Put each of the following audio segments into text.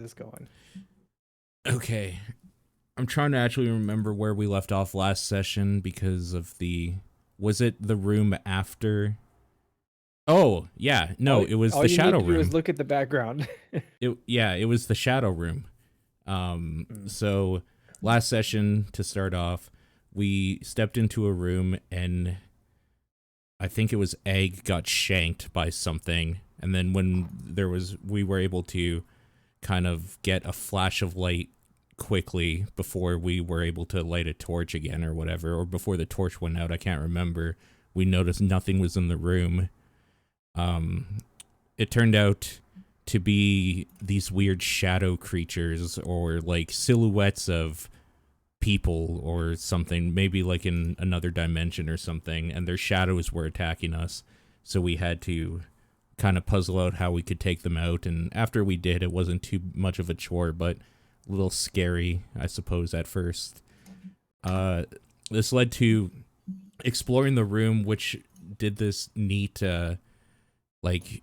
this going? Okay. I'm trying to actually remember where we left off last session because of the... Was it the room after? Oh, yeah. No, it was All the you need shadow to do is room. look at the background. It was the shadow room. So last session, to start off, we stepped into a room and I think it was Egg got shanked by something. And then we were able to kind of get a flash of light quickly before we were able to light a torch again or whatever, or before the torch went out. I can't remember. We noticed nothing was in the room. It turned out to be these weird shadow creatures or like silhouettes of people or something, maybe like in another dimension or something, and their shadows were attacking us. So we had to kind of puzzle out how we could take them out, and after we did, it wasn't too much of a chore, but a little scary, I suppose, at first. This led to exploring the room, which did this neat, like,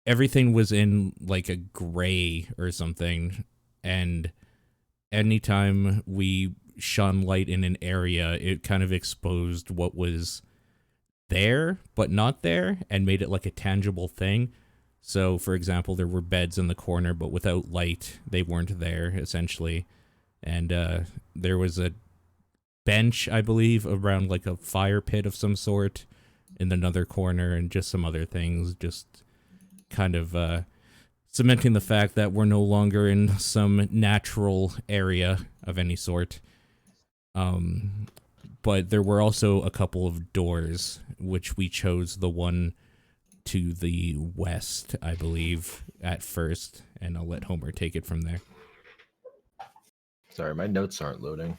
everything was in, like, a gray or something, and anytime we shone light in an area, it kind of exposed what was there, but not there, and made it like a tangible thing. So, for example, there were beds in the corner, but without light, they weren't there, essentially. And there was a bench, I believe, around like a fire pit of some sort in another corner, and just some other things, just kind of cementing the fact that we're no longer in some natural area of any sort. But there were also a couple of doors, which we chose the one to the west, I believe, at first, and I'll let Homer take it from there. Sorry, my notes aren't loading.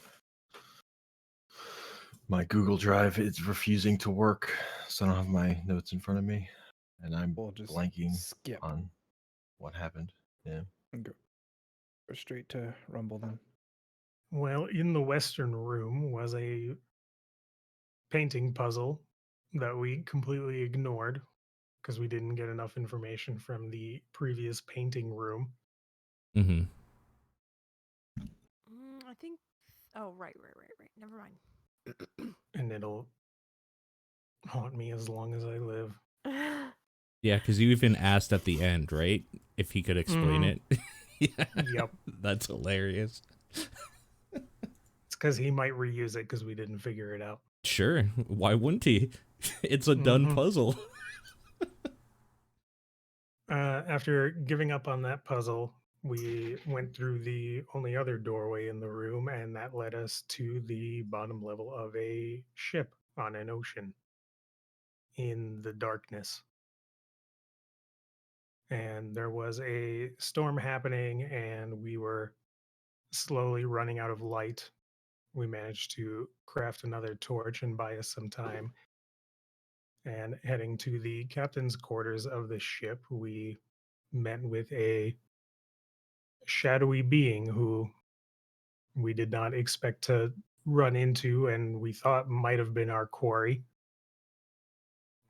My Google Drive is refusing to work, so I don't have my notes in front of me, and I'm just blanking skip on what happened. Yeah. and go straight to Rumble then. Well, in the western room was a painting puzzle that we completely ignored because we didn't get enough information from the previous painting room. Mm-hmm. I think. Oh, right. Never mind. And it'll haunt me as long as I live. Yeah, because you even asked at the end, right? If he could explain it. Yeah. Yep. That's hilarious. It's because he might reuse it because we didn't figure it out. Sure. Why wouldn't he? It's a done puzzle. After giving up on that puzzle, we went through the only other doorway in the room, and that led us to the bottom level of a ship on an ocean in the darkness. And there was a storm happening, and we were slowly running out of light. We managed to craft another torch and buy us some time. And heading to the captain's quarters of the ship, we met with a shadowy being who we did not expect to run into and we thought might have been our quarry.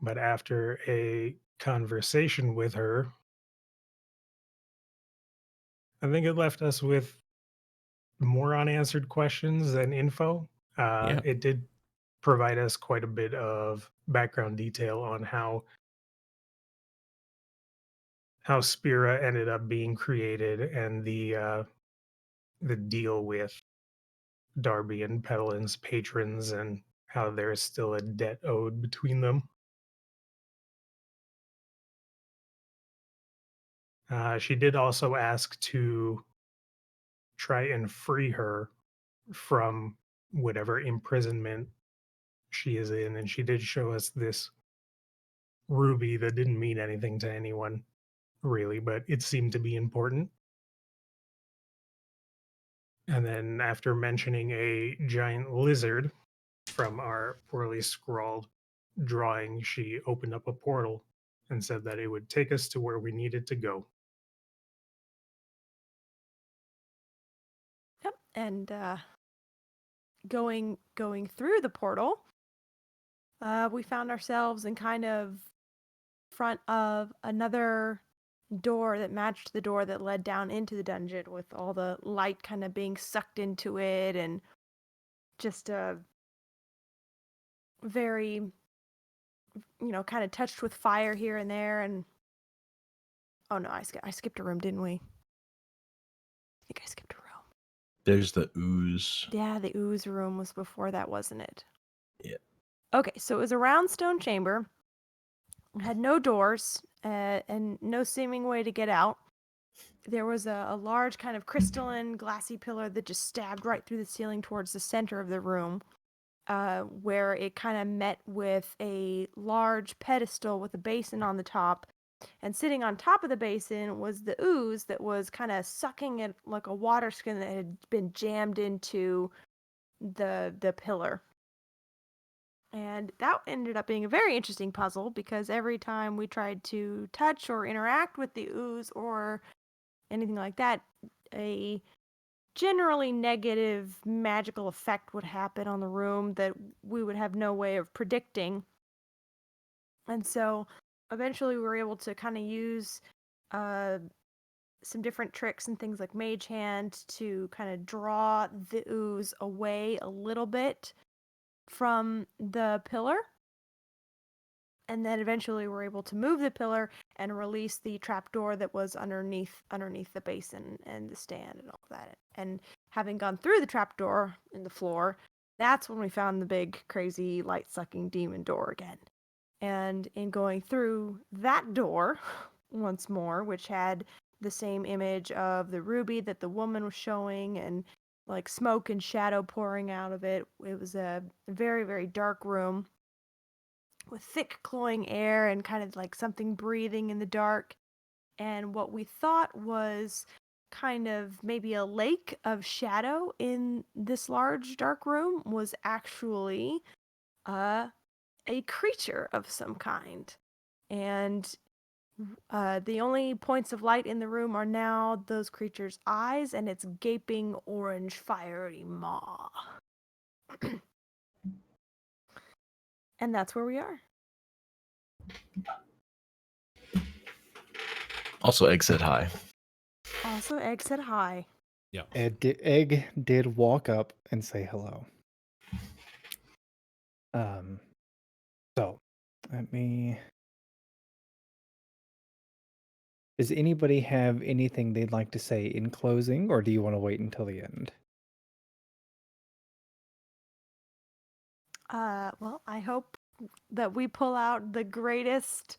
But after a conversation with her, I think it left us with more unanswered questions than info. Yeah. It did provide us quite a bit of background detail on how Spira ended up being created and the deal with Darby and Petalon's patrons and how there's still a debt owed between them. She did also ask to try and free her from whatever imprisonment she is in, and she did show us this ruby that didn't mean anything to anyone, really, but it seemed to be important. And then after mentioning a giant lizard from our poorly scrawled drawing, she opened up a portal and said that it would take us to where we needed to go. Yep, and going through the portal, we found ourselves in kind of front of another door that matched the door that led down into the dungeon, with all the light kind of being sucked into it, and just a very, kind of touched with fire here and there. And oh no, I skipped a room, didn't we? I think I skipped a room. There's the ooze. Yeah, the ooze room was before that, wasn't it? Yeah. Okay, so it was a round stone chamber. It had no doors and no seeming way to get out. There was a large kind of crystalline glassy pillar that just stabbed right through the ceiling towards the center of the room, where it kind of met with a large pedestal with a basin on the top. And sitting on top of the basin was the ooze that was kind of sucking it like a water skin that had been jammed into the pillar. And that ended up being a very interesting puzzle, because every time we tried to touch or interact with the ooze or anything like that, a generally negative magical effect would happen on the room that we would have no way of predicting. And so eventually we were able to kind of use some different tricks and things like Mage Hand to kind of draw the ooze away a little bit from the pillar. And then eventually we're able to move the pillar and release the trapdoor that was underneath the basin and the stand and all that. And having gone through the trapdoor in the floor, that's when we found the big, crazy, light-sucking demon door again. And in going through that door once more, which had the same image of the ruby that the woman was showing, and like smoke and shadow pouring out of it, it was a very, very dark room with thick cloying air and kind of like something breathing in the dark. And what we thought was kind of maybe a lake of shadow in this large dark room was actually a creature of some kind. And the only points of light in the room are now those creatures' eyes and its gaping orange fiery maw. And that's where we are. Also, egg said hi. Also, Egg said hi. Yeah. Egg did walk up and say hello. So let me. Does anybody have anything they'd like to say in closing, or do you want to wait until the end? Well, I hope that we pull out the greatest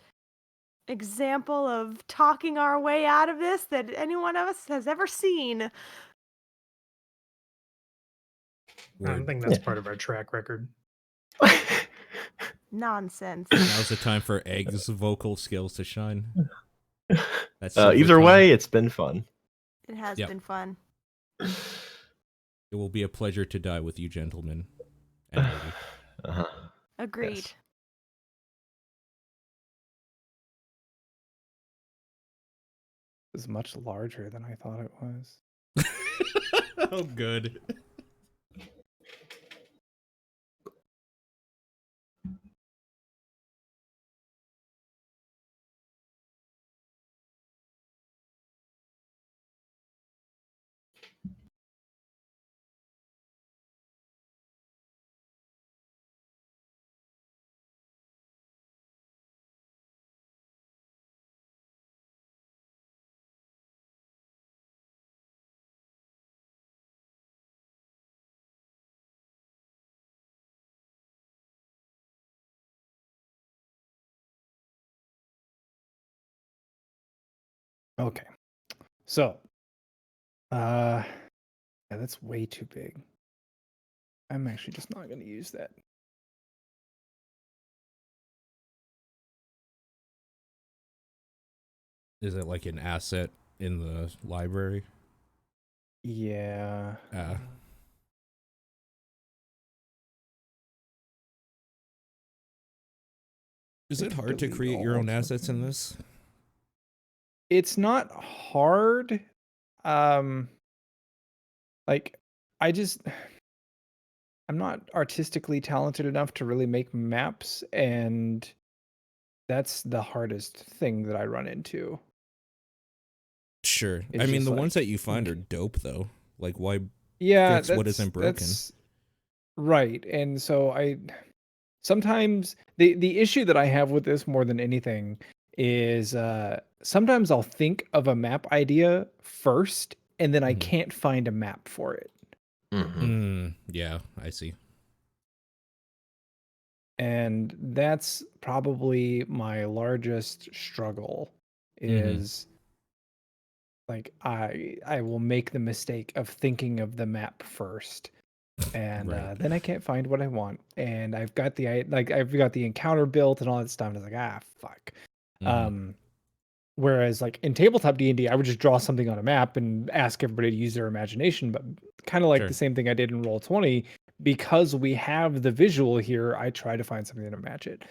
example of talking our way out of this that any one of us has ever seen. I don't Word. think that's Yeah. part of our track record. Nonsense. Now's the time for Egg's vocal skills to shine. That's Either time. way, it's been fun. It has Yep. been fun. It will be a pleasure to die with you, gentlemen. And lady. Uh-huh. Agreed. Yes. It's much larger than I thought it was. Oh, good. Okay. So, yeah, that's way too big. I'm actually just not going to use that. Is it like an asset in the library? Yeah. Is I it could hard to delete create your all own of assets in them. this? It's not hard. Like, I'm not artistically talented enough to really make maps, and that's the hardest thing that I run into. Sure. It's I mean, just the like, ones that you find okay. are dope, though. Like, why Yeah, fix what isn't broken? that's right. And so I sometimes the issue that I have with this more than anything is sometimes I'll think of a map idea first and then I Mhm. can't find a map for it. Yeah, I see. And that's probably my largest struggle is like I will make the mistake of thinking of the map first and Right. then I can't find what I want and I've got the encounter built and all that stuff and I was like, ah, fuck. Mhm. Whereas like in tabletop D&D, I would just draw something on a map and ask everybody to use their imagination, but kind of like Sure. the same thing I did in Roll20, because we have the visual here, I try to find something to match it.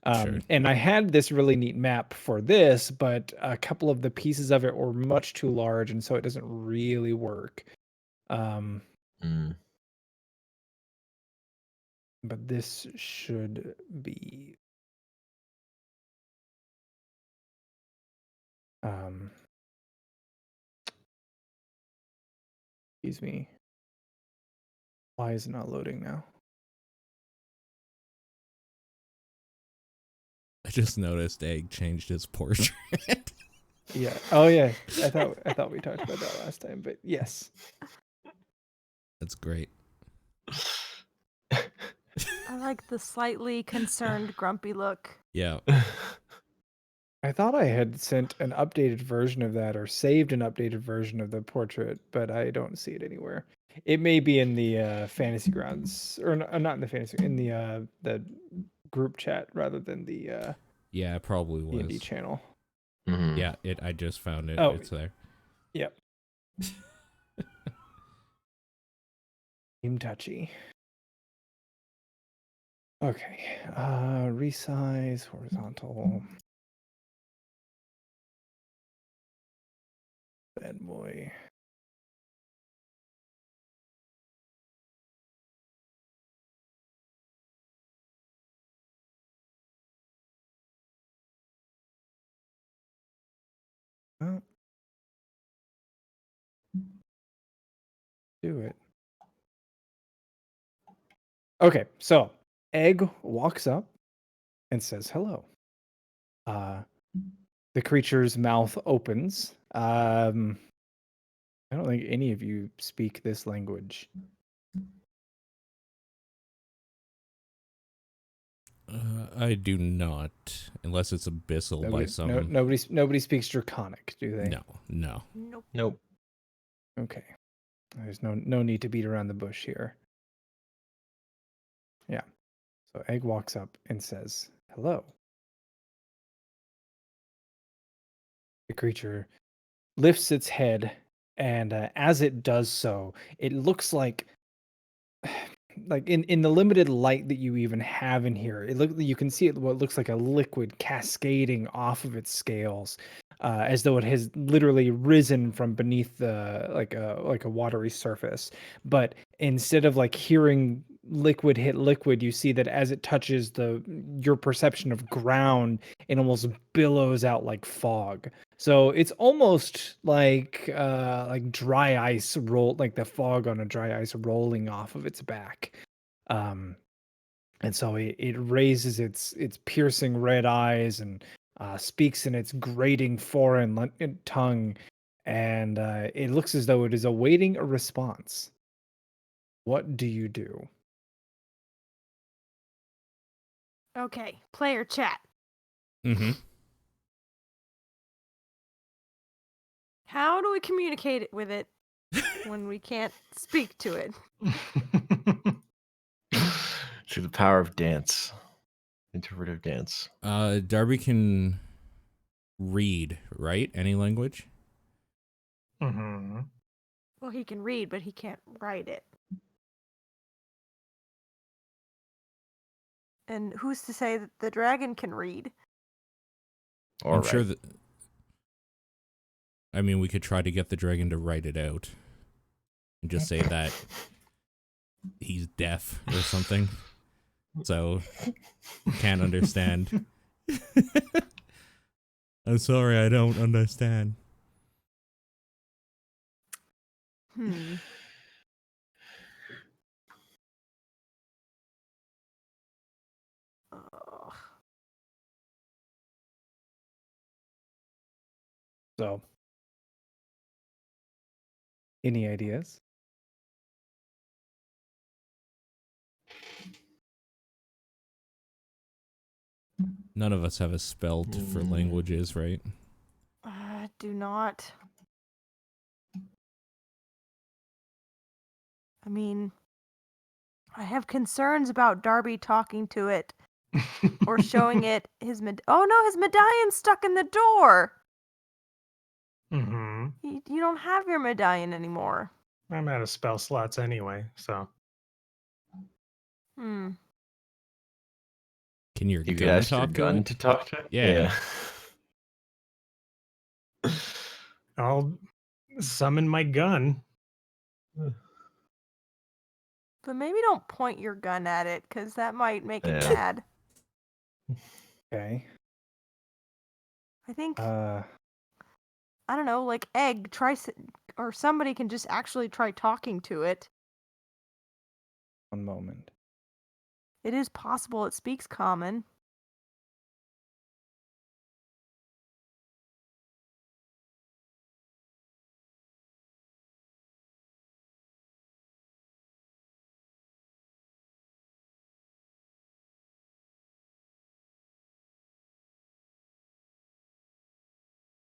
Sure. And I had this really neat map for this, but a couple of the pieces of it were much too large, and so it doesn't really work. But this should be excuse me. Why is it not loading now? I just noticed Egg changed his portrait. Yeah. Oh yeah. I thought we talked about that last time, but yes. That's great. I like the slightly concerned, grumpy look. Yeah. I thought I had sent an updated version of that or saved an updated version of the portrait, but I don't see it anywhere. It may be in the fantasy grounds or not in the fantasy in the group chat rather than the Yeah, it probably D&D was. channel. Yeah, I just found it. Oh. It's there. Yep. Team touchy. Okay. Resize horizontal. Bad boy. Oh. Do it. Okay, so Egg walks up and says hello. The creature's mouth opens. I don't think any of you speak this language. I do not, unless it's abyssal by some. Nobody speaks Draconic, do they? No. Nope. Okay. There's no need to beat around the bush here. Yeah. So Egg walks up and says hello. The creature lifts its head, and as it does so, it looks like in the limited light that you even have in here, you can see what looks like a liquid cascading off of its scales, as though it has literally risen from beneath the like a watery surface. But instead of like hearing liquid hit liquid, you see that as it touches your perception of ground, it almost billows out like fog. So it's almost like dry ice like the fog on a dry ice rolling off of its back. And so it raises its piercing red eyes and speaks in its grating foreign tongue, and it looks as though it is awaiting a response. What do you do? Okay, player chat. Mm-hmm. How do we communicate with it when we can't speak to it? Through the power of dance. Interpretive dance. Darby can read, right? Any language? Mm-hmm. Well, he can read, but he can't write it. And who's to say that the dragon can read? I'm sure that. I mean, we could try to get the dragon to write it out and just say that he's deaf or something, so can't understand. I'm sorry, I don't understand. Hmm. Ugh. So, any ideas? None of us have a spell for languages, right? Do not. I mean, I have concerns about Darby talking to it or showing it his oh no, his medallion's stuck in the door. Mm-hmm. You don't have your medallion anymore. I'm out of spell slots anyway, so Hmm. Can your You could gun ask your talk to gun it? to talk to it? Yeah. I'll summon my gun. But maybe don't point your gun at it, because that might make it Yeah. mad. Okay. I think, Uh, I don't know, like Egg, or somebody can just actually try talking to it. one moment. It is possible it speaks common.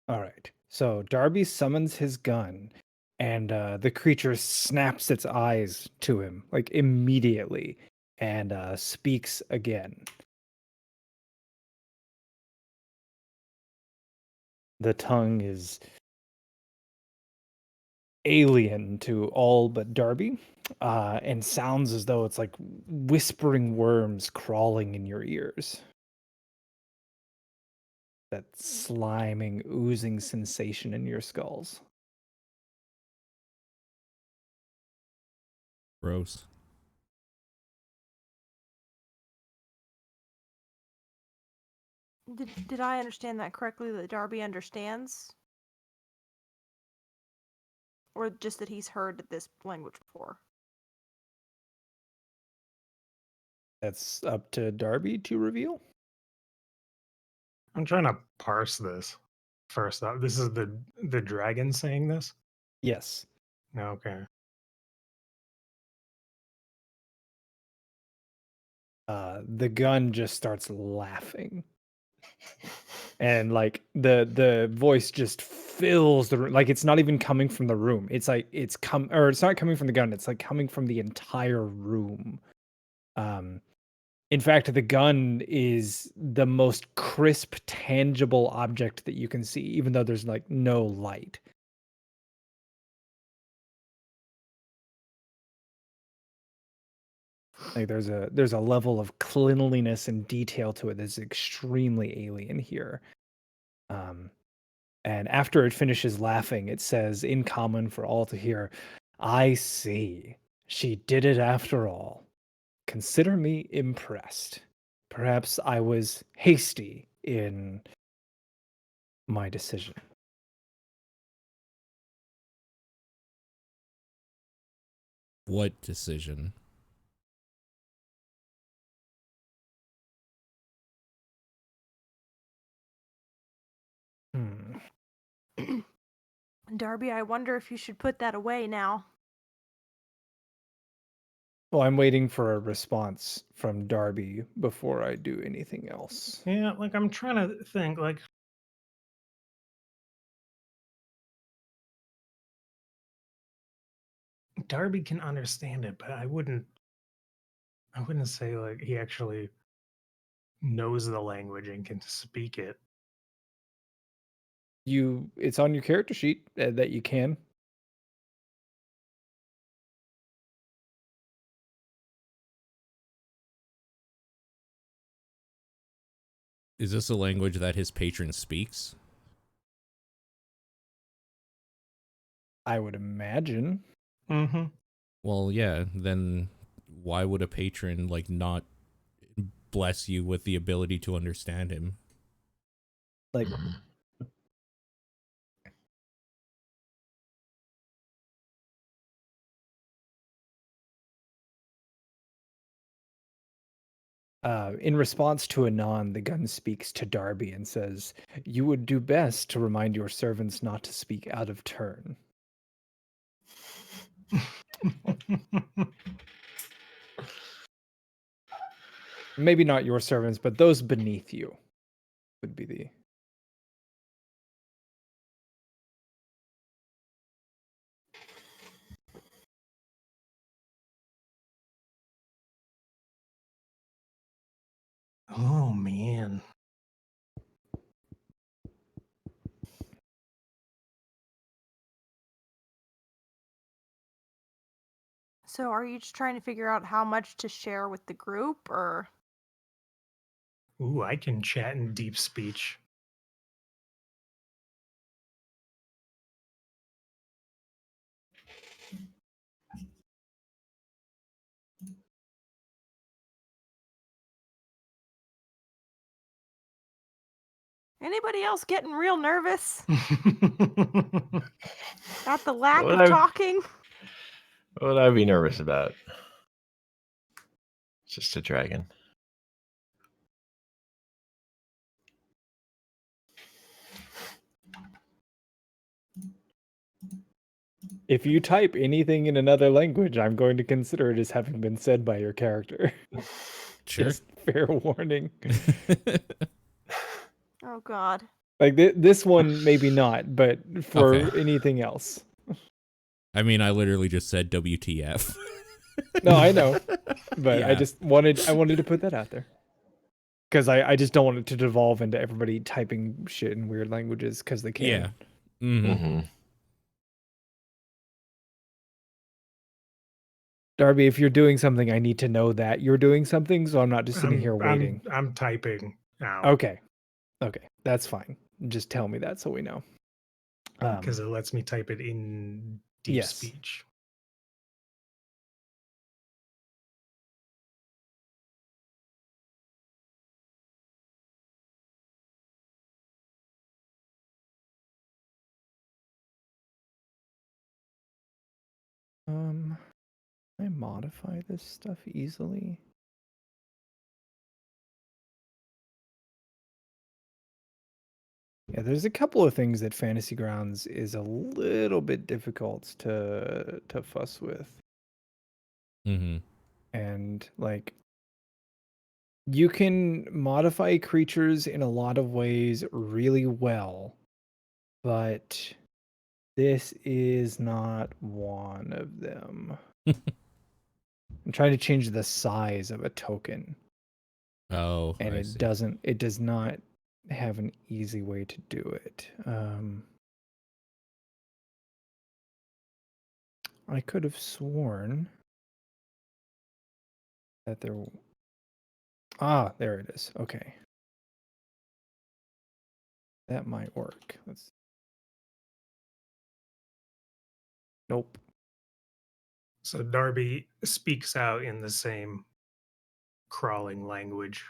All right. So Darby summons his gun, and the creature snaps its eyes to him like immediately, and speaks again. The tongue is alien to all but Darby, and sounds as though it's like whispering worms crawling in your ears. That sliming, oozing sensation in your skulls. Gross. Did I understand that correctly, that Darby understands? Or just that he's heard this language before? That's up to Darby to reveal. I'm trying to parse this. First off, this is the dragon saying this? Yes. Okay. The gun just starts laughing. And like the voice just fills the room. Like it's not even coming from the room. It's like it's not coming from the gun. It's like coming from the entire room. In fact, the gun is the most crisp, tangible object that you can see, even though there's like no light. Like there's a level of cleanliness and detail to it that's extremely alien here. And after it finishes laughing, it says in common for all to hear, "I see. She did it after all. Consider me impressed. Perhaps I was hasty in my decision." What decision? Darby, I wonder if you should put that away now. Well, I'm waiting for a response from Darby before I do anything else. Yeah, like I'm trying to think, like Darby can understand it, but I wouldn't say like he actually knows the language and can speak it. It's on your character sheet that you can. Is this a language that his patron speaks? I would imagine. Mm-hmm. Well, yeah, then why would a patron like not bless you with the ability to understand him? Like In response to Anon, the gun speaks to Darby and says, "You would do best to remind your servants not to speak out of turn." Maybe not your servants, but those beneath you would be the... Oh man. So are you just trying to figure out how much to share with the group, or? Ooh, I can chat in deep speech. Anybody else getting real nervous What at the lack What of I- talking? What would I be nervous about? It's just a dragon. If you type anything in another language, I'm going to consider it as having been said by your character. Sure. Just fair warning. Oh God. Like this one, maybe not, but for Okay. anything else. I mean, I literally just said WTF. No, I know, but I Yeah. just wanted to put that out there because I just don't want it to devolve into everybody typing shit in weird languages because they can. Yeah. Mm-hmm. Mm-hmm. Darby, if you're doing something, I need to know that you're doing something, so I'm not just sitting here waiting. I'm typing now Okay, that's fine. Just tell me that so we know. because it lets me type it in deep Yes. speech. I modify this stuff easily. Yeah, there's a couple of things that Fantasy Grounds is a little bit difficult to fuss with. Mm-hmm. And like you can modify creatures in a lot of ways really well, but this is not one of them. I'm trying to change the size of a token, Oh, and I it see. does not have an easy way to do it. I could have sworn that there... there it is. Okay. That might work. Nope. So Darby speaks out in the same crawling language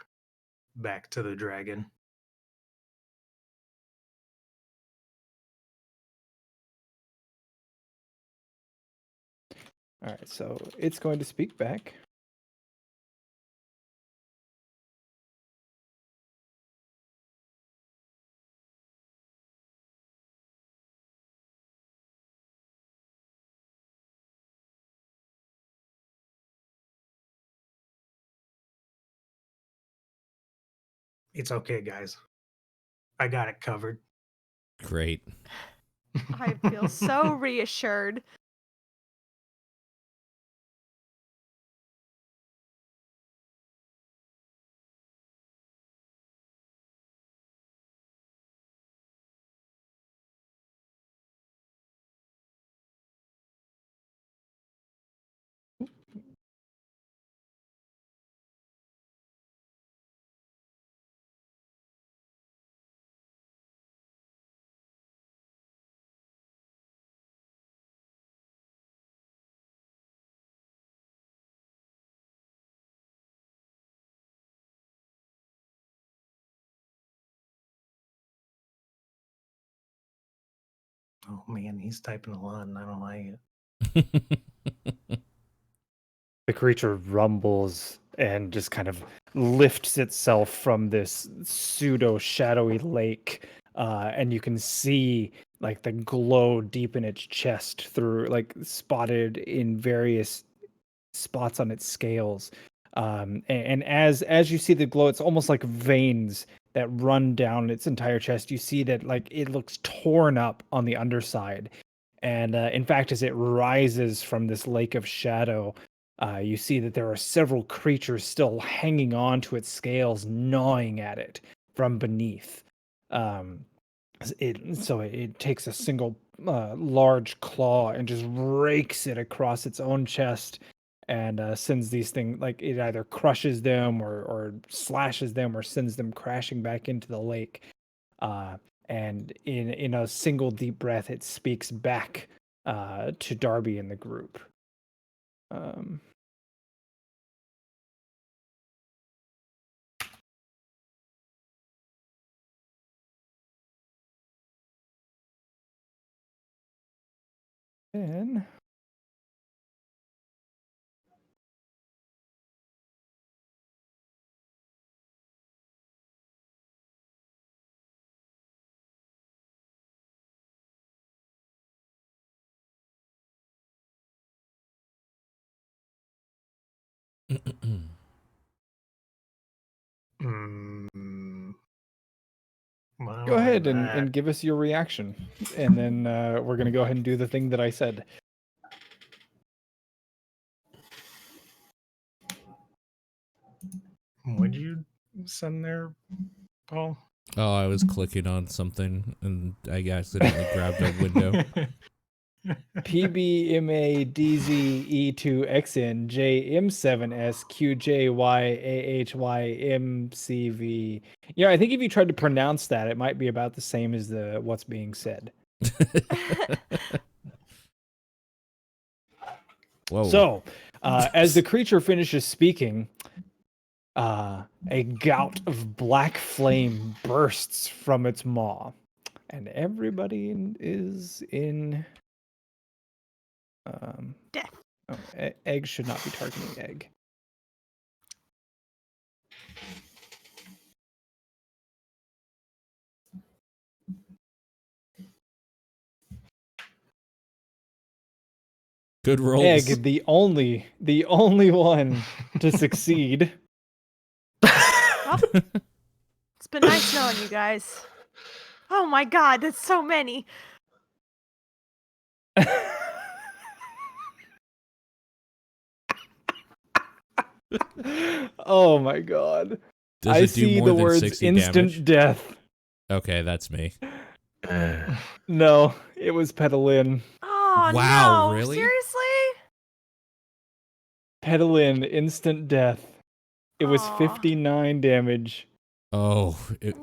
back to the dragon. All right, so it's going to speak back. It's okay, guys. I got it covered. Great. I feel so reassured. Oh man, he's typing a lot and I don't like it. The creature rumbles and just kind of lifts itself from this pseudo shadowy lake, and you can see like the glow deep in its chest through like spotted in various spots on its scales. And as you see the glow, it's almost like veins that run down its entire chest. You see that like it looks torn up on the underside. And in fact, as it rises from this lake of shadow, you see that there are several creatures still hanging on to its scales, gnawing at it from beneath. It takes a single large claw and just rakes it across its own chest, and sends these things, like it either crushes them or slashes them or sends them crashing back into the lake. And in a single deep breath, it speaks back to Darby and the group. Um, and Well, go ahead that- and give us your reaction, and then we're gonna go ahead and do the thing that I said. Would you send there, Paul? Oh, I was clicking on something and I accidentally grabbed a window. PBMADZE2XN JM7SQJYAHYMCV. Yeah, I think if you tried to pronounce that, it might be about the same as the what's being said. Whoa. So, as the creature finishes speaking, a gout of black flame bursts from its maw, and everybody is in. Death. Oh, egg should not be targeting egg. Good rolls. Egg, the only one to succeed. Well, it's been nice knowing you guys. Oh my god, that's so many. Oh my god. Does I it do see more the than words 60 instant damage? death. Okay, that's me. No, it was Petalin. Oh Wow, no! really? Seriously? Petalin, instant death. It was Aw. 59 damage. Oh,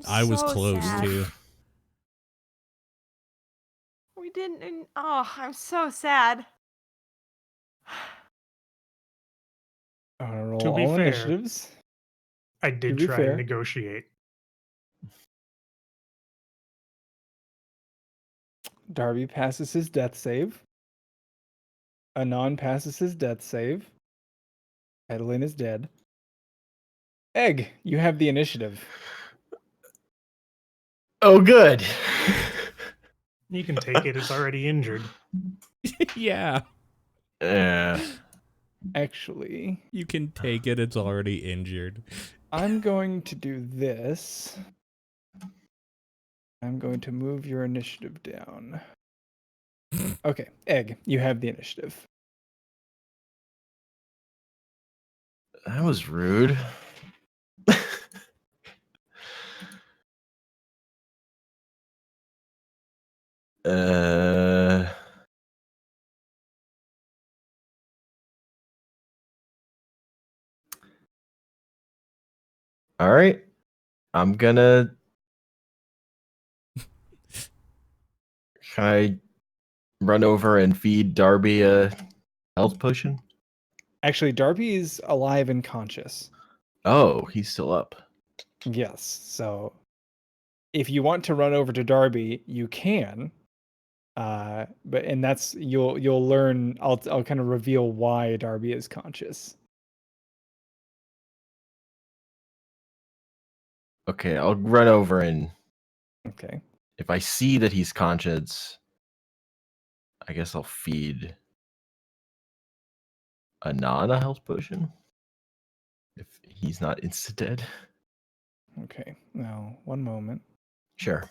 I was so close sad. too. We didn't. Oh, I'm so sad. I'm gonna roll To be all fair, initiatives. I To did be try fair. and negotiate. Darby passes his death save. Anon passes his death save. Petalin is dead. Egg, you have the initiative. Oh, good. You can take it. It's already injured. Yeah, Yeah. Actually, you can take it. It's already injured. I'm going to do this. I'm going to move your initiative down. Okay, Egg, you have the initiative. That was rude. uh. All right. I'm gonna. Can I run over and feed Darby a health potion? Actually, Darby is alive and conscious. Oh, he's still up. Yes, so if you want to run over to Darby, you can. But and that's you'll learn. I'll kind of reveal why Darby is conscious. Okay, I'll run over and Okay. if I see that he's conscious, I guess I'll feed Anon a health potion. If he's not insta dead. Okay. Now, one moment. Sure.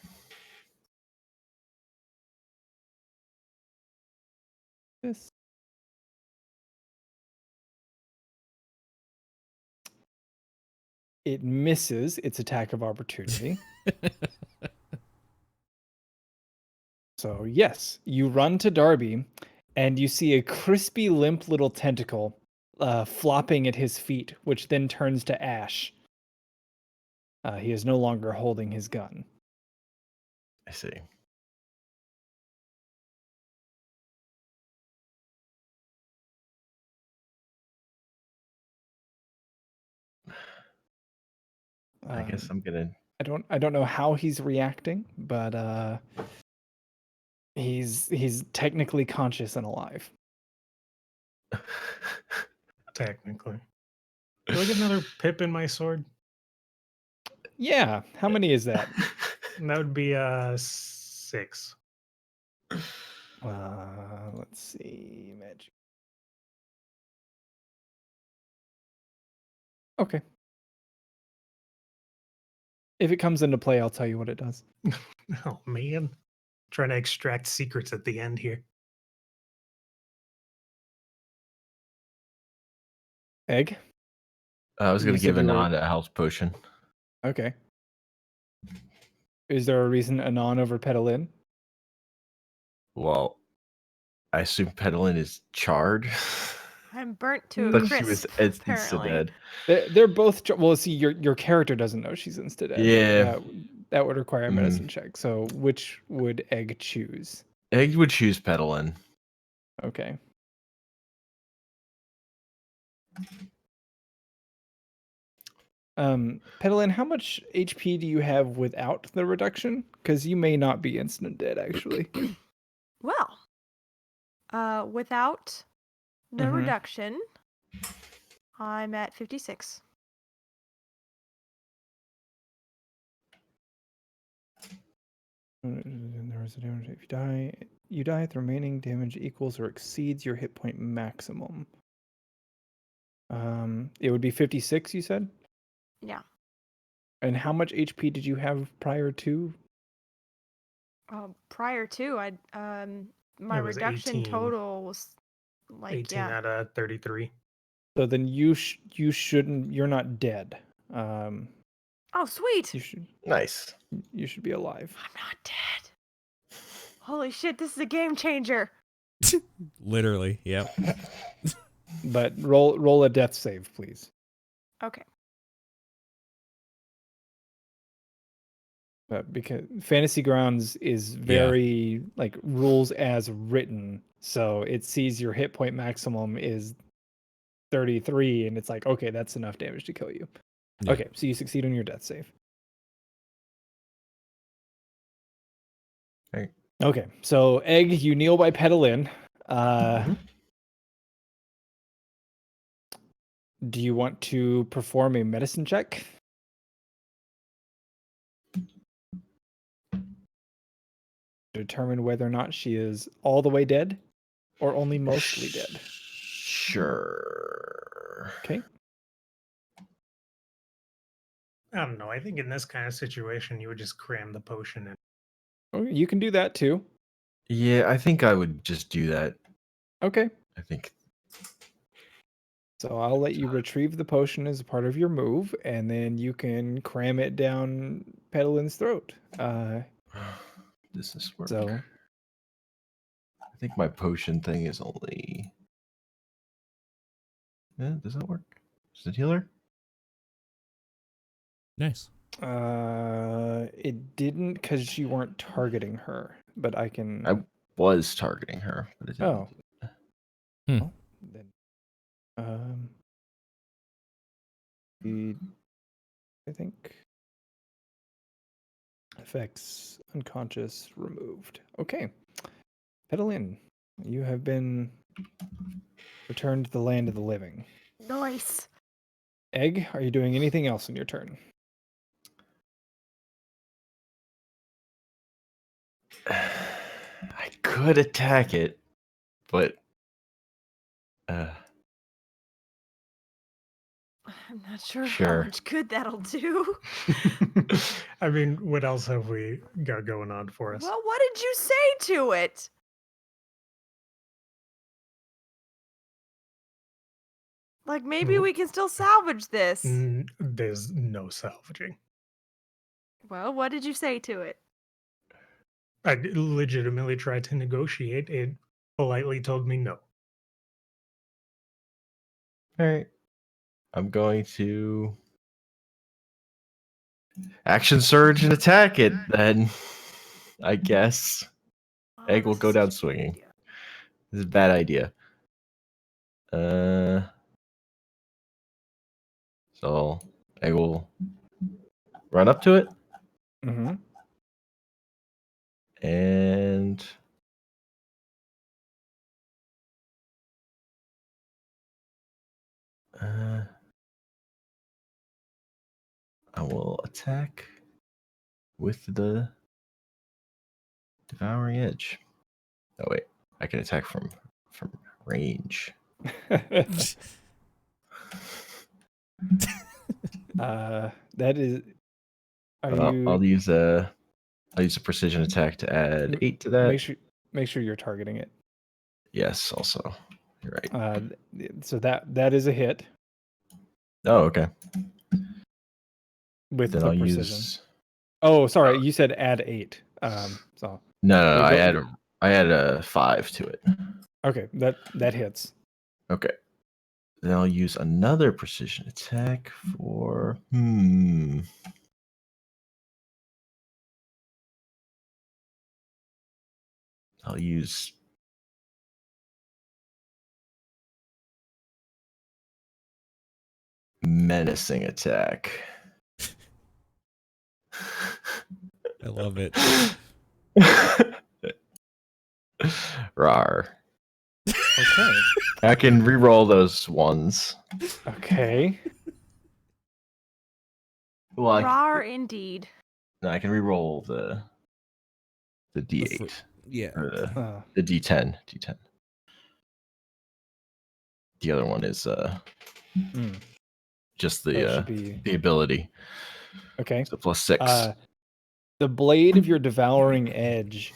This. It misses its attack of opportunity. So, yes, you run to Darby and you see a crispy, limp little tentacle flopping at his feet, which then turns to ash. He is no longer holding his gun. I see. I guess I'm gonna. I don't know how he's reacting, but he's technically conscious and alive. Technically. Do I get another pip in my sword? Yeah, how many is that? And that would be 6. Let's see, magic. Okay. If it comes into play, I'll tell you what it does. Oh man. Trying to extract secrets at the end here. Egg? I was You gonna said give you were- Anon a health potion. Okay. Is there a reason Anon over Petalin? Well, I assume Petalin is charred. I'm burnt to a But crisp. she was insta apparently. dead. They're both. Well, see, your character doesn't know she's insta dead. Yeah. That would require a Mhm. medicine check. So, which would Egg choose? Egg would choose Petalin. Okay. Petalin, how much HP do you have without the reduction? Because you may not be instant dead, actually. Well, without the Mhm. reduction, I'm at 56. There is a damage. If you die. The remaining damage equals or exceeds your hit point maximum. It would be 56. You said. Yeah. And how much HP did you have prior to? Prior to, my It was reduction 18. total was like 18 yeah. out of 33. So then you shouldn't. You're not dead. Oh, sweet! You should Nice. be alive. I'm not dead. Holy shit! This is a game changer. Literally, yep. But roll a death save, please. Okay. Because Fantasy Grounds is very like rules as written, so it sees your hit point maximum is 33, and it's like, okay, that's enough damage to kill you. Yeah. Okay, so you succeed on your death save. Right. Okay, so Egg, you kneel by Petalin. Do you want to perform a medicine check? Determine whether or not she is all the way dead or only mostly dead. Sure. Okay. I don't know. I think in this kind of situation, you would just cram the potion in. Okay, you can do that too. Yeah, I think I would just do that. Okay. I think. So I'll let you retrieve the potion as a part of your move, and then you can cram it down Pedalin's throat. Does this work? So I think my potion thing is only. Yeah, does that work? Does it heal her? Nice. it didn't because you weren't targeting her, but I can. I was targeting her, but it didn't. Oh. do it. Well, then, I think effects unconscious removed. Okay, Pedalin, you have been returned to the land of the living. Nice. Egg, are you doing anything else in your turn? could attack it, but I'm not sure how Sure. much good that'll do. I mean, what else have we got going on for us? Well, what did you say to it? Like, maybe Mm. we can still salvage this. There's no salvaging. Well, what did you say to it? I legitimately tried to negotiate. It politely told me no. all right. I'm going to action surge and attack it then. I guess. Oh, Egg will this go is such down a bad swinging. idea. This is a bad idea. So Egg will run up to it Mm-hmm. and I will attack with the devouring edge. Oh wait, I can attack from range. That is. Are you? I'll use a precision attack to add 8 to that. Make sure you're targeting it. Yes, also. You're right. So that is a hit Oh, okay. with Then the I'll precision. use. Oh, sorry, you said add 8. So No, Yeah, go- I add a 5 to it. okay, that hits. Okay. Then I'll use another precision attack for I'll use menacing attack. I love it. Rar. Okay. I can re-roll those ones. Okay. Well, Rar indeed. I can re-roll the D8 Yeah. or the D10. The other one is just That should the be the ability. okay. So +6. The blade of your devouring edge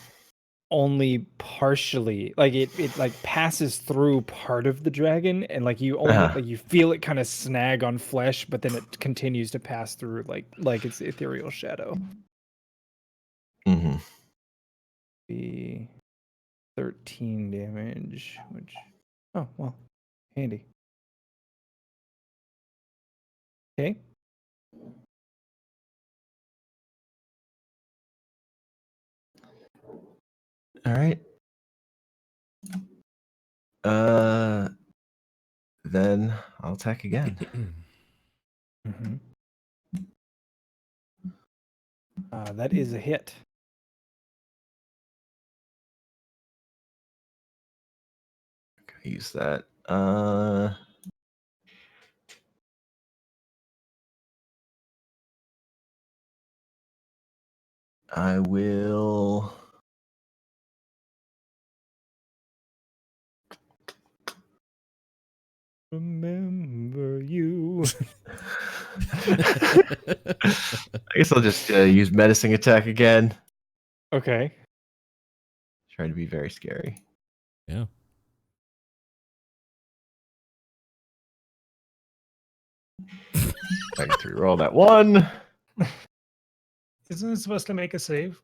only partially it like passes through part of the dragon, and like you only Uh-huh. like you feel it kind of snag on flesh, but then it continues to pass through like it's ethereal shadow. Mm-hmm. Be 13 damage, which oh well, handy. Okay. All right. Then I'll attack again. Mm-hmm. That is a hit. Okay, use that. I will. Remember you. I guess I'll just use menacing attack again. Okay. Trying to be very scary. Yeah. I get to roll that one. Isn't it supposed to make a save?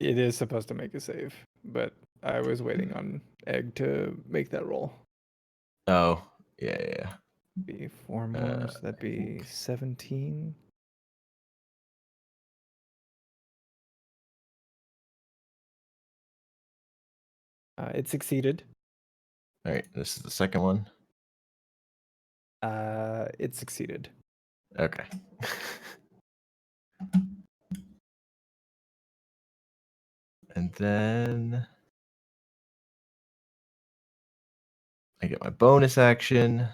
It is supposed to make a save, but I was waiting on Egg to make that roll. Oh, yeah. Be 4 more, so that'd be 17. It succeeded. All right, this is the second one. It succeeded. Okay. And then I get my bonus action.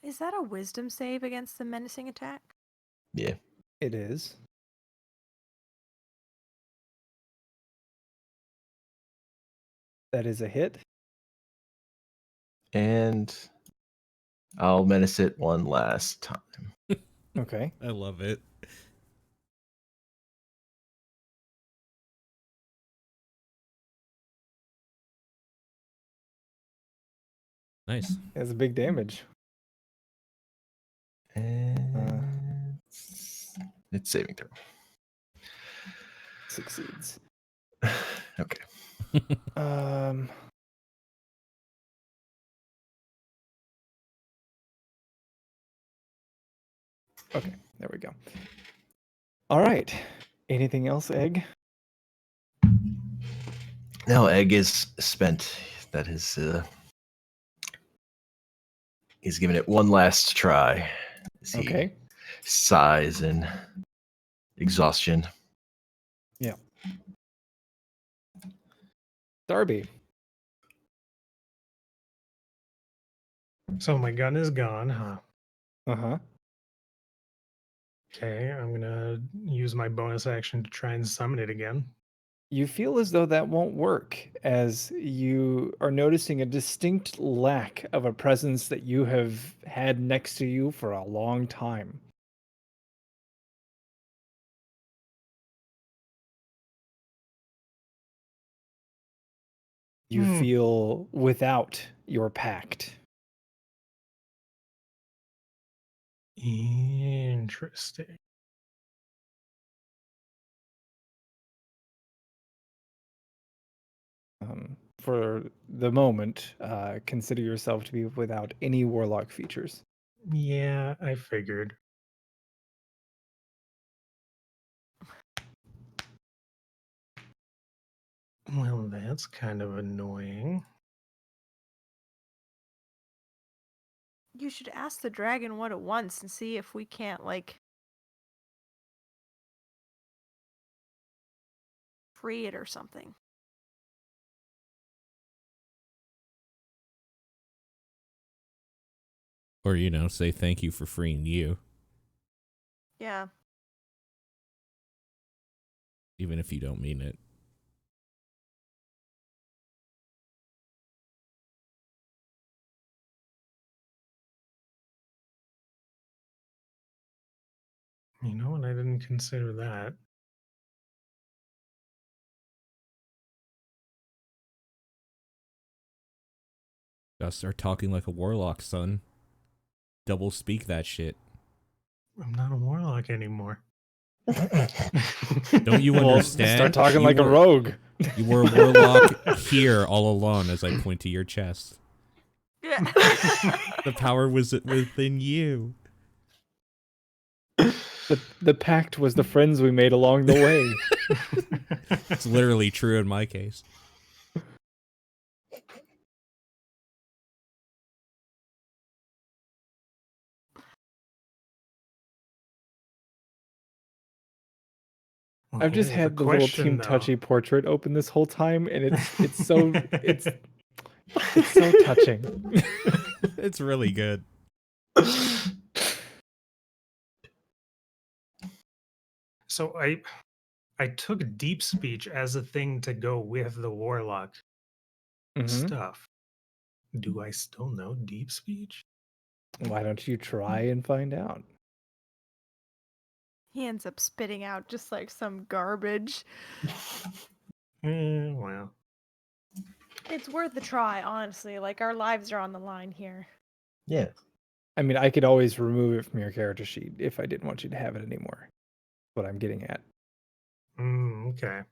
Is that a wisdom save against the menacing attack? Yeah. It is. That is a hit. And I'll menace it one last time. Okay. I love it. Nice. That's a big damage. And it's saving throw. Succeeds. Okay. Okay, there we go. All right. Anything else, Egg? No, Egg is spent. That is, he's giving it one last try. As he Okay. sighs in exhaustion. Yeah. Darby. So my gun is gone, huh? Uh-huh. Okay, I'm gonna use my bonus action to try and summon it again. You feel as though that won't work, as you are noticing a distinct lack of a presence that you have had next to you for a long time. You feel without your pact. Interesting. For the moment, consider yourself to be without any warlock features. Yeah, I figured. Well, that's kind of annoying. You should ask the dragon what it wants and see if we can't, like, free it or something. Or, say thank you for freeing you, Yeah. even if you don't mean it. You know what? I didn't consider that. Gotta start talking like a warlock, son. Double speak that shit. I'm not a warlock anymore. Don't you Well, understand? start talking You like a were- rogue. You were a warlock here all along as I point to your chest. Yeah. The power was within you. The pact was the friends we made along the way. It's literally true in my case. Well, I've just here's had the little question, Team though. Touchy portrait open this whole time, and it's so it's so touching. It's really good. So I took deep speech as a thing to go with the warlock stuff. Do I still know deep speech? Why don't you try and find out? He ends up spitting out just like some garbage. Well, It's worth a try, honestly. Like, our lives are on the line here. Yeah. I mean, I could always remove it from your character sheet if I didn't want you to have it anymore. What I'm getting at. okay.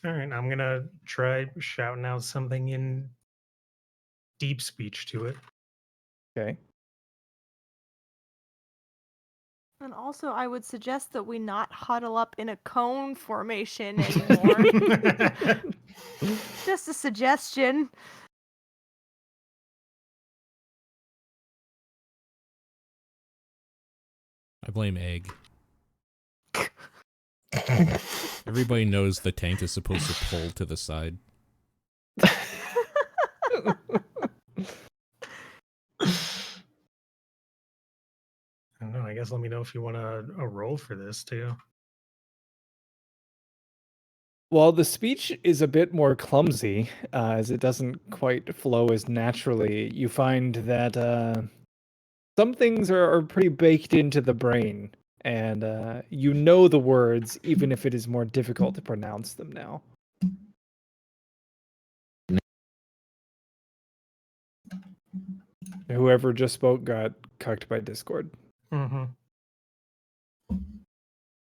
All right, I'm gonna try shouting out something in deep speech to it. Okay. And also, I would suggest that we not huddle up in a cone formation anymore. Just a suggestion. I blame Egg. Everybody knows the tank is supposed to pull to the side. guess let me know if you want a roll for this too. Well, the speech is a bit more clumsy, as it doesn't quite flow as naturally. You find that some things are pretty baked into the brain, and you know the words, even if it is more difficult to pronounce them now. Whoever just spoke got cucked by Discord. Mm-hmm.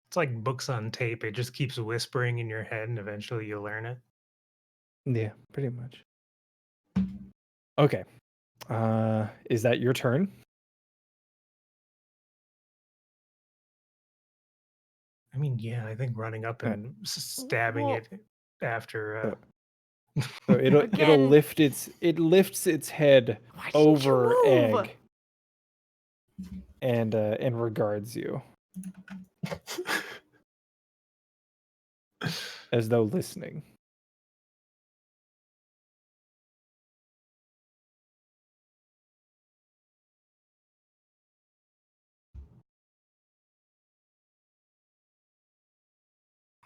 It's like books on tape. It just keeps whispering in your head, and eventually you learn it. Yeah, pretty much. Okay. Is that your turn? I mean, yeah, I think running up and stabbing Well- it after. So it'll Again- it lifts its head Why didn't over you move? Egg and regards you as though listening.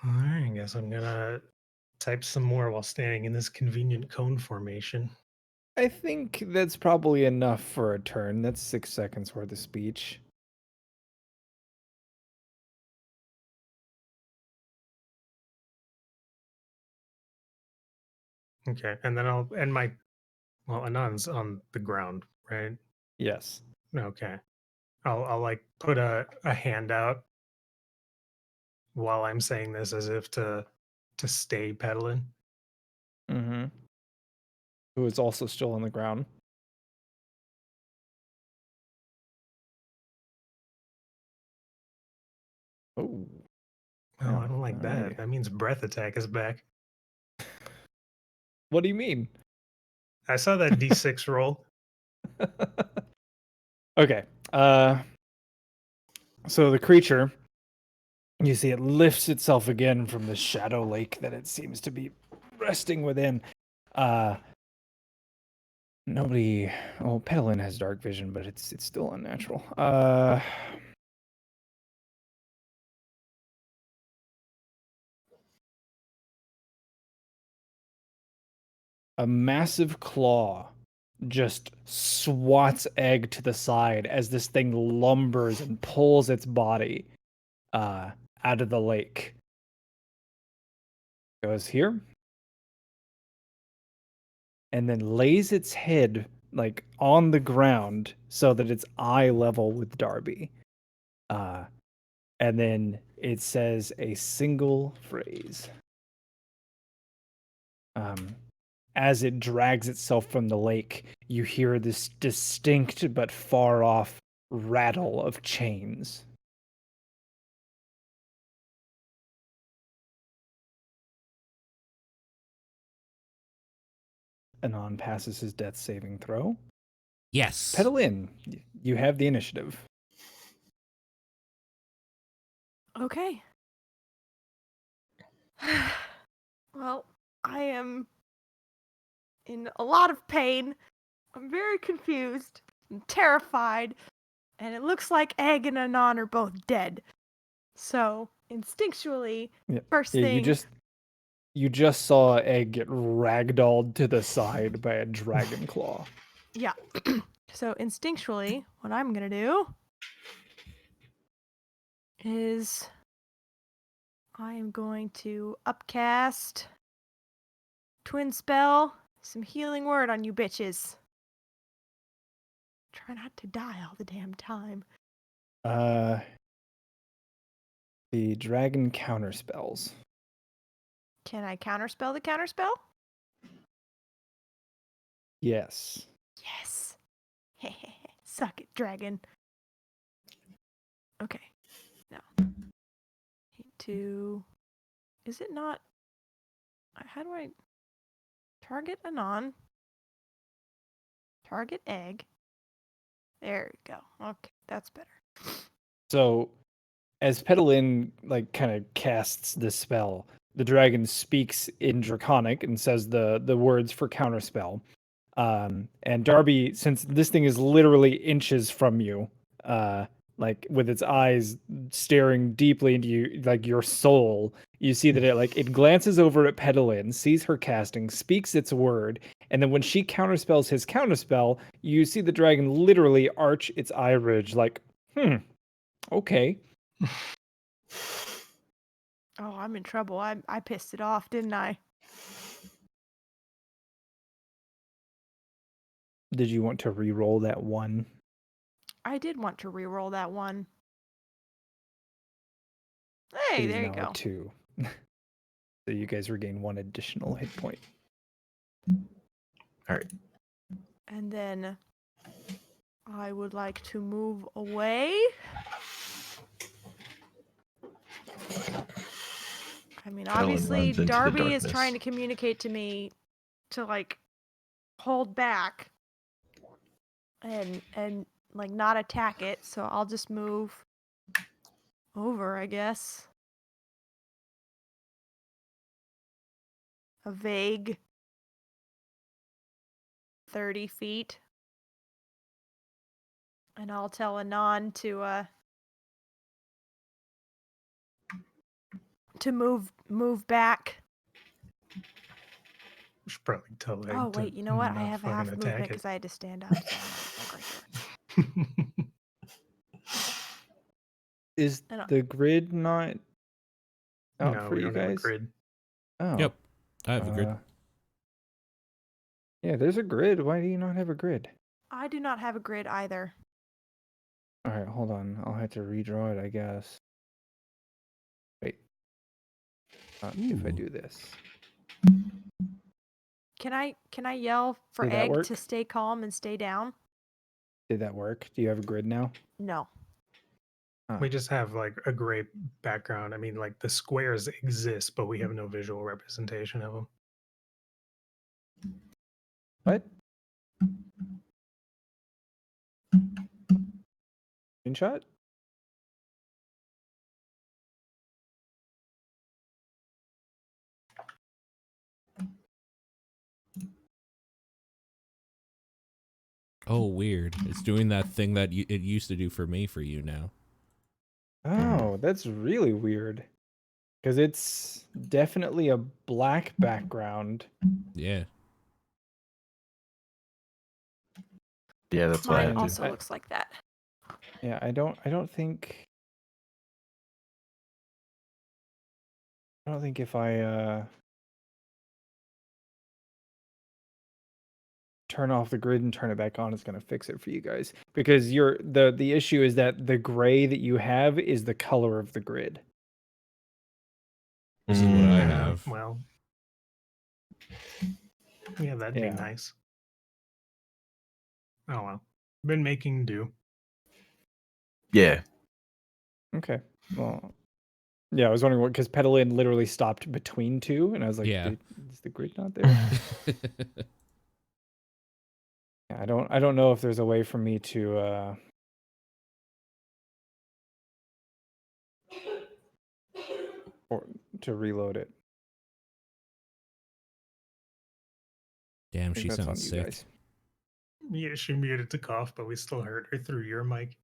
All right, I guess I'm gonna type some more while standing in this convenient cone formation. I think that's probably enough for a turn. That's 6 seconds worth of speech. Okay, and then I'll end my Anon's on the ground, right? Yes. Okay. I'll like put a hand out while I'm saying this as if to stay pedaling. Mm-hmm. Who is also still on the ground. Oh. Oh, Yeah, I don't like all that. right. That means breath attack is back. What do you mean? I saw that D6 roll. Okay. So the creature, you see it lifts itself again from the shadow lake that it seems to be resting within. Nobody. Oh, Petalin has dark vision, but it's still unnatural. A massive claw just swats Egg to the side as this thing lumbers and pulls its body out of the lake. Goes here. And then lays its head like on the ground so that it's eye level with Darby. And then it says a single phrase. As it drags itself from the lake, you hear this distinct but far off rattle of chains. Anon passes his death saving throw. Yes. Petalin, you have the initiative. Okay. Well, I am in a lot of pain. I'm very confused. I'm terrified. And it looks like Egg and Anon are both dead. So, instinctually, Yeah. first Yeah, thing... you just saw Egg get ragdolled to the side by a dragon claw. Yeah. So, instinctually, what I'm going to do is I am going to upcast Twin Spell, some healing word on you bitches. Try not to die all the damn time. The dragon counterspells. Can I counterspell the counterspell? Yes. Yes. Suck it, dragon. Okay. Now. Is it not... How do I... Target Anon. Target Egg. There we go. Okay, that's better. So, as Petalin like kind of casts the spell, the dragon speaks in Draconic and says the words for counterspell. And Darby, since this thing is literally inches from you, like with its eyes staring deeply into you, like your soul. You see that it glances over at Pedalin, sees her casting, speaks its word, and then when she counterspells his counterspell, you see the dragon literally arch its eye ridge, like, okay. Oh, I'm in trouble. I pissed it off, didn't I? Did you want to re-roll that one? I did want to re-roll that one. It Hey, is there you now a go. 2. So you guys regain 1 additional hit point. All right. And then I would like to move away. I mean, Ellen obviously, runs into the Darby is darkness. trying to communicate to me to like hold back and like not attack it. So I'll just move over, I guess. A vague 30 feet. And I'll tell Anon to move back. We should probably tell Egg Oh to wait, you know what? I not have a fucking half movement attack because it. I had to stand up. So I'm gonna move like right here. Is I don't- the grid not out No, for we you don't have a guys? grid. Oh. Yep. I have a grid. Yeah, there's a grid. Why do you not have a grid? I do not have a grid either. All right, hold on. I'll have to redraw it, I guess. Wait. If I Ooh. do this. Can I yell for Did that Egg work? to stay calm and stay down? Did that work? Do you have a grid now? No. We just have like a gray background. I mean, like the squares exist, but we have no visual representation of them. What? Screenshot? Oh, weird. It's doing that thing that it used to do for me for you now. Oh, that's really weird. Because it's definitely a black background. Yeah. Yeah, that's what I Mine had to. also looks like that. Yeah, I don't think if I turn off the grid and turn it back on, it's gonna fix it for you guys. Because the issue is that the gray that you have is the color of the grid. This is what I Mm. have. Well, yeah, that'd be Yeah. nice. Oh well. Been making do. Yeah. Okay. Well, yeah, I was wondering what, because Pedalin literally stopped between 2, and I was like, Yeah. is the grid not there? Yeah, I don't know if there's a way for me to or to reload it. Damn, I think she that's on sounds you sick. guys. Yeah, she muted to cough, but we still heard her through your mic.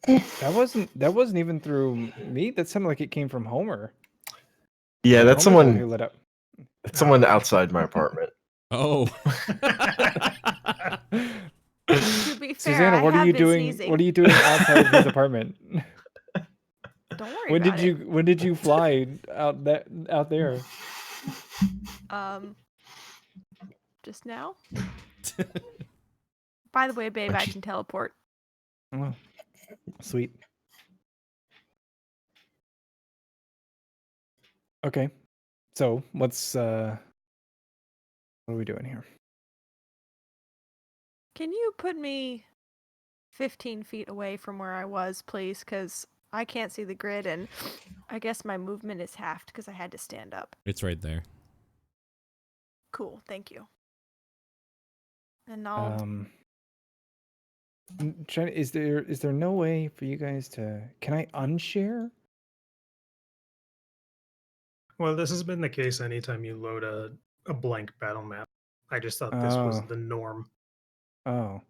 That wasn't even through me. That sounded like it came from Homer. Yeah, that's Homer's the one who someone. lit up. That's someone okay. outside my apartment. Oh. To be fair, Susanna, I what are have you been doing? sneezing. What are you doing outside of his apartment? Don't worry When about did you fly out there? Just now. By the way, babe, When I she- can teleport. Oh, sweet. Okay. So what are we doing here? Can you put me 15 feet away from where I was, please? Because I can't see the grid, and I guess my movement is halved because I had to stand up. It's right there. Cool, thank you. And I'll Is there no way for you guys to? Can I unshare? Well, this has been the case anytime you load a blank battle map. I just thought this was Oh. the norm. Oh.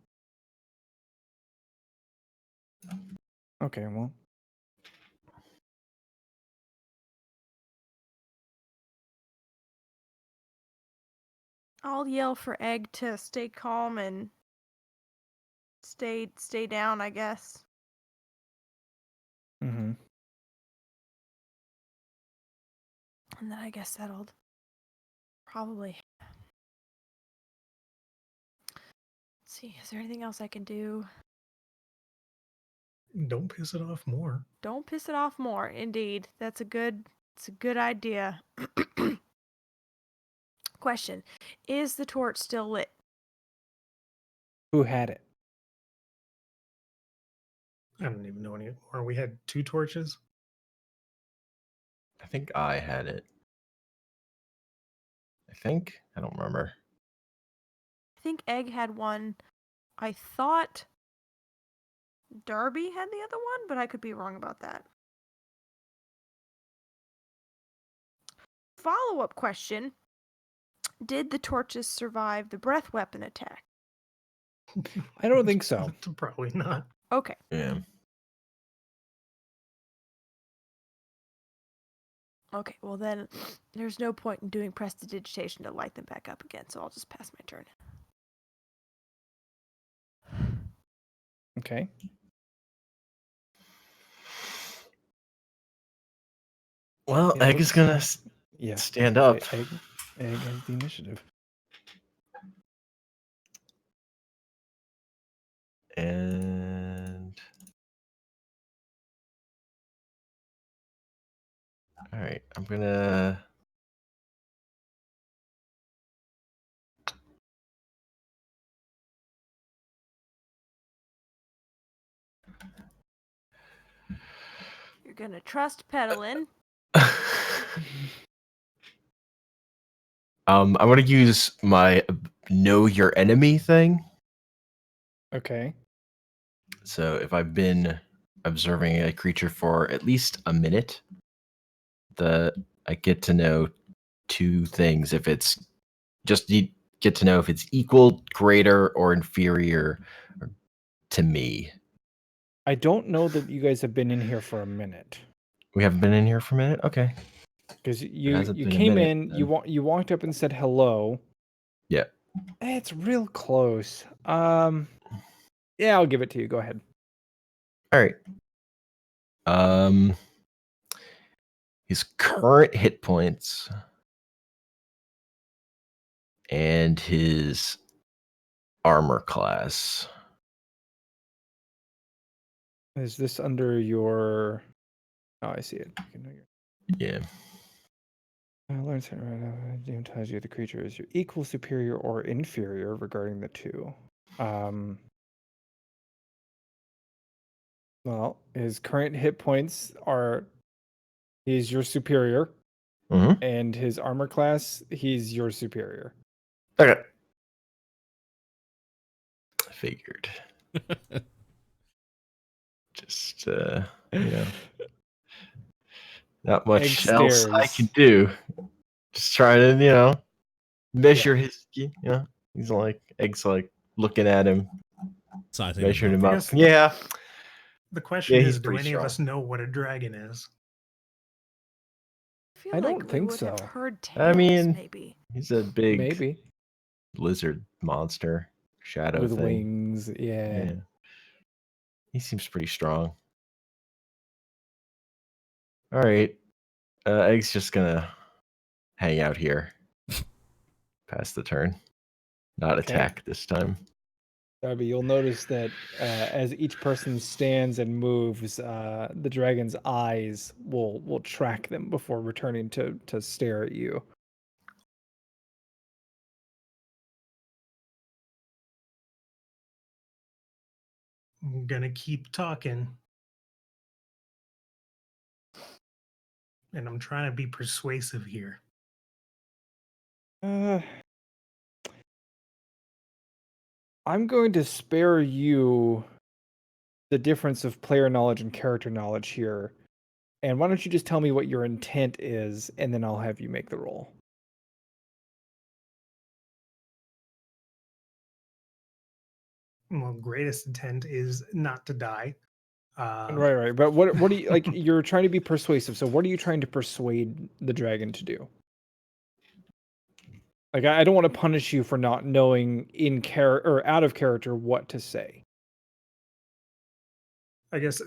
Okay, well. I'll yell for Egg to stay calm and stay down, I guess. Mm-hmm. And then I guess that'll probably. Let's see, is there anything else I can do? Don't piss it off more. Don't piss it off more. Indeed, it's a good idea. Question: is the torch still lit? Who had it? I don't even know anymore. We had 2 torches. I think I had it. I don't remember. I think Egg had one. I thought Darby had the other one, but I could be wrong about that. Follow-up question: did the torches survive the breath weapon attack? I don't think so. Probably not. Okay. Yeah. Okay, well then, there's no point in doing prestidigitation to light them back up again, so I'll just pass my turn. Okay. Well, It Egg is looks- gonna Yeah. stand up. Egg has the initiative. And all right, I'm gonna. You're gonna trust peddling. I'm gonna use my know your enemy thing. Okay. So if I've been observing a creature for at least a minute, I get to know 2 things. If it's just you get to know if it's equal, greater, or inferior to me. I don't know that you guys have been in here for a minute. We haven't been in here for a minute. Okay. Because hasn't you been a came minute, in, then. you walked up and said hello. Yeah. It's real close. Yeah, I'll give it to you. Go ahead. All right. His current hit points and his armor class. Is this under your? Oh, I see it. I know Yeah. learn something. Tells you the creature is your equal, superior, or inferior regarding the 2. Well, his current hit points are. He's your superior, Mm-hmm. and his armor class, he's your superior. Okay. I figured. Just not much Egg else I stares. can do. Just trying to, measure his, he's like, Egg's like looking at him, Sizing measuring him him up. up. guess- Yeah. The question he's is, do pretty any of us strong. know what a dragon is? I feel I don't like think we would have so. heard I tales, mean, maybe. He's a big Maybe lizard monster shadow with thing. wings. Yeah. Yeah. He seems pretty strong. All right. Egg's just gonna hang out here. Pass the turn. Not Okay. attack this time. Darby, you'll notice that as each person stands and moves, the dragon's eyes will track them before returning to stare at you. I'm gonna keep talking. And I'm trying to be persuasive here. I'm going to spare you the difference of player knowledge and character knowledge here. And why don't you just tell me what your intent is, and then I'll have you make the roll. Well, greatest intent is not to die. Right. But what do you like? You're trying to be persuasive. So what are you trying to persuade the dragon to do? Like, I don't want to punish you for not knowing in character or out of character what to say. I guess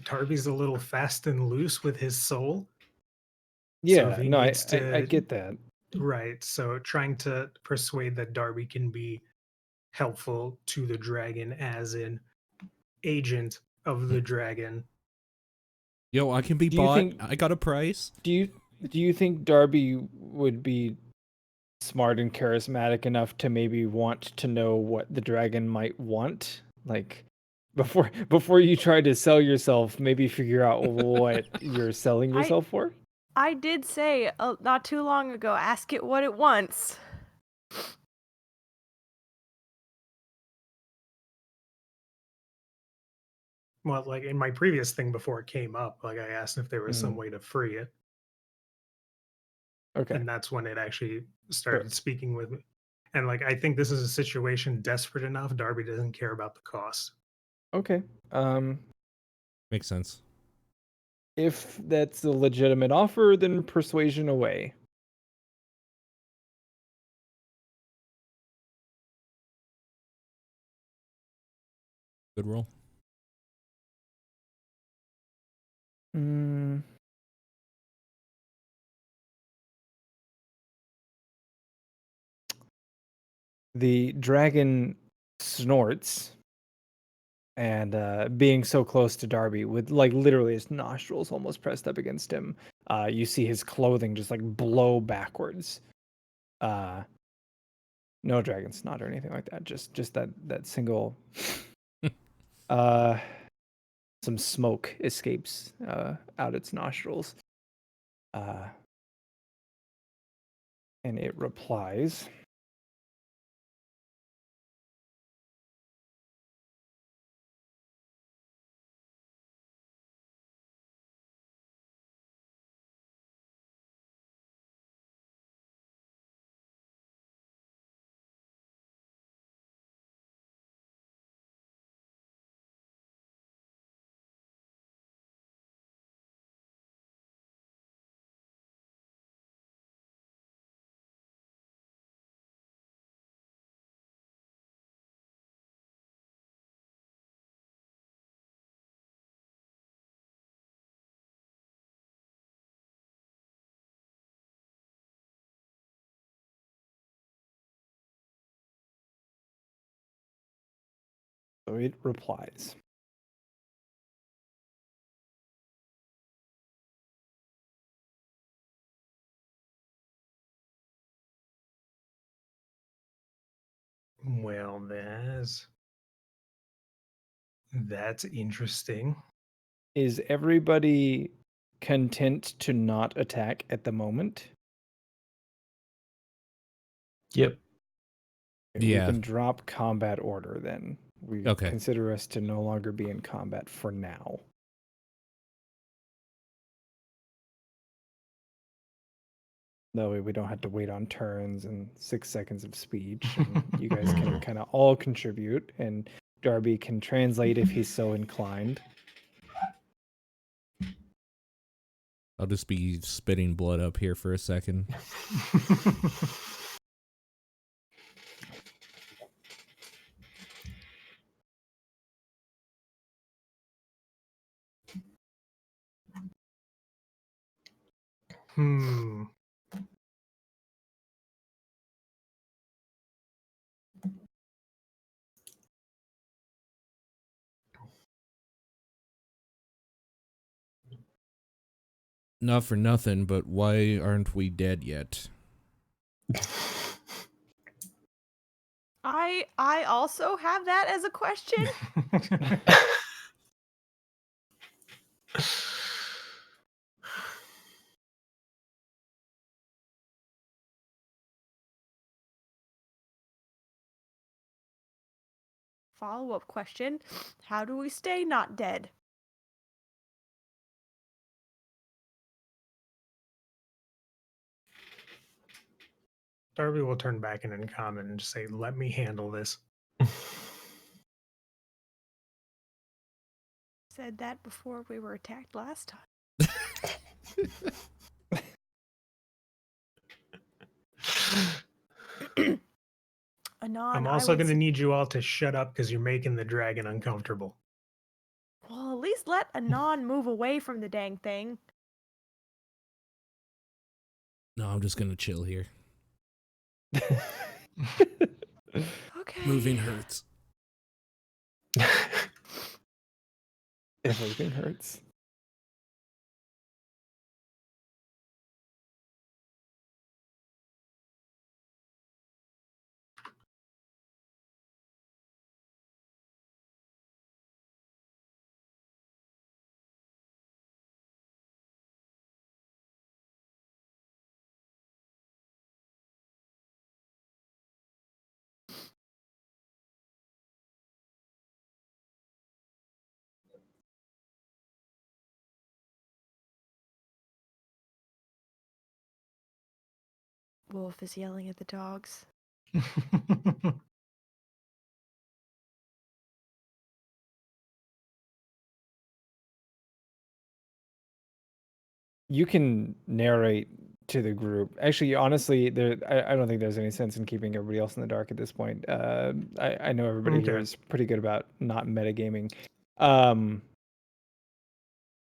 Darby's a little fast and loose with his soul. So if Yeah, he no, needs I to, get that. right. So trying to persuade that Darby can be helpful to the dragon as an agent of the dragon. Yo, I can be Do you bought. think I got a price. do you think Darby would be smart and charismatic enough to maybe want to know what the dragon might want? Like before you try to sell yourself, maybe figure out what you're selling I yourself for? I did say not too long ago, ask it what it wants. Well, like in my previous thing before it came up, like I asked if there was some way to free it. Okay. And that's when it actually Sure. started speaking with me. And like I think this is a situation desperate enough. Darby doesn't care about the cost. Okay. Makes sense. If that's a legitimate offer, then persuasion away. Good roll. Mm. The dragon snorts, and being so close to Darby, with like literally his nostrils almost pressed up against him, you see his clothing just like blow backwards. No dragon snot or anything like that. Just that single. Some smoke escapes out its nostrils. And it replies. So it replies. Well, that's interesting. Is everybody content to not attack at the moment? Yep. We Yeah. can drop combat order then. We Okay. consider us to no longer be in combat for now. That way we don't have to wait on turns and 6 seconds of speech. And you guys can kind of all contribute, and Darby can translate if he's so inclined. I'll just be spitting blood up here for a second. Hmm. Not for nothing, but why aren't we dead yet? I also have that as a question. Follow-up question: how do we stay not dead? Darby will turn back in common and just say, "Let me handle this." said that before we were attacked last time. Anon, I'm I also would going to s- need you all to shut up because you're making the dragon uncomfortable. Well, at least let Anon move away from the dang thing. No, I'm just gonna chill here. Okay. Moving hurts. Everything hurts. Wolf is yelling at the dogs. You can narrate to the group. Actually, honestly, I don't think there's any sense in keeping everybody else in the dark at this point. I know everybody here Okay. is pretty good about not metagaming.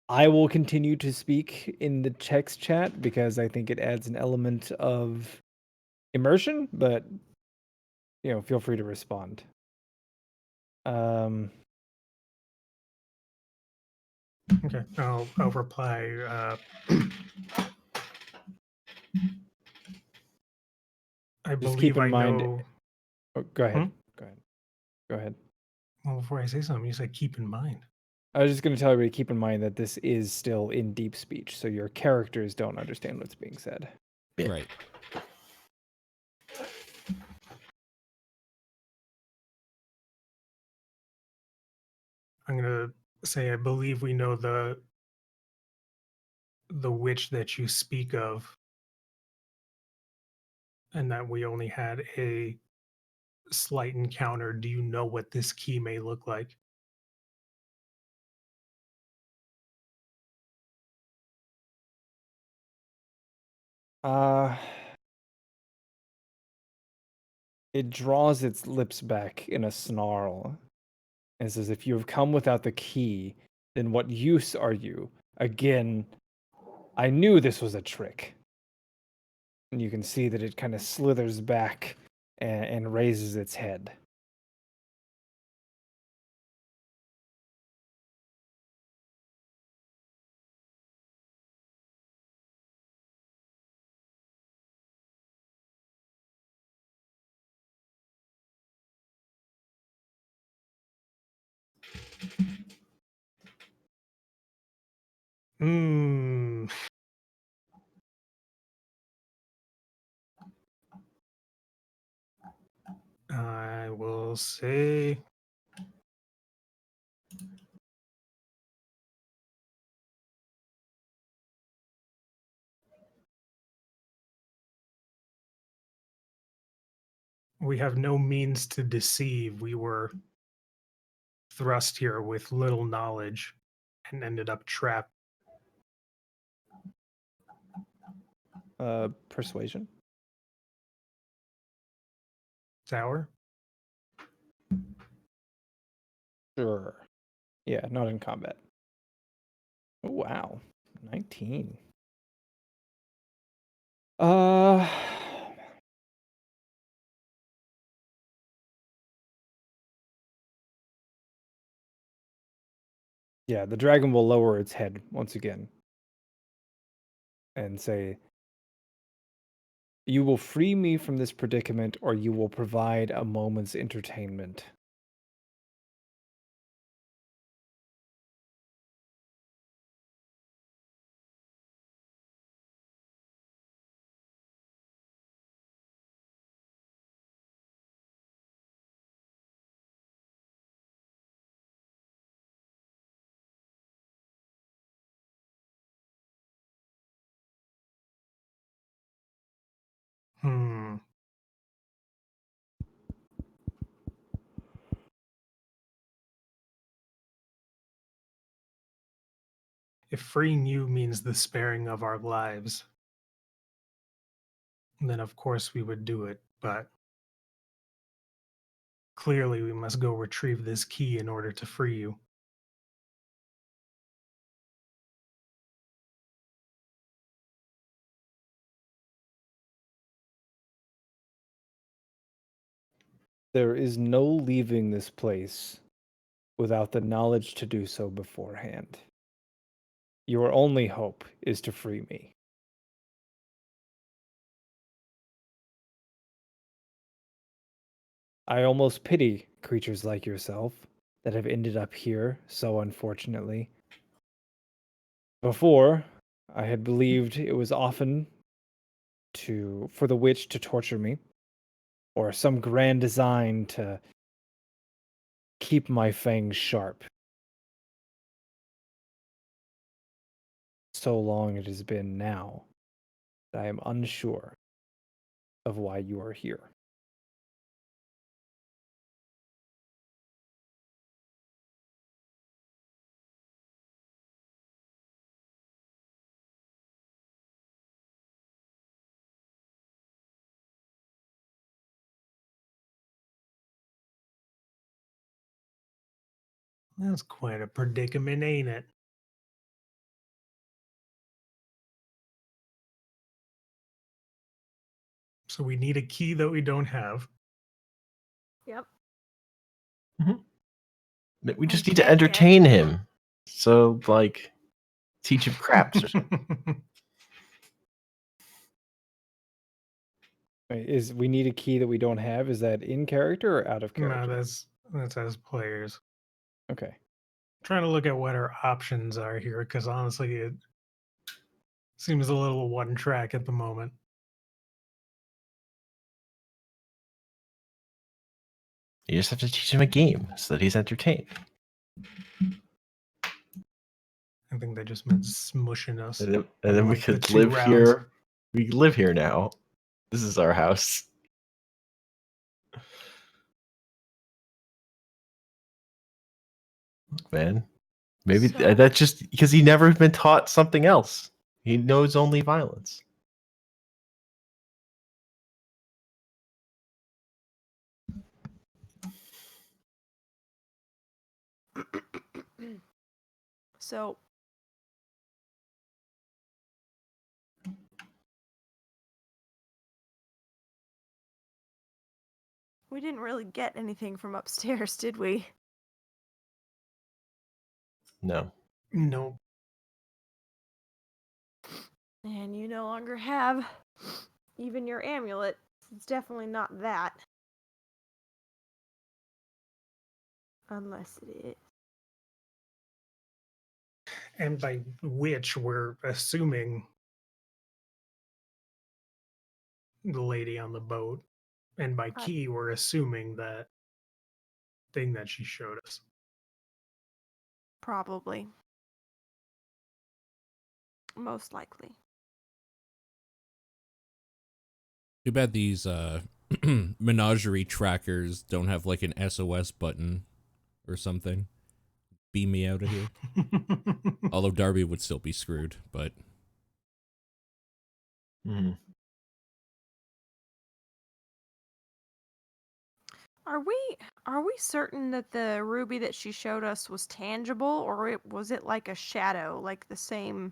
I will continue to speak in the text chat because I think it adds an element of immersion, but feel free to respond. Okay, I'll reply. I Just believe keep in I mind. know. Oh, go ahead. Hmm? Go ahead. Well, before I say something, you said keep in mind. I was just going to tell everybody keep in mind that this is still in deep speech, so your characters don't understand what's being said. Yeah. Right. I'm gonna say I believe we know the witch that you speak of, and that we only had a slight encounter. Do you know what this key may look like? It draws its lips back in a snarl and says, "If you have come without the key, then what use are you? Again, I knew this was a trick." And you can see that it kind of slithers back and raises its head. Hmm. I will say we have no means to deceive. We were thrust here with little knowledge and ended up trapped. Persuasion? Tower. Sure. Yeah, not in combat. Oh, wow. 19. Uh, yeah, the dragon will lower its head once again and say, "You will free me from this predicament, or you will provide a moment's entertainment." Hmm. If freeing you means the sparing of our lives, then of course we would do it, but clearly we must go retrieve this key in order to free you. There is no leaving this place without the knowledge to do so beforehand. Your only hope is to free me. I almost pity creatures like yourself that have ended up here so unfortunately. Before, I had believed it was often for the witch to torture me, or some grand design to keep my fangs sharp. So long it has been now that I am unsure of why you are here. That's quite a predicament, ain't it? So we need a key that we don't have. Yep. We just I need to can't get. entertain him. So, like, teach him craps or something. Wait, we need a key that we don't have? Is that in character or out of No, character? that's as players. Okay. Trying to look at what our options are here, because honestly, it seems a little one track at the moment. You just have to teach him a game so that he's entertained. I think they just meant smushing us. And then we Like the could 2 live rounds. here. We live here now. This is our house. Look, man. Maybe So- that's just because he never been taught something else. He knows only violence. So we didn't really get anything from upstairs, did we? No. No. And you no longer have even your amulet. It's definitely not that. Unless it is. And by which we're assuming the lady on the boat. And by key, we're assuming that thing that she showed us. Probably. Most likely. Too bad these menagerie trackers don't have like an SOS button or something. Beam me out of here. Although Darby would still be screwed, but Mhm. Are we certain that the ruby that she showed us was tangible, or was it like a shadow, like the same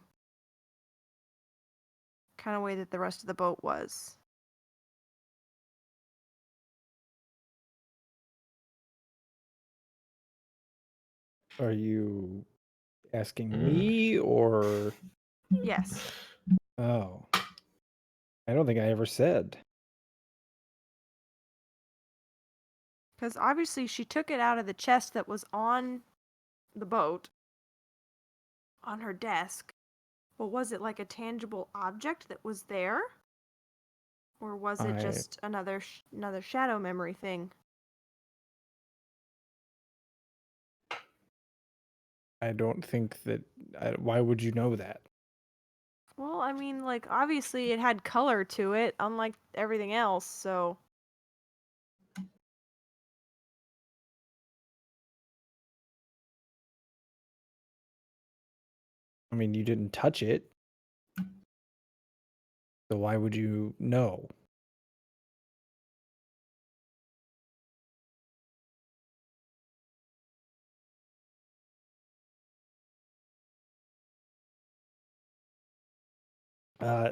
kind of way that the rest of the boat was? Are you asking Mm. me or? Yes. Oh. I don't think I ever said. Because obviously she took it out of the chest that was on the boat, on her desk. But was it like a tangible object that was there? Or was it just another shadow memory thing? I don't think that. Why would you know that? Well, I mean, like, obviously it had color to it, unlike everything else, so... I mean, you didn't touch it. So why would you know?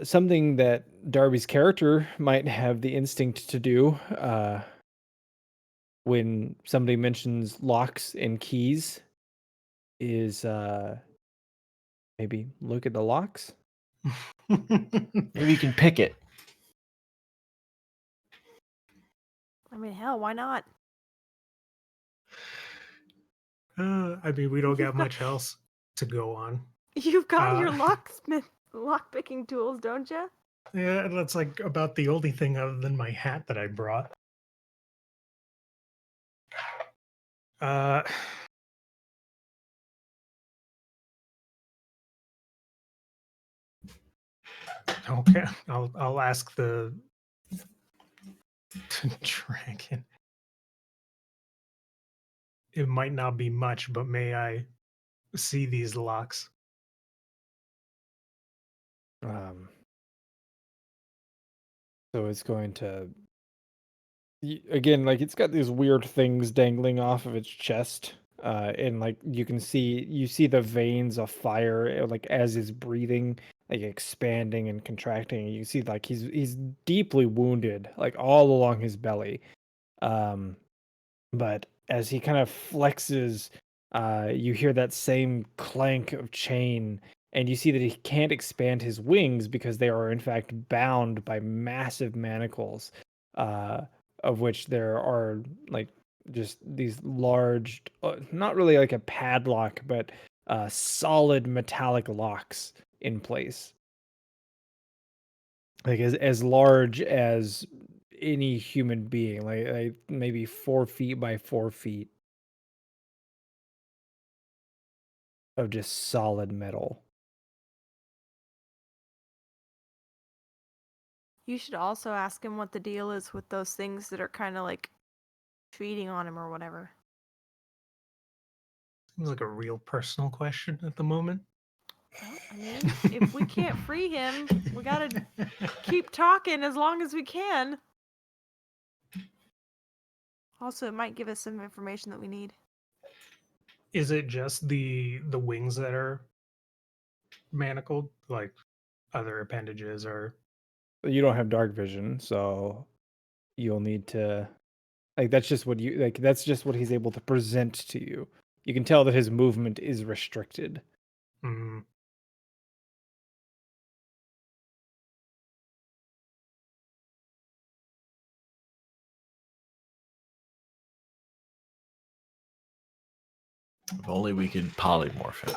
Something that Darby's character might have the instinct to do when somebody mentions locks and keys is maybe look at the locks. Maybe you can pick it. I mean, hell, why not? I mean, we don't got much else to go on. You've got your Uh, lock-picking tools, don't you? Yeah, that's like about the only thing other than my hat that I brought. Uh, okay, I'll ask the dragon. It might not be much, but may I see these locks? So it's going to again, like it's got these weird things dangling off of its chest, and like you see the veins of fire, like as he's breathing, like expanding and contracting. You see like he's deeply wounded, like all along his belly. Um, but as he kind of flexes, you hear that same clank of chain, and you see that he can't expand his wings because they are in fact bound by massive manacles, uh, of which there are like just these large, not really like a padlock, but solid metallic locks in place, like as large as any human being, like maybe 4 feet by 4 feet of just solid metal. You should also ask him what the deal is with those things that are kind of like feeding on him or whatever. Seems like a real personal question at the moment. Well, I mean, if we can't free him, we gotta keep talking as long as we can. Also, it might give us some information that we need. Is it just the wings that are manacled, like other appendages, or You don't have dark vision, so you'll need to like that's just what you like that's just what he's able to present to you. You can tell that his movement is restricted. mm, If only we could polymorph it.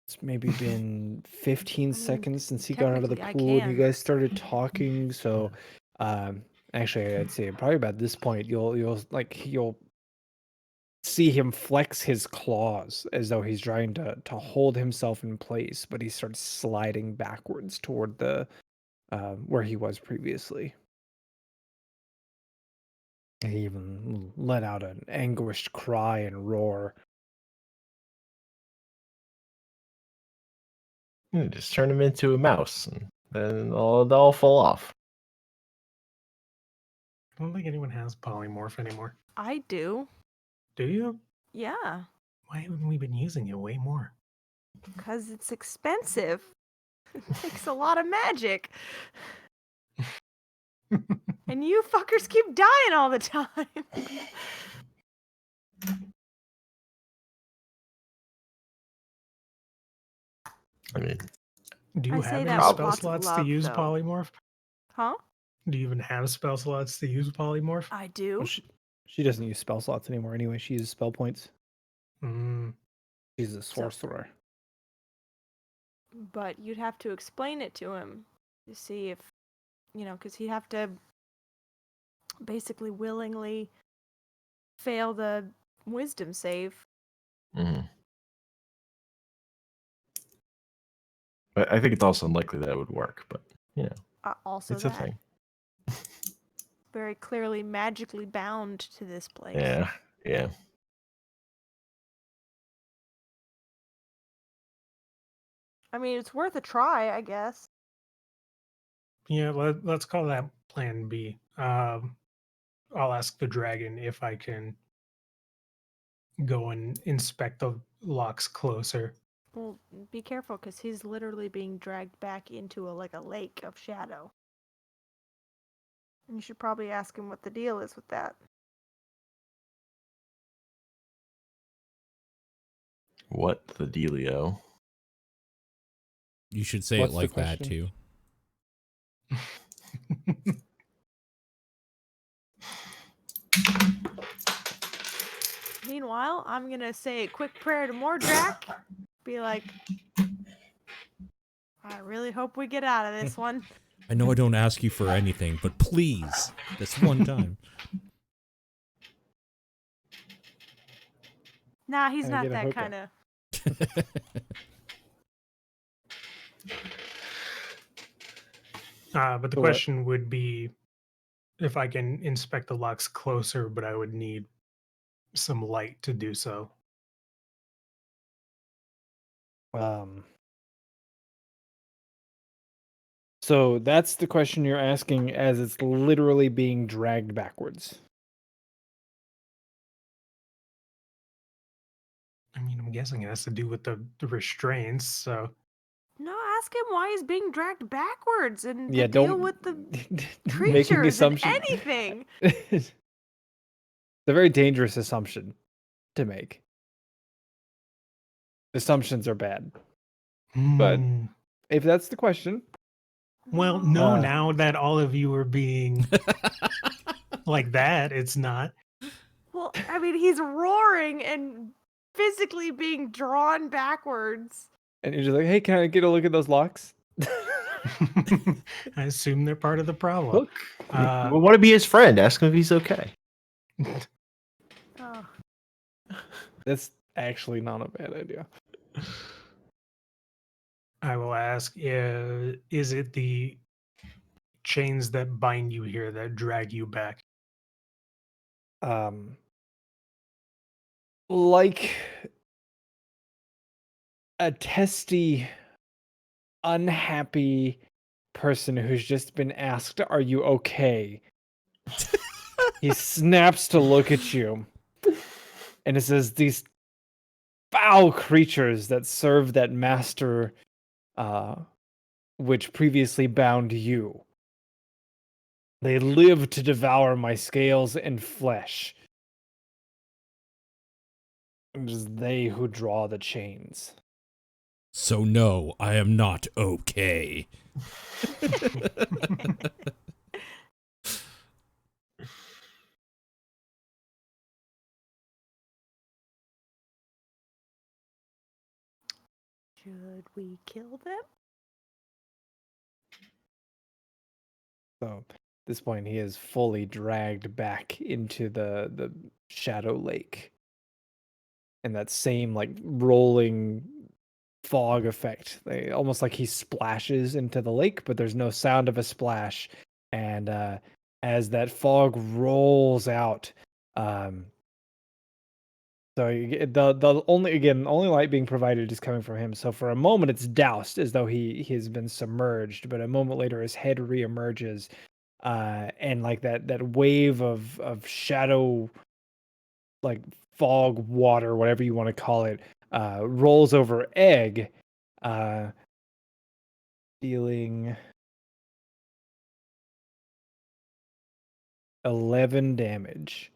It's maybe been 15 I mean, seconds since he got out of the technically, I pool and you can. guys started talking, so actually I'd say probably about this point you'll see him flex his claws as though he's trying to hold himself in place, but he starts sliding backwards toward the where he was previously. And he even let out an anguished cry and roar. Just turn him into a mouse, and then they'll all fall off. I don't think anyone has polymorph anymore. I do. Do you? Yeah, Why haven't we been using it way more? because it's expensive. It takes a lot of magic. And you fuckers keep dying all the time. I mean, Do you I have say any that with spell lots of slots to love, use though. polymorph? Huh? Do you even have spell slots to use polymorph? I do. Well, she doesn't use spell slots anymore anyway. She uses spell points. Mm, She's a sorcerer. But you'd have to explain it to him to see if, because he'd have to basically willingly fail the wisdom save. mhm. But I think it's also unlikely that it would work. But Also, it's a that thing. very clearly magically bound to this place. Yeah. I mean, it's worth a try, I guess. Yeah, let's call that Plan B. I'll ask the dragon if I can go and inspect the locks closer. Well, be careful, because he's literally being dragged back into a lake of shadow. And you should probably ask him what the deal is with that. What the dealio? You should say What's it the like that question? too. Meanwhile, I'm gonna say a quick prayer to Mordrak. Be like, I really hope we get out of this one. I know I don't ask you for anything, but please, this one time. Nah, he's Can I not get a that hookah? kind of. But the So what? question would be if I can inspect the locks closer, but I would need some light to do so. So that's the question you're asking as it's literally being dragged backwards. I mean, I'm guessing it has to do with the restraints. So No, ask him why he's being dragged backwards and Yeah, the deal don't with the making creatures and assumption. anything. It's a very dangerous assumption to make. Assumptions are bad. But Hmm. if that's the question, Well, no, Uh, now that all of you are being like that, it's not. Well, I mean, he's roaring and physically being drawn backwards. and you're just like, hey, can I get a look at those locks? I assume they're part of the problem. Look, Uh, we want to be his friend. Ask him if he's okay. Oh, That's actually not a bad idea. I will ask, is it the chains that bind you here that drag you back? Like a testy, unhappy person who's just been asked, "Are you okay?" He snaps to look at you, and it says, "These foul creatures that serve that master, which previously bound you. They live to devour my scales and flesh. It is they who draw the chains." So no, I am not okay. should we kill them? So at this point, he is fully dragged back into the shadow lake, and that same like rolling fog effect. They almost like he splashes into the lake, but there's no sound of a splash. And as that fog rolls out, so the only light being provided is coming from him. So for a moment, it's doused as though he has been submerged. But a moment later, his head reemerges, and like that wave of shadow, like fog, water, whatever you want to call it, rolls over Egg, dealing 11 damage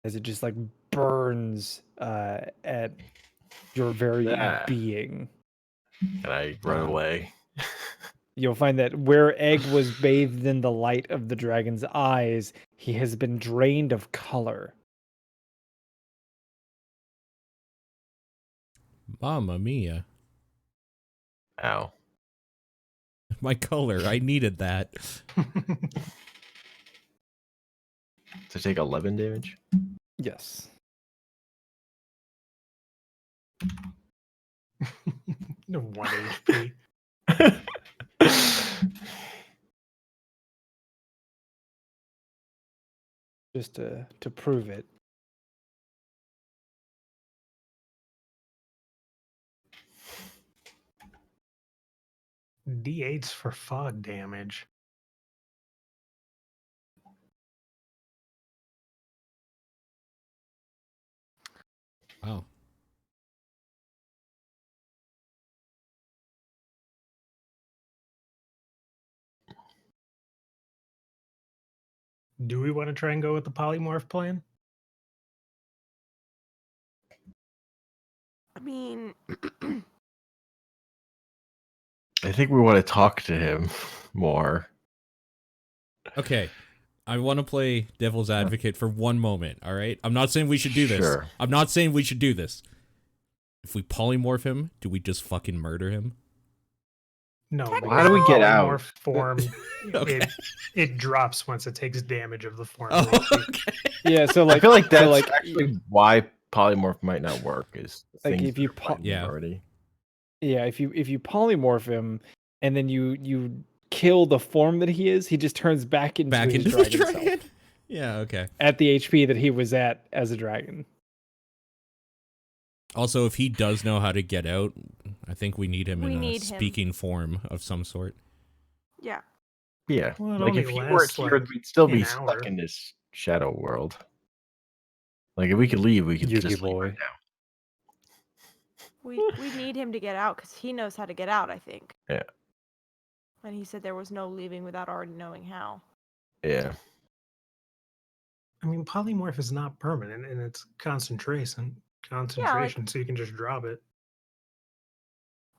as it just like burns at your very Ah. being. Can I run away? You'll find that where Egg was bathed in the light of the dragon's eyes, he has been drained of color. Mamma mia. Ow. My color, I needed that. To take 11 damage? Yes. No 1 HP. Just to prove it. D8s for fog damage. Wow. Do we want to try and go with the polymorph plan? I mean, I think we want to talk to him more. Okay. I want to play devil's advocate for one moment, all right? I'm not saying we should do this. Sure. I'm not saying we should do this. If we polymorph him, do we just fucking murder him? No. Technically- because How do we get polymorph out? form, Okay. it drops once it takes damage of the form. Oh, that you- okay. Yeah, so I like feel like so, that's like, actually why polymorph might not work. Is Like, things if you that are po- fighting Yeah. already. yeah, if you polymorph him and then you kill the form that he is, he just turns back into Back his into the dragon dragon? self Yeah, okay. at the HP that he was at as a dragon. Also, if he does know how to get out, I think we need him We in a need him. speaking form of some sort. yeah. Yeah. Well, it Like only if he weren't lasts, here, like, we'd still an be hour. stuck in this shadow world. Like if we could leave, we could Yuki just leave boy. right now. We need him to get out because he knows how to get out, I think. Yeah. And he said there was no leaving without already knowing how. Yeah. I mean, polymorph is not permanent, and it's concentration, so you can just drop it.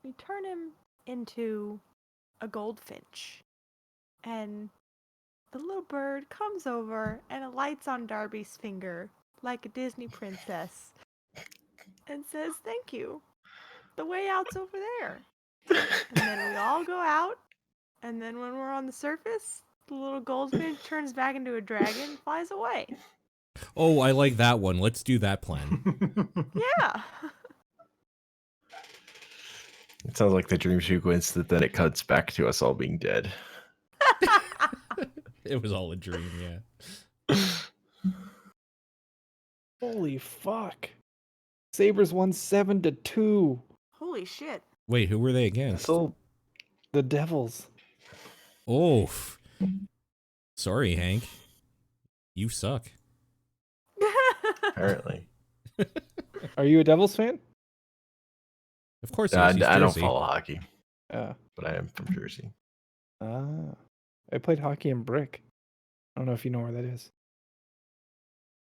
We turn him into a goldfinch. And the little bird comes over and alights on Darby's finger like a Disney princess and says, "Thank you. The way out's over there." And then we all go out, and then when we're on the surface, the little goldfinch turns back into a dragon, flies away. Oh, I like that one. Let's do that plan. Yeah. It sounds like the dream sequence that then it cuts back to us all being dead. It was all a dream, yeah. Holy fuck. Sabres won 7-2. Holy shit. Wait, who were they against? So The Devils. Oh. Sorry, Hank. You suck. apparently, Are you a Devils fan? Of course he I, is. He's I don't Jersey. follow hockey, Uh, but I am from Jersey. I played hockey in Brick. I don't know if you know where that is.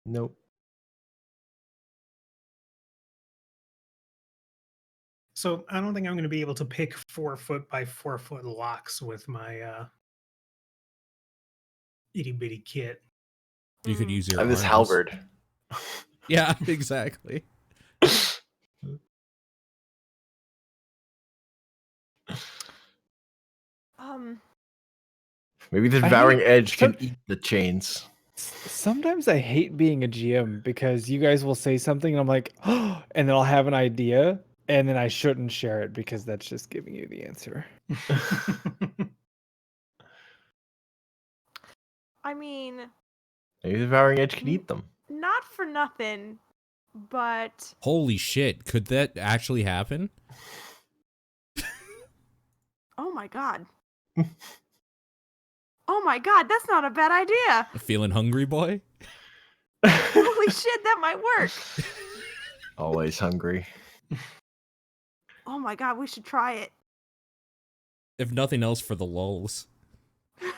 Nope. So I don't think I'm going to be able to pick 4 foot by 4 foot locks with my itty bitty kit. You could use your This arms. halberd. Yeah, exactly. Maybe the I devouring hate- edge can some- eat the chains. Sometimes I hate being a GM because you guys will say something and I'm like, oh, and then I'll have an idea and then I shouldn't share it because that's just giving you the answer. I mean, Maybe the devouring edge can eat them. not for nothing, but Holy shit. Could that actually happen? oh my god. Oh my god, that's not a bad idea. Feeling hungry, boy? Holy shit, that might work. Always hungry. Oh my god, we should try it. If nothing else, for the lulls.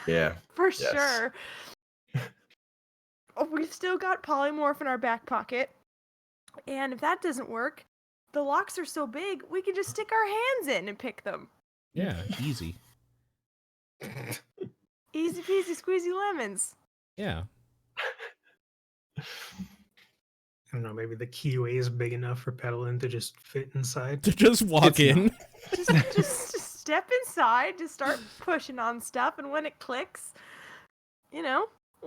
Yeah. For Yes. sure. Oh, we've still got polymorph in our back pocket. And if that doesn't work, the locks are so big, we can just stick our hands in and pick them. Yeah, easy. Easy peasy squeezy lemons. Yeah. I don't know, maybe the keyway is big enough for Petalin to just fit inside. To just walk It's in. Just step inside, just start pushing on stuff, and when it clicks, we'll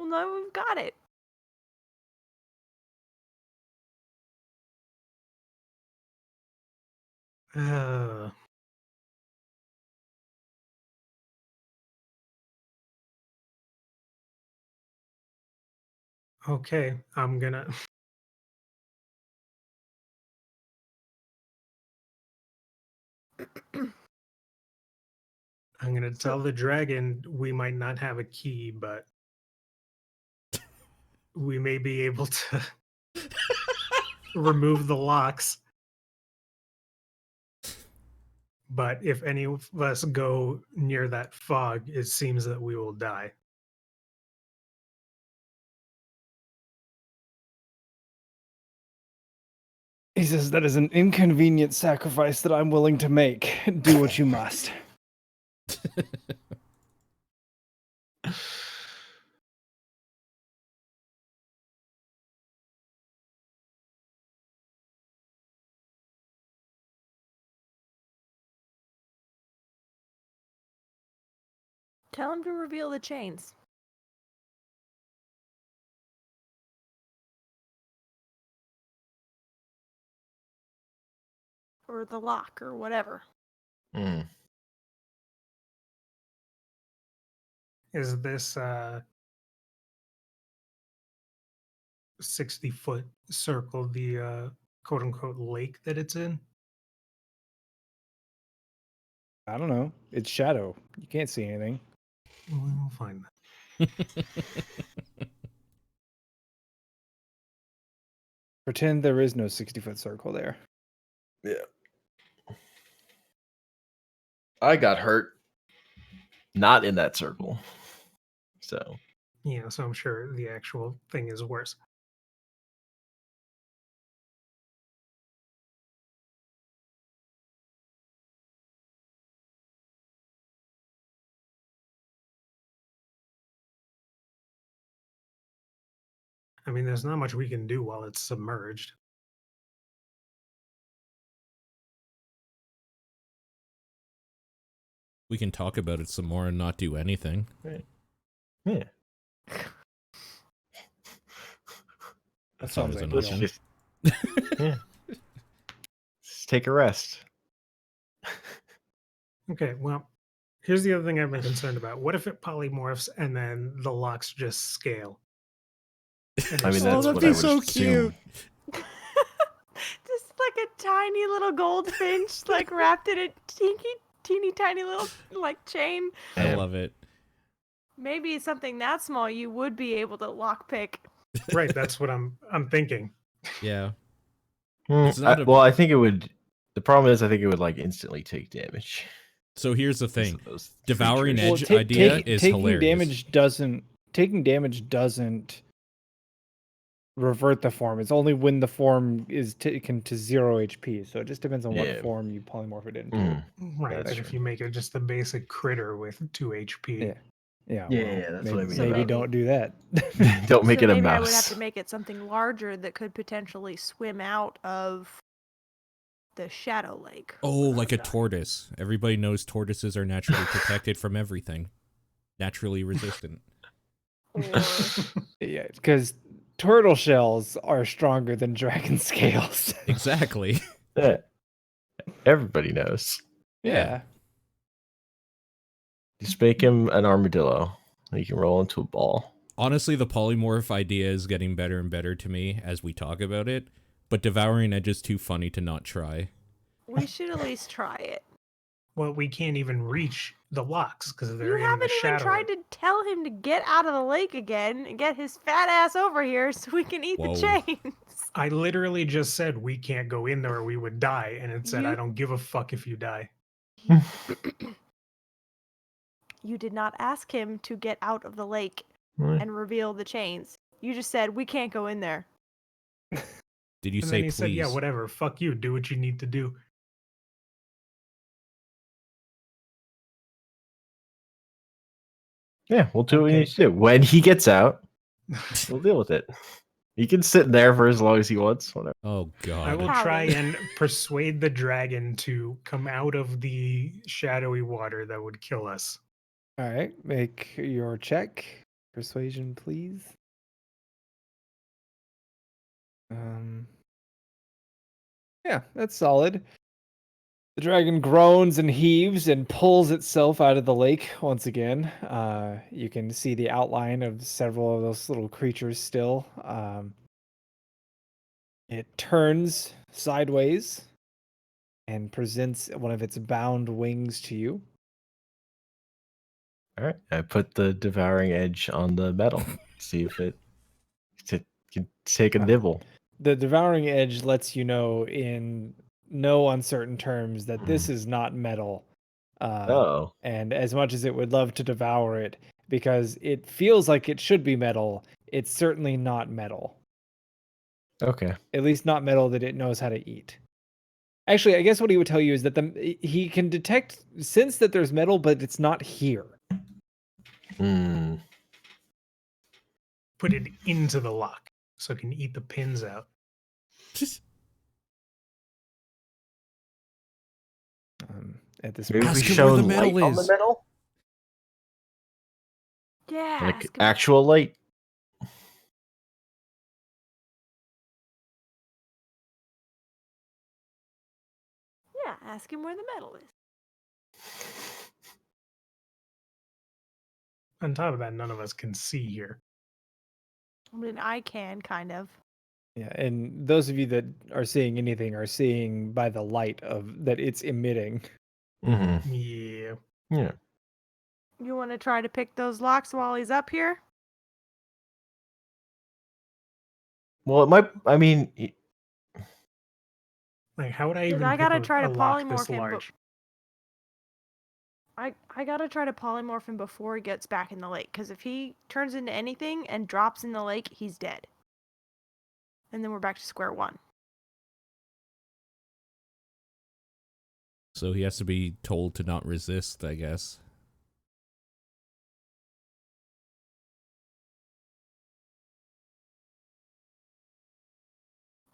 know we've got it. Uh, okay, I'm gonna. I'm gonna tell the dragon we might not have a key, but we may be able to remove the locks. But if any of us go near that fog, it seems that we will die. He says, that is an inconvenient sacrifice that I'm willing to make. Do what you must. Tell him to reveal the chains. Or the lock, or whatever. Hmm. Is this 60-foot circle the quote unquote lake that it's in? I don't know. It's shadow. You can't see anything. We'll find that. Pretend there is no 60-foot circle there. Yeah. I got hurt. Not in that circle. So Yeah, so I'm sure the actual thing is worse. I mean, there's not much we can do while it's submerged. We can talk about it some more and not do anything. yeah. That Sounds sounds like ideal. Yeah. Just take a rest. Okay, well, here's the other thing I've been concerned about. What if it polymorphs and then the locks just scale? And I mean, it's that's still what I be would so assume. cute. Just like a tiny little goldfinch, like wrapped in a teeny tiny little like chain. I Damn. love it. Maybe something that small you would be able to lockpick. right. That's what I'm thinking. Yeah. Hmm, It's not a- well, I think it would. The problem is, I think it would like instantly take damage. So here's the Because thing. of those Devouring creatures. Edge idea is taking hilarious. taking damage doesn't revert the form. It's only when the form is taken to 0 HP. So it just depends on Yeah. what form you polymorph it into. Mm. Right. That's But if true. you make it just a basic critter with 2 HP. Yeah. Yeah, Yeah, well, yeah, that's maybe, what I mean maybe about- don't do that. Don't make So it a maybe mouse. I would have to make it something larger that could potentially swim out of the shadow lake. Oh, like a tortoise. Everybody knows tortoises are naturally protected from everything. Naturally resistant. Or Yeah, because turtle shells are stronger than dragon scales. Exactly. Yeah. Everybody knows. Yeah. Just make him an armadillo. He can roll into a ball. Honestly, the polymorph idea is getting better and better to me as we talk about it, but Devouring Edge is too funny to not try. we should at least try it. Well, we can't even reach the locks because You they're in the haven't even shadow. tried to tell him to get out of the lake again and get his fat ass over here so we can eat Whoa. the chains. I literally just said we can't go in there or we would die, and it said I You- don't give a fuck if you die. You did not ask him to get out of the lake and reveal the chains. You just said we can't go in there. Did you And say then he please? said, "Yeah, whatever. Fuck you. Do what you need to do." Yeah, we'll do what we Okay. need to do. When he gets out, we'll deal with it. He can sit there for as long as he wants. Whatever. Oh I will god. try Howling. and persuade the dragon to come out of the shadowy water that would kill us. All right, make your check. Persuasion, please. Yeah, that's solid. The dragon groans and heaves and pulls itself out of the lake once again. You can see the outline of several of those little creatures still. It turns sideways and presents one of its bound wings to you. All right. I put the devouring edge on the metal. See if it can take a nibble. The devouring edge lets you know in no uncertain terms that this is not metal. Oh. And as much as it would love to devour it, because it feels like it should be metal, it's certainly not metal. Okay. At least not metal that it knows how to eat. Actually, I guess what he would tell you is that he can sense that there's metal, but it's not here. Hmm. Put it into the lock so it can eat the pins out. At this Maybe point, we Ask him show where the light metal on the is. metal? Yeah. Like ask him- actual light? Yeah, ask him where the metal is. On top of that, none of us can see here. I mean, I can kind of. yeah, and those of you that are seeing anything are seeing by the light that it's emitting. Mm-hmm. Yeah. Yeah. You want to try to pick those locks while he's up here? Well, it might. I mean, Like, how would I 'Cause even I pick gotta try a to lock this polymorph him, but- large? I gotta try to polymorph him before he gets back in the lake. Because if he turns into anything and drops in the lake, he's dead. And then we're back to square one. So he has to be told to not resist, I guess.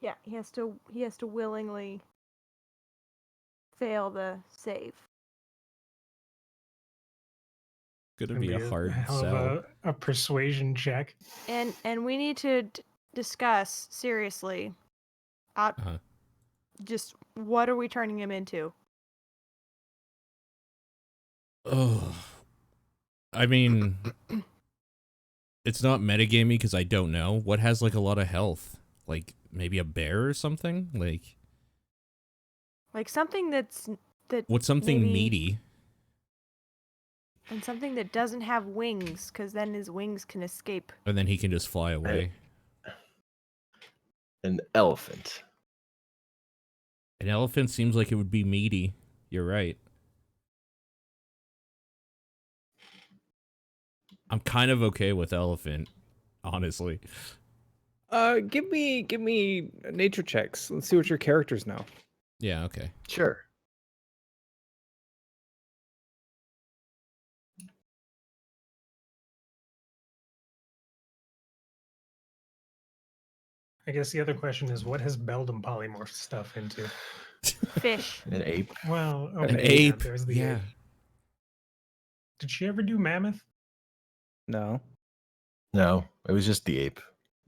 Yeah, he has to willingly fail the save. Gonna It'd be a hard hell of sell. a persuasion check. And we need to discuss seriously Uh-huh. just what are we turning him into? Oh, I mean, it's not metagamey because I don't know. What has like a lot of health? Like maybe a bear or something? Like something that What's something maybe- meaty? and something that doesn't have wings, because then his wings can escape. And then he can just fly away. an elephant. An elephant seems like it would be meaty. You're right. I'm kind of okay with elephant, honestly. Give me nature checks. Let's see what your characters know. Yeah, okay. Sure. I guess the other question is, what has Beldam polymorphed stuff into? Fish. An ape. Well, okay, An yeah, ape. there's the Yeah. ape. Did she ever do mammoth? No. No, it was just the ape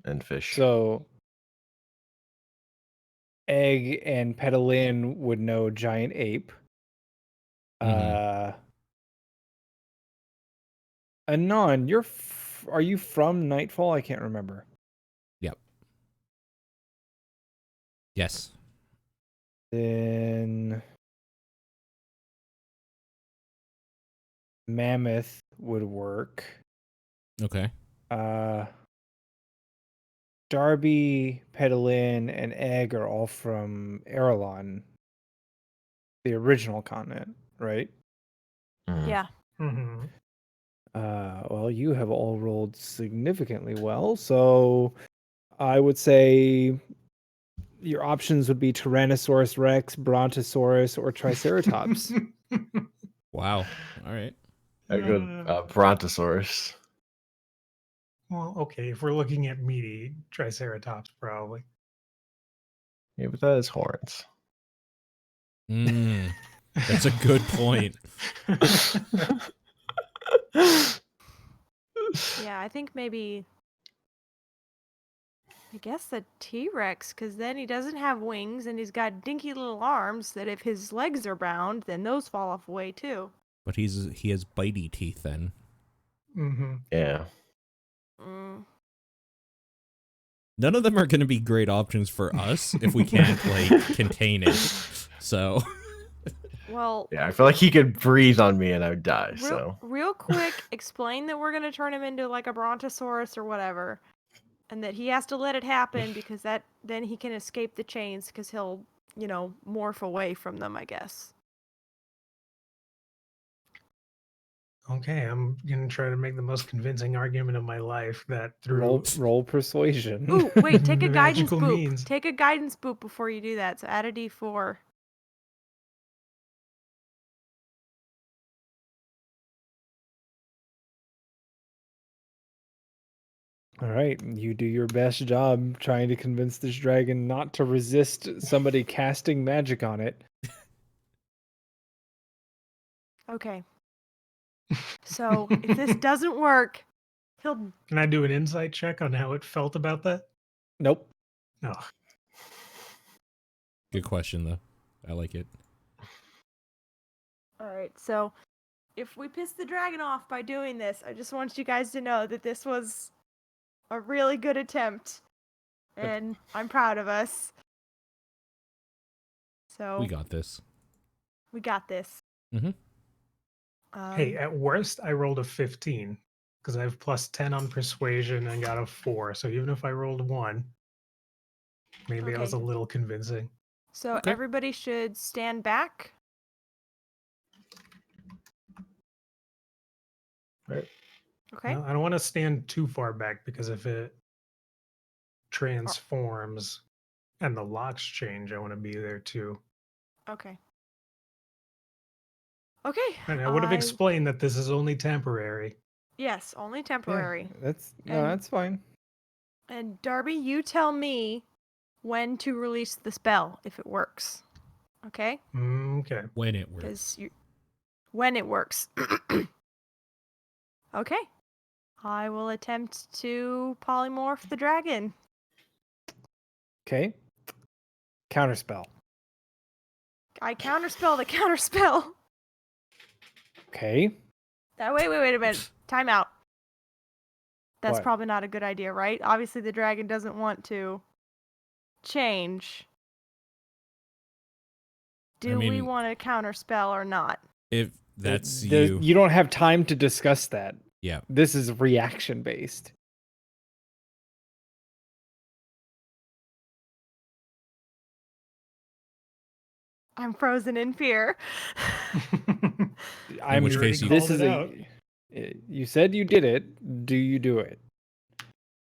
and fish. So Egg and Petalin would know giant ape. Anon, are you from Nightfall? I can't remember. Yep. Yes. Then Mammoth would work. Okay. Darby, Petalin, and Egg are all from Erelon, the original continent, right? Mhm. Yeah. Mm-hmm. Well, you have all rolled significantly well, so I would say your options would be Tyrannosaurus Rex, Brontosaurus, or Triceratops. Wow. All right. I go Brontosaurus. Well, okay, if we're looking at meaty, Triceratops probably. Yeah, but that has horns. That's a good point. Yeah, I think maybe. I guess the T-Rex, because then he doesn't have wings and he's got dinky little arms that if his legs are bound, then those fall off away too. But he has bitey teeth then. Mm-hmm. Yeah. Mm. None of them are going to be great options for us if we can't like contain it. So Well, Yeah, I feel like he could breathe on me and I would die. So real quick, explain that we're gonna turn him into like a brontosaurus or whatever, and that he has to let it happen because then he can escape the chains because he'll, morph away from them, I guess. Okay, I'm gonna try to make the most convincing argument of my life that through Roll persuasion. Ooh, wait, take a guidance magical boop. means. Take a guidance boop before you do that. So add a d4. All right, you do your best job trying to convince this dragon not to resist somebody casting magic on it. Okay. So if this doesn't work, he'll. Can I do an insight check on how it felt about that? Nope. No. Good question, though. I like it. All right. So if we piss the dragon off by doing this, I just want you guys to know that this was a really good attempt, and I'm proud of us. So We got this. We got this. Mm-hmm. Hey, at worst, I rolled a 15 because I have plus 10 on persuasion and got a 4. So even if I rolled 1, maybe I was a Okay. little convincing. So Okay. everybody should stand back. Right. Okay. No, I don't want to stand too far back because if it transforms and the locks change, I want to be there too. Okay. Okay. And I would have explained that this is only temporary. Yes, only Yeah, temporary. no, that's fine. And Darby, you tell me when to release the spell if it works. Okay? Okay. When it works. Because when it works. Okay. I will attempt to polymorph the dragon. Okay. Counterspell. I counterspell the counterspell. Okay. Wait a minute. Time out. That's What? probably not a good idea, right? Obviously the dragon doesn't want to change. Do we mean, want to counterspell or not? If that's There's- you. You don't have time to discuss that. Yeah. This is reaction based. I'm frozen in fear. In which case you- this called is it out. you said you did it. Do you do it?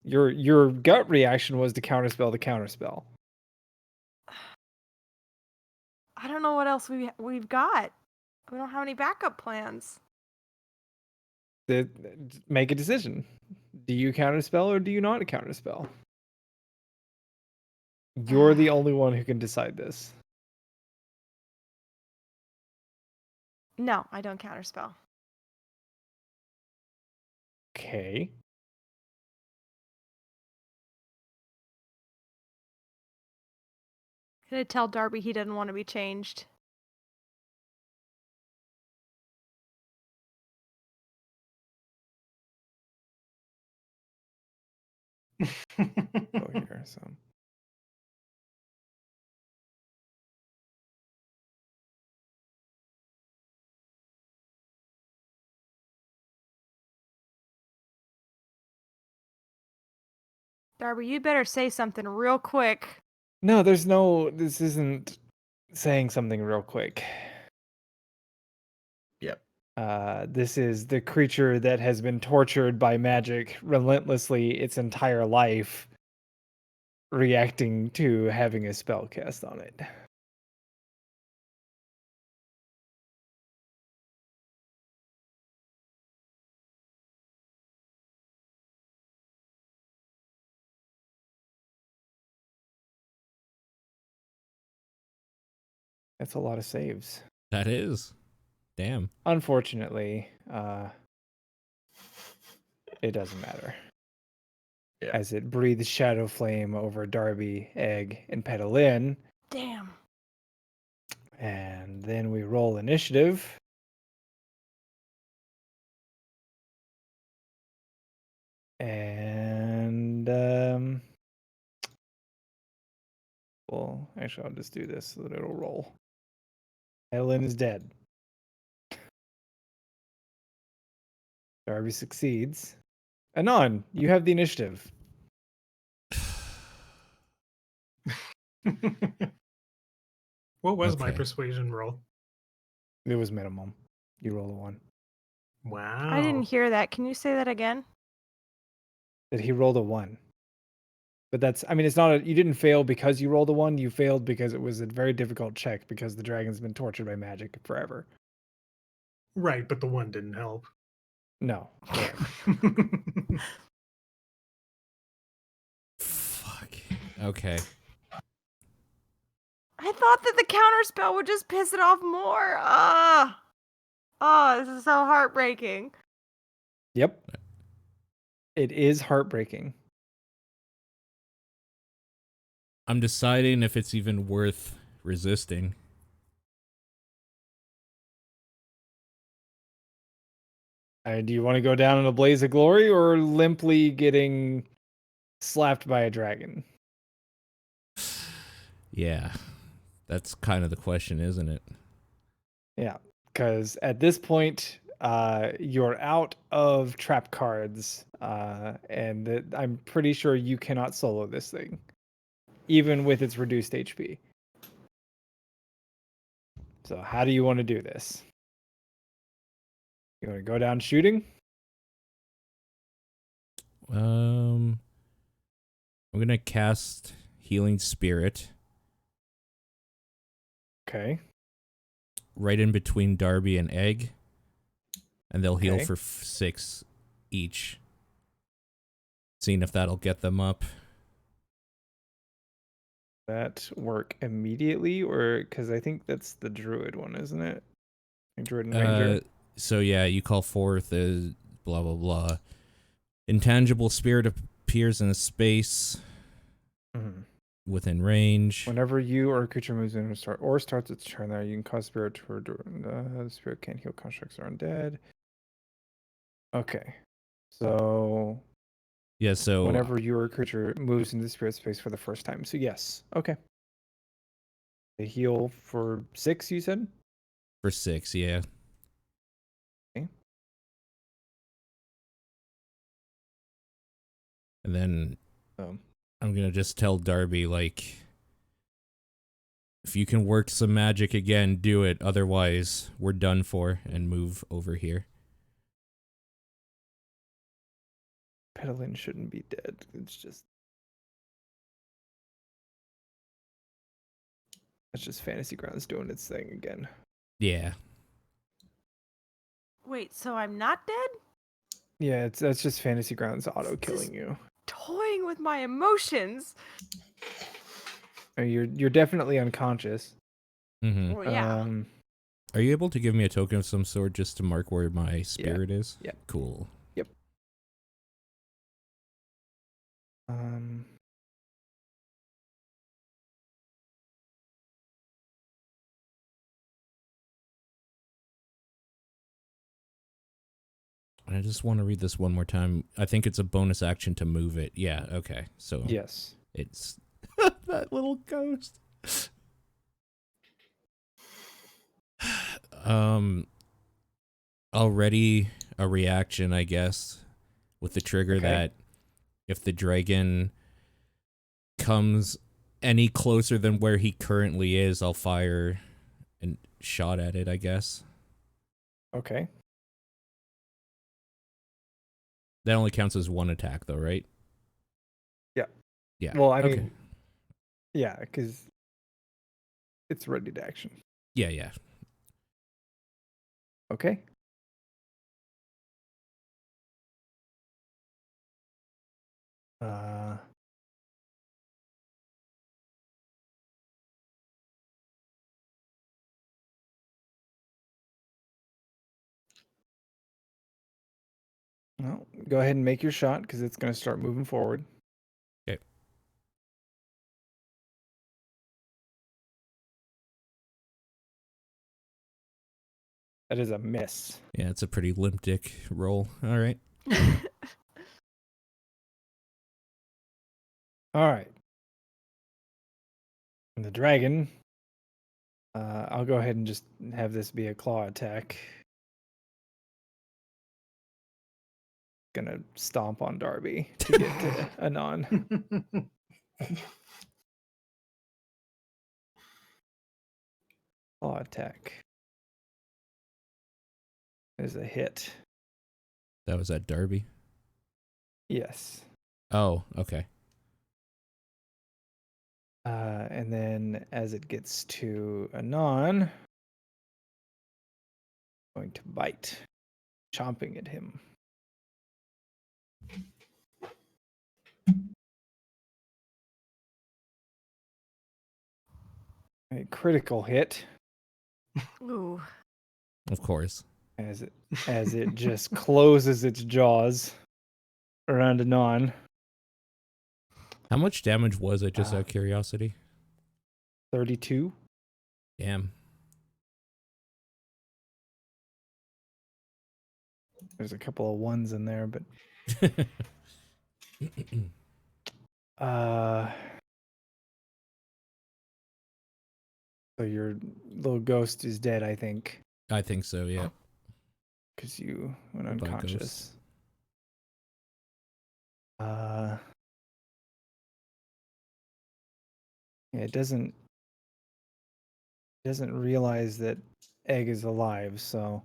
Your gut reaction was to counterspell the counterspell. I don't know what else we've got. We don't have any backup plans. Make a decision. Do you counterspell or do you not counterspell? You're the only one who can decide this. No, I don't counterspell. Okay. I'm gonna tell Darby he doesn't want to be changed. Go here. So. Darby, you better say something real quick. No, there's no. This isn't saying something real quick. Yep. This is the creature that has been tortured by magic relentlessly its entire life, reacting to having a spell cast on it. That's a lot of saves. That is. Damn. Unfortunately, it doesn't matter. Yeah. As it breathes shadow flame over Darby, Egg, and Petalin. Damn. And then we roll initiative. And well, actually I'll just do this so that it'll roll. Helen is dead. Darby succeeds. Anon, you have the initiative. What was my Okay. persuasion roll? It was minimum. You roll a 1. Wow. I didn't hear that. Can you say that again? That he rolled a 1. But that's, I mean, it's not you didn't fail because you rolled a 1. You failed because it was a very difficult check because the dragon's been tortured by magic forever. Right, but the one didn't help. No. Correct. Fuck. Okay. I thought that the counter spell would just piss it off more. Ah. Oh, this is so heartbreaking. Yep. It is heartbreaking. I'm deciding if it's even worth resisting. Do you want to go down in a blaze of glory or limply getting slapped by a dragon? Yeah. That's kind of the question, isn't it? Yeah, because at this point, you're out of trap cards, and I'm pretty sure you cannot solo this thing, even with its reduced HP. So how do you want to do this? You want to go down shooting? I'm gonna cast Healing Spirit Okay. right in between Darby and Egg, and they'll heal Okay. for 6 each. Seeing if that'll get them up. That work immediately, or because I think that's the druid one, isn't it? Druid and ranger. So yeah, you call forth a blah blah blah. Intangible spirit appears in a space Mhm. within range. Whenever you or a creature moves in or starts its turn there, you can cause spirit to the spirit can't heal constructs or undead. Okay. So Yeah, so whenever you or a creature moves into the spirit space for the first time. So yes. Okay. They heal for 6, you said? for 6, yeah. Okay. And then Um, I'm gonna just tell Darby, like, if you can work some magic again, do it. Otherwise, we're done for, and move over here. Petalin shouldn't be dead. It's just Fantasy Grounds doing its thing again. Yeah. Wait, so I'm not dead? Yeah, that's just Fantasy Grounds auto This killing you. Toying with my emotions. You're definitely unconscious. Mm-hmm. Well, yeah. Are you able to give me a token of some sort just to mark where my spirit is? Yeah. Cool. Yep. I just want to read this one more time. I think it's a bonus action to move it. Yeah, okay. So Yes. it's that little ghost. Already a reaction, I guess, with the trigger Okay. that if the dragon comes any closer than where he currently is, I'll fire a shot at it, I guess. Okay. That only counts as one attack, though, right? Yeah. Yeah. Well, I okay. mean, yeah, because it's ready to action. Yeah, yeah. Okay. Well, go ahead and make your shot because it's going to start moving forward. Okay. That is a miss. Yeah, it's a pretty limp dick roll. All right. All right. And the dragon I'll go ahead and just have this be a claw attack. Gonna stomp on Darby to get to Anon. Claw attack. Is a hit. That was at Derby. Yes. Oh, okay. And then as it gets to Anon, going to bite, chomping at him. A critical hit Ooh. Of course. as it just closes its jaws around Anon. How much damage was it, just out of curiosity? 32. Damn. There's a couple of ones in there, but so your little ghost is dead, I think, I think so, yeah. because you went Goodbye, unconscious. Yeah, it doesn't realize that Egg is alive, so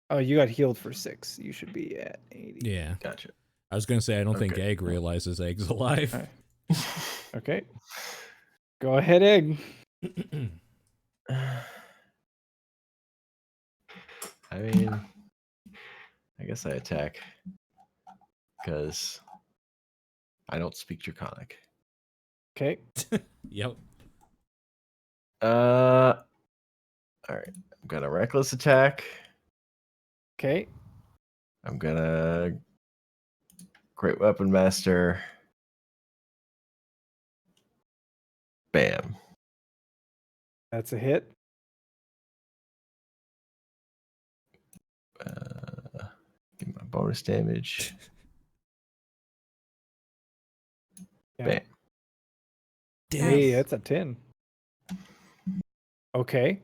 oh, you got healed for 6. You should be at 80. Yeah. Gotcha. I was going to say, I don't think Okay. Egg realizes Egg's alive. All right. Okay. Go ahead, Egg. I mean, I guess I attack because I don't speak Draconic. Okay. Yep. All right. I'm gonna reckless attack. Okay. I'm gonna great weapon master. Bam. That's a hit. Give my bonus damage. Yeah. Bam. Hey, Nice. that's a 10. Okay.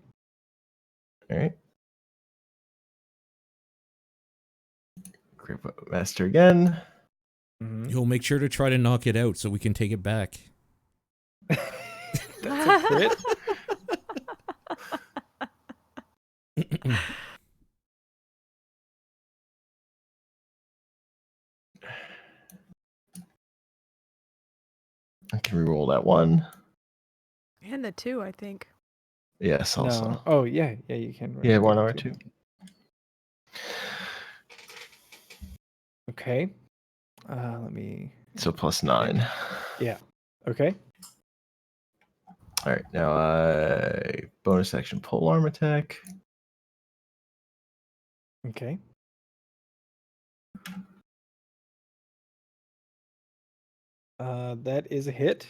All right. Great weapon master again. Mhm. You'll make sure to try to knock it out so we can take it back. That's a crit. I can reroll that one. And the 2, I think. Yes, also. No. Oh, yeah. Yeah, you can. Yeah, roll 1 it hour too. 2. Okay. Let me. So plus 9. Yeah. Okay. All right, now bonus action pole arm attack. Okay. That is a hit.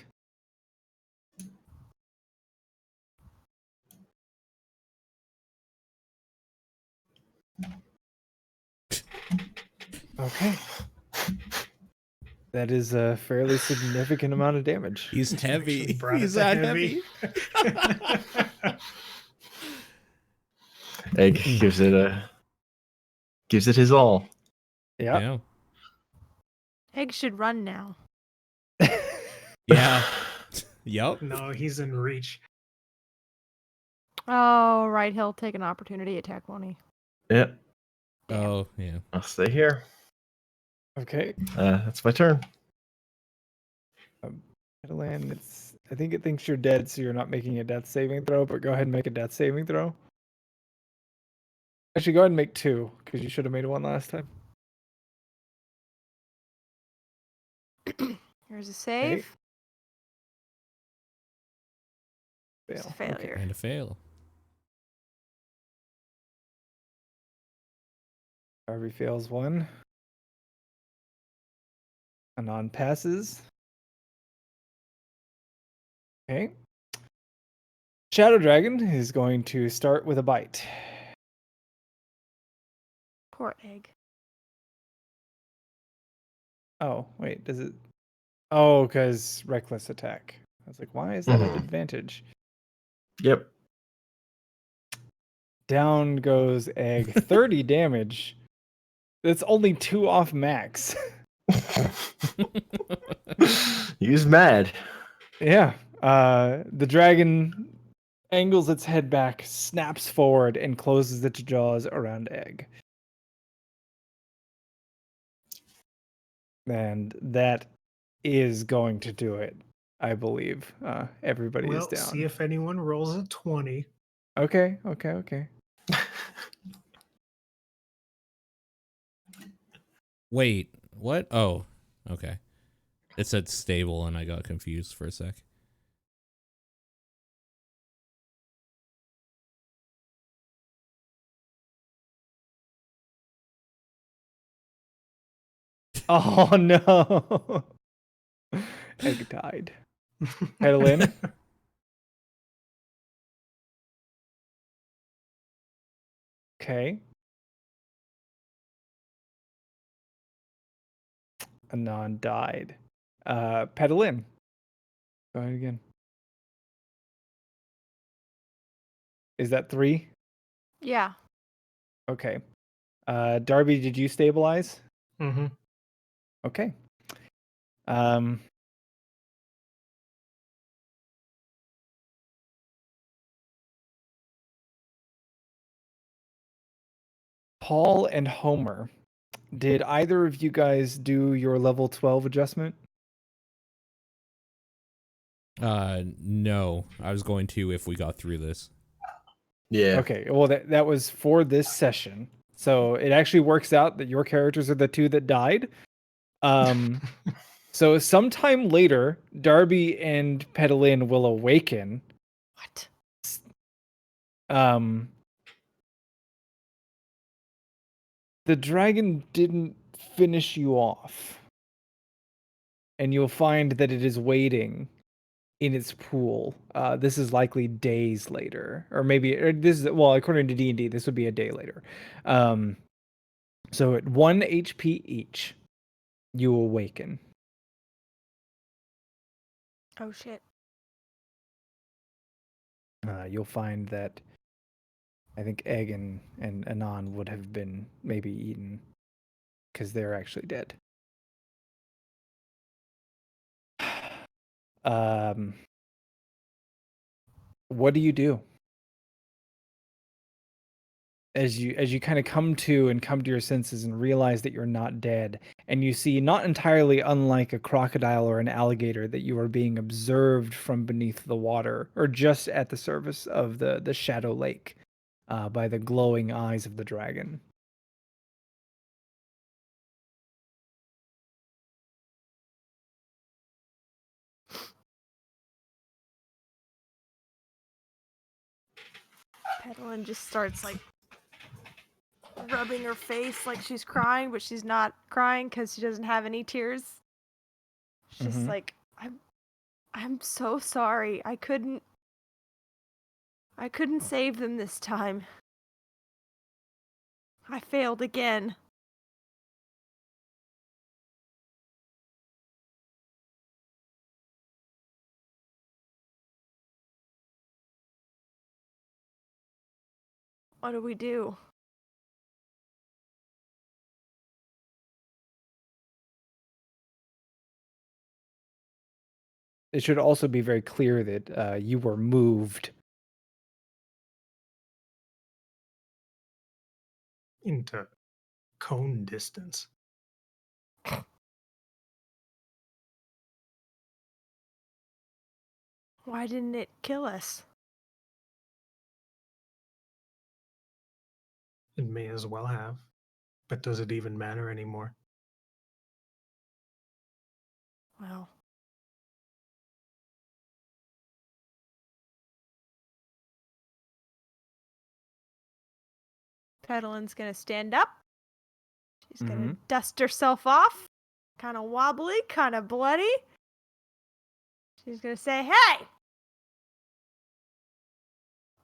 Okay. That is a fairly significant amount of damage. He's Actually heavy. brought it He's to that heavy. heavy. Egg gives it his all. Yeah. Yeah. Egg should run now. Yeah. Yep. No, he's in reach. Oh, right. He'll take an opportunity attack, won't he? Yep. Damn. Oh, yeah. I'll stay here. Okay. That's my turn. Catalan, I think it thinks you're dead, so you're not making a death saving throw, but go ahead and make a death saving throw. Actually, go ahead and make 2, because you should have made 1 last time. Here's a save. It's a Fail. Okay. failure. And a fail. Harvey fails 1. Anon passes. Okay. Shadow Dragon is going to start with a bite. Poor Egg. Oh, wait, does it? Oh, because reckless attack. I was like, why is that an Mhm. advantage? Yep. Down goes Egg. 30 damage. That's only 2 off max. He's mad. Yeah. The dragon angles its head back, snaps forward, and closes its jaws around Egg. And that is going to do it, I believe. Everybody is Well, down. see if anyone rolls a 20. Okay. Wait, what? Oh, okay. It said stable, and I got confused for a sec. Oh no. Egg died. Pedal in. Okay. Anon died. Pedal in. Go ahead again. Is that 3? Yeah. Okay. Darby, did you stabilize? Mm-hmm. Okay. Paul and Homer, did either of you guys do your level 12 adjustment? No, I was going to if we got through this. Yeah. Okay, well that was for this session. So it actually works out that your characters are the 2 that died. So sometime later, Darby and Pedalin will awaken. What? The dragon didn't finish you off. And you'll find that it is waiting in its pool. This is likely days later, or maybe this is, well, according to D&D, this would be a day later. So at 1 HP each, you awaken. Oh shit. You'll find that I think Egg and Anon would have been maybe eaten because they're actually dead. What do you do as you kind of come to your senses and realize that you're not dead, and you see, not entirely unlike a crocodile or an alligator, that you are being observed from beneath the water, or just at the surface of the shadow lake, by the glowing eyes of the dragon? Pedalin just starts like rubbing her face like she's crying, but she's not crying because she doesn't have any tears. She's just like, I'm so sorry. I couldn't save them this time. I failed again. What do we do? It should also be very clear that you were moved. Into cone distance. Why didn't it kill us? It may as well have. But does it even matter anymore? Well, Pedalin's gonna stand up. She's gonna dust herself off. Kind of wobbly, kind of bloody. She's gonna say, "Hey!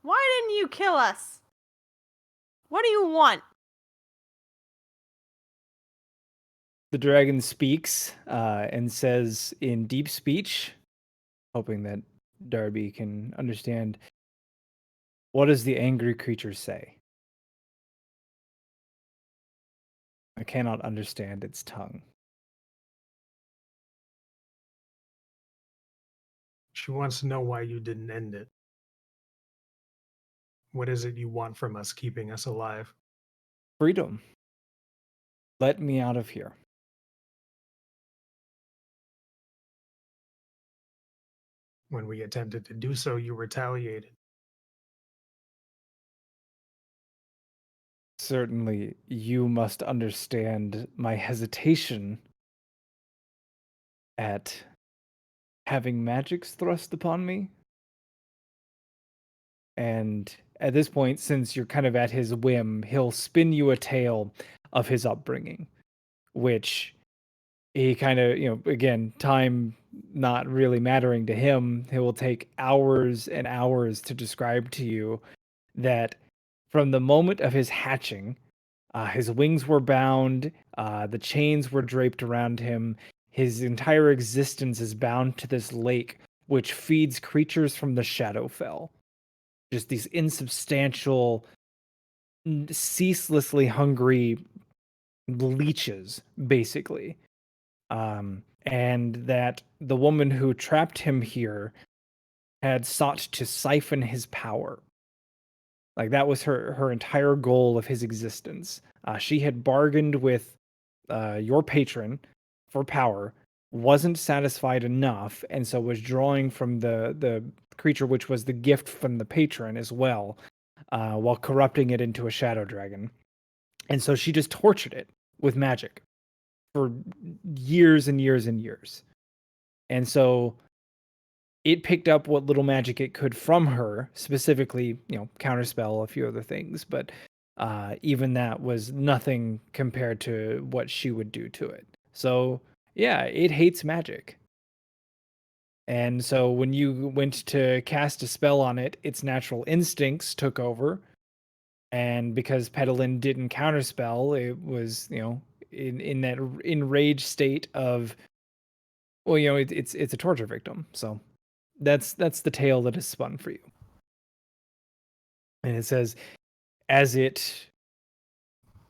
Why didn't you kill us? What do you want?" The dragon speaks and says in deep speech, hoping that Darby can understand. What does the angry creature say? I cannot understand its tongue. She wants to know why you didn't end it. What is it you want from us, keeping us alive? Freedom. Let me out of here. When we attempted to do so, you retaliated. Certainly, you must understand my hesitation at having magics thrust upon me. And at this point, since you're kind of at his whim, he'll spin you a tale of his upbringing, which he kind of, again, time not really mattering to him, he will take hours and hours to describe to you that from the moment of his hatching, his wings were bound, the chains were draped around him, his entire existence is bound to this lake, which feeds creatures from the Shadowfell. Just these insubstantial, ceaselessly hungry leeches, basically. And that the woman who trapped him here had sought to siphon his power. Like that was her entire goal of his existence. She had bargained with your patron for power, wasn't satisfied enough, and so was drawing from the creature, which was the gift from the patron as well, while corrupting it into a shadow dragon. And so she just tortured it with magic for years and years and years. And so it picked up what little magic it could from her, specifically, counterspell, a few other things, but even that was nothing compared to what she would do to it. So, yeah, it hates magic. And so when you went to cast a spell on it, its natural instincts took over. And because Pedalin didn't counterspell, it was, in that enraged state of, well, it's a torture victim. So that's the tale that is spun for you. And it says, as it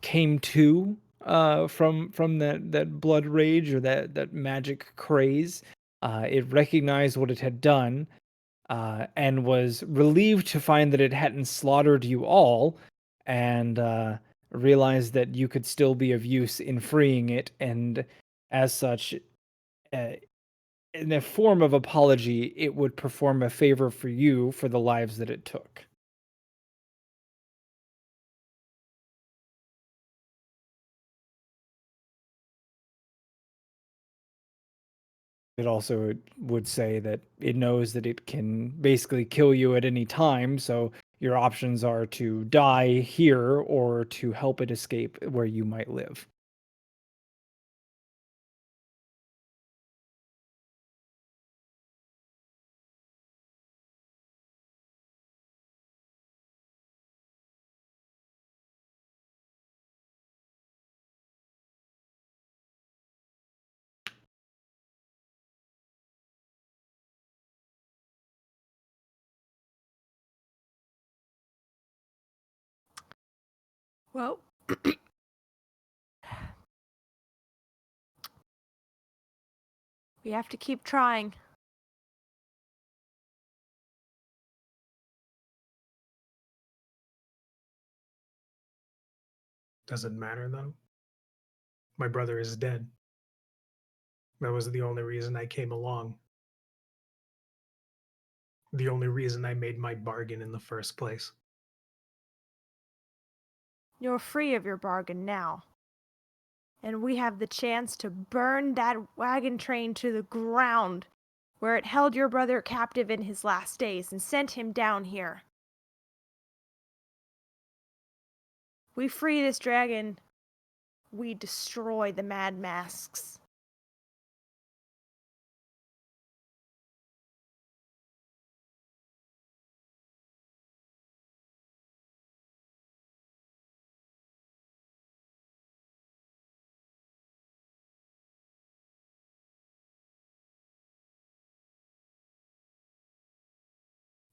came to from that blood rage or that magic craze, it recognized what it had done, and was relieved to find that it hadn't slaughtered you all, and realized that you could still be of use in freeing it, and as such, in a form of apology, it would perform a favor for you for the lives that it took. It also would say that it knows that it can basically kill you at any time, so your options are to die here or to help it escape where you might live. Well, we have to keep trying. Does it matter, though? My brother is dead. That was the only reason I came along. The only reason I made my bargain in the first place. You're free of your bargain now. And we have the chance to burn that wagon train to the ground where it held your brother captive in his last days and sent him down here. We free this dragon, we destroy the Mad Masks.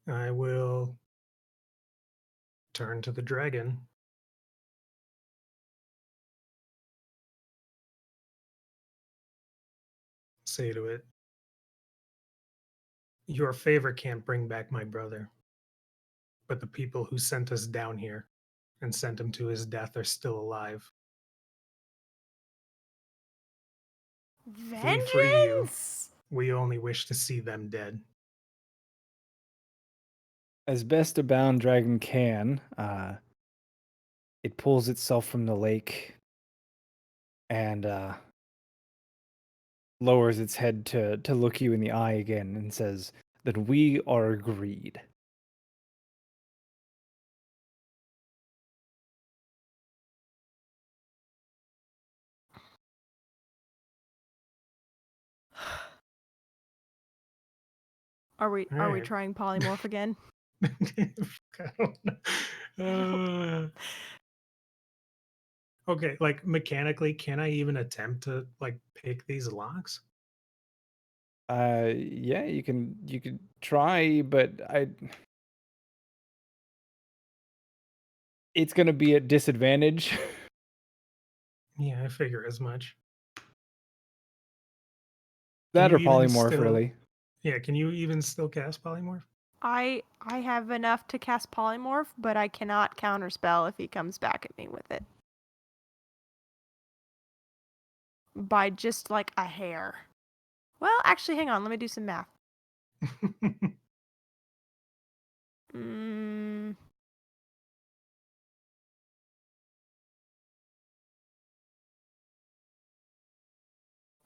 I will turn to the dragon. Say to it, your favor can't bring back my brother, but the people who sent us down here and sent him to his death are still alive. If we free you, Vengeance! we only wish to see them dead. As best a bound dragon can, it pulls itself from the lake and lowers its head to look you in the eye again and says that we are agreed. Are we Alright. trying polymorph again? I don't know. Okay, like mechanically, can I even attempt to like pick these locks? Yeah, you could try, but it's gonna be at disadvantage. Yeah, I figure as much. That you or even polymorph, still- really. Yeah, can you even still cast polymorph? I have enough to cast polymorph, but I cannot counterspell if he comes back at me with it. By just like a hair. Well, actually, hang on. Let me do some math. Mm,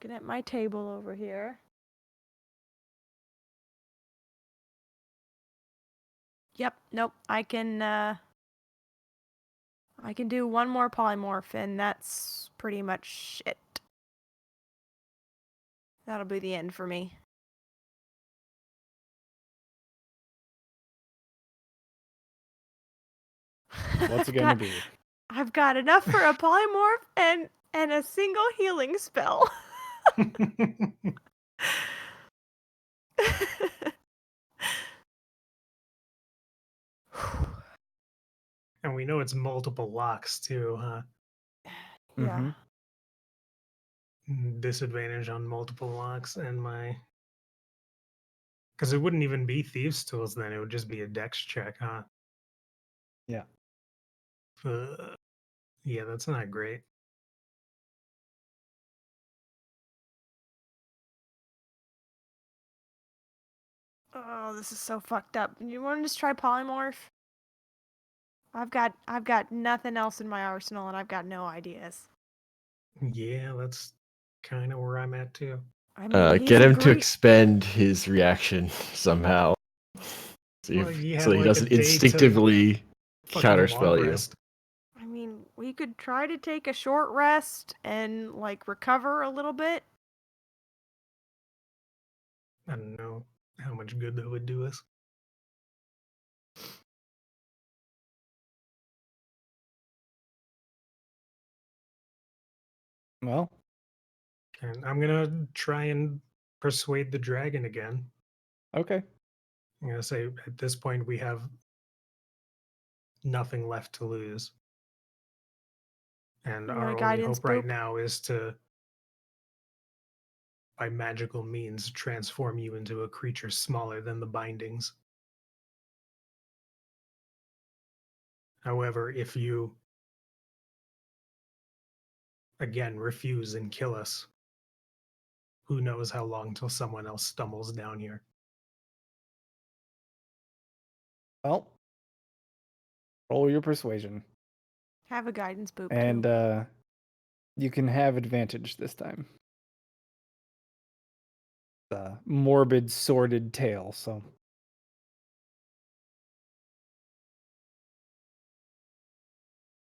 Looking at my table over here. Yep, nope. I can do one more polymorph and that's pretty much it. That'll be the end for me. What's it I've gonna got- be? I've got enough for a polymorph and a single healing spell. And we know it's multiple locks too, huh? Yeah. Disadvantage on multiple locks and my because it wouldn't even be thieves tools then, it would just be a dex check, huh? Yeah. Yeah, that's not great. Oh, this is so fucked up. You want to just try polymorph? I've got nothing else in my arsenal and I've got no ideas. Yeah, that's kind of where I'm at too. I mean, Get him to agreed. expend his reaction somehow. Well, he had So he like a doesn't day to instinctively fucking long counterspell you. rest. I mean, we could try to take a short rest and like recover a little bit. I don't know how much good that would do us. Well, And I'm gonna try and persuade the dragon again. okay. I'm gonna say at this point we have nothing left to lose. And You want a our only guidance hope right boop? now is to, by magical means, transform you into a creature smaller than the bindings. However, if you again refuse and kill us, who knows how long till someone else stumbles down here. Well, roll your persuasion. Have a guidance boop And too. you can have advantage this time. The morbid, sordid tale, so.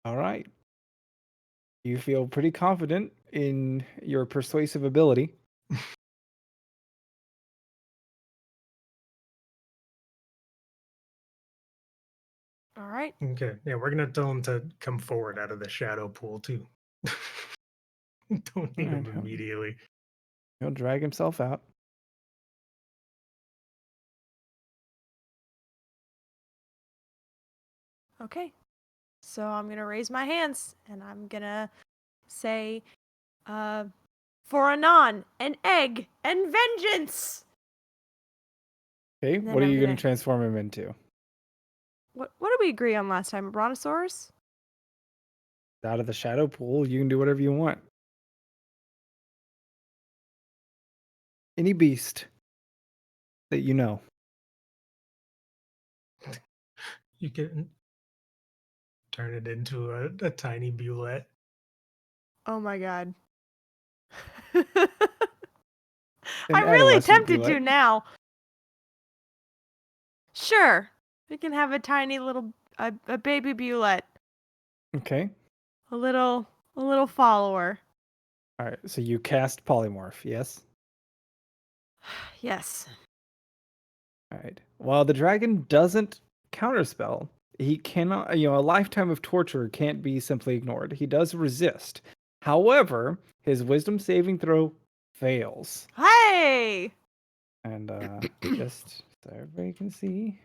All right. You feel pretty confident in your persuasive ability. All right. Okay, yeah, we're gonna tell him to come forward out of the shadow pool too. Don't need him Alright, immediately. he'll drag himself out. Okay. So I'm gonna raise my hands and I'm gonna say, for Anon, an egg, and vengeance! Okay, And then what are I'm you going gonna- to transform him into? What did we agree on last time? A brontosaurus? Out of the shadow pool, you can do whatever you want. Any beast that you know. You can turn it into a tiny bulette. Oh my god. An I'm really adolescent tempted to bulette. now. Sure. We can have a tiny little a baby bulette. Okay. A little follower. All right. So you cast polymorph, yes? Yes. All right. While the dragon doesn't counterspell, he cannot, a lifetime of torture can't be simply ignored. He does resist. However, his wisdom saving throw fails. Hey! And just so everybody can see,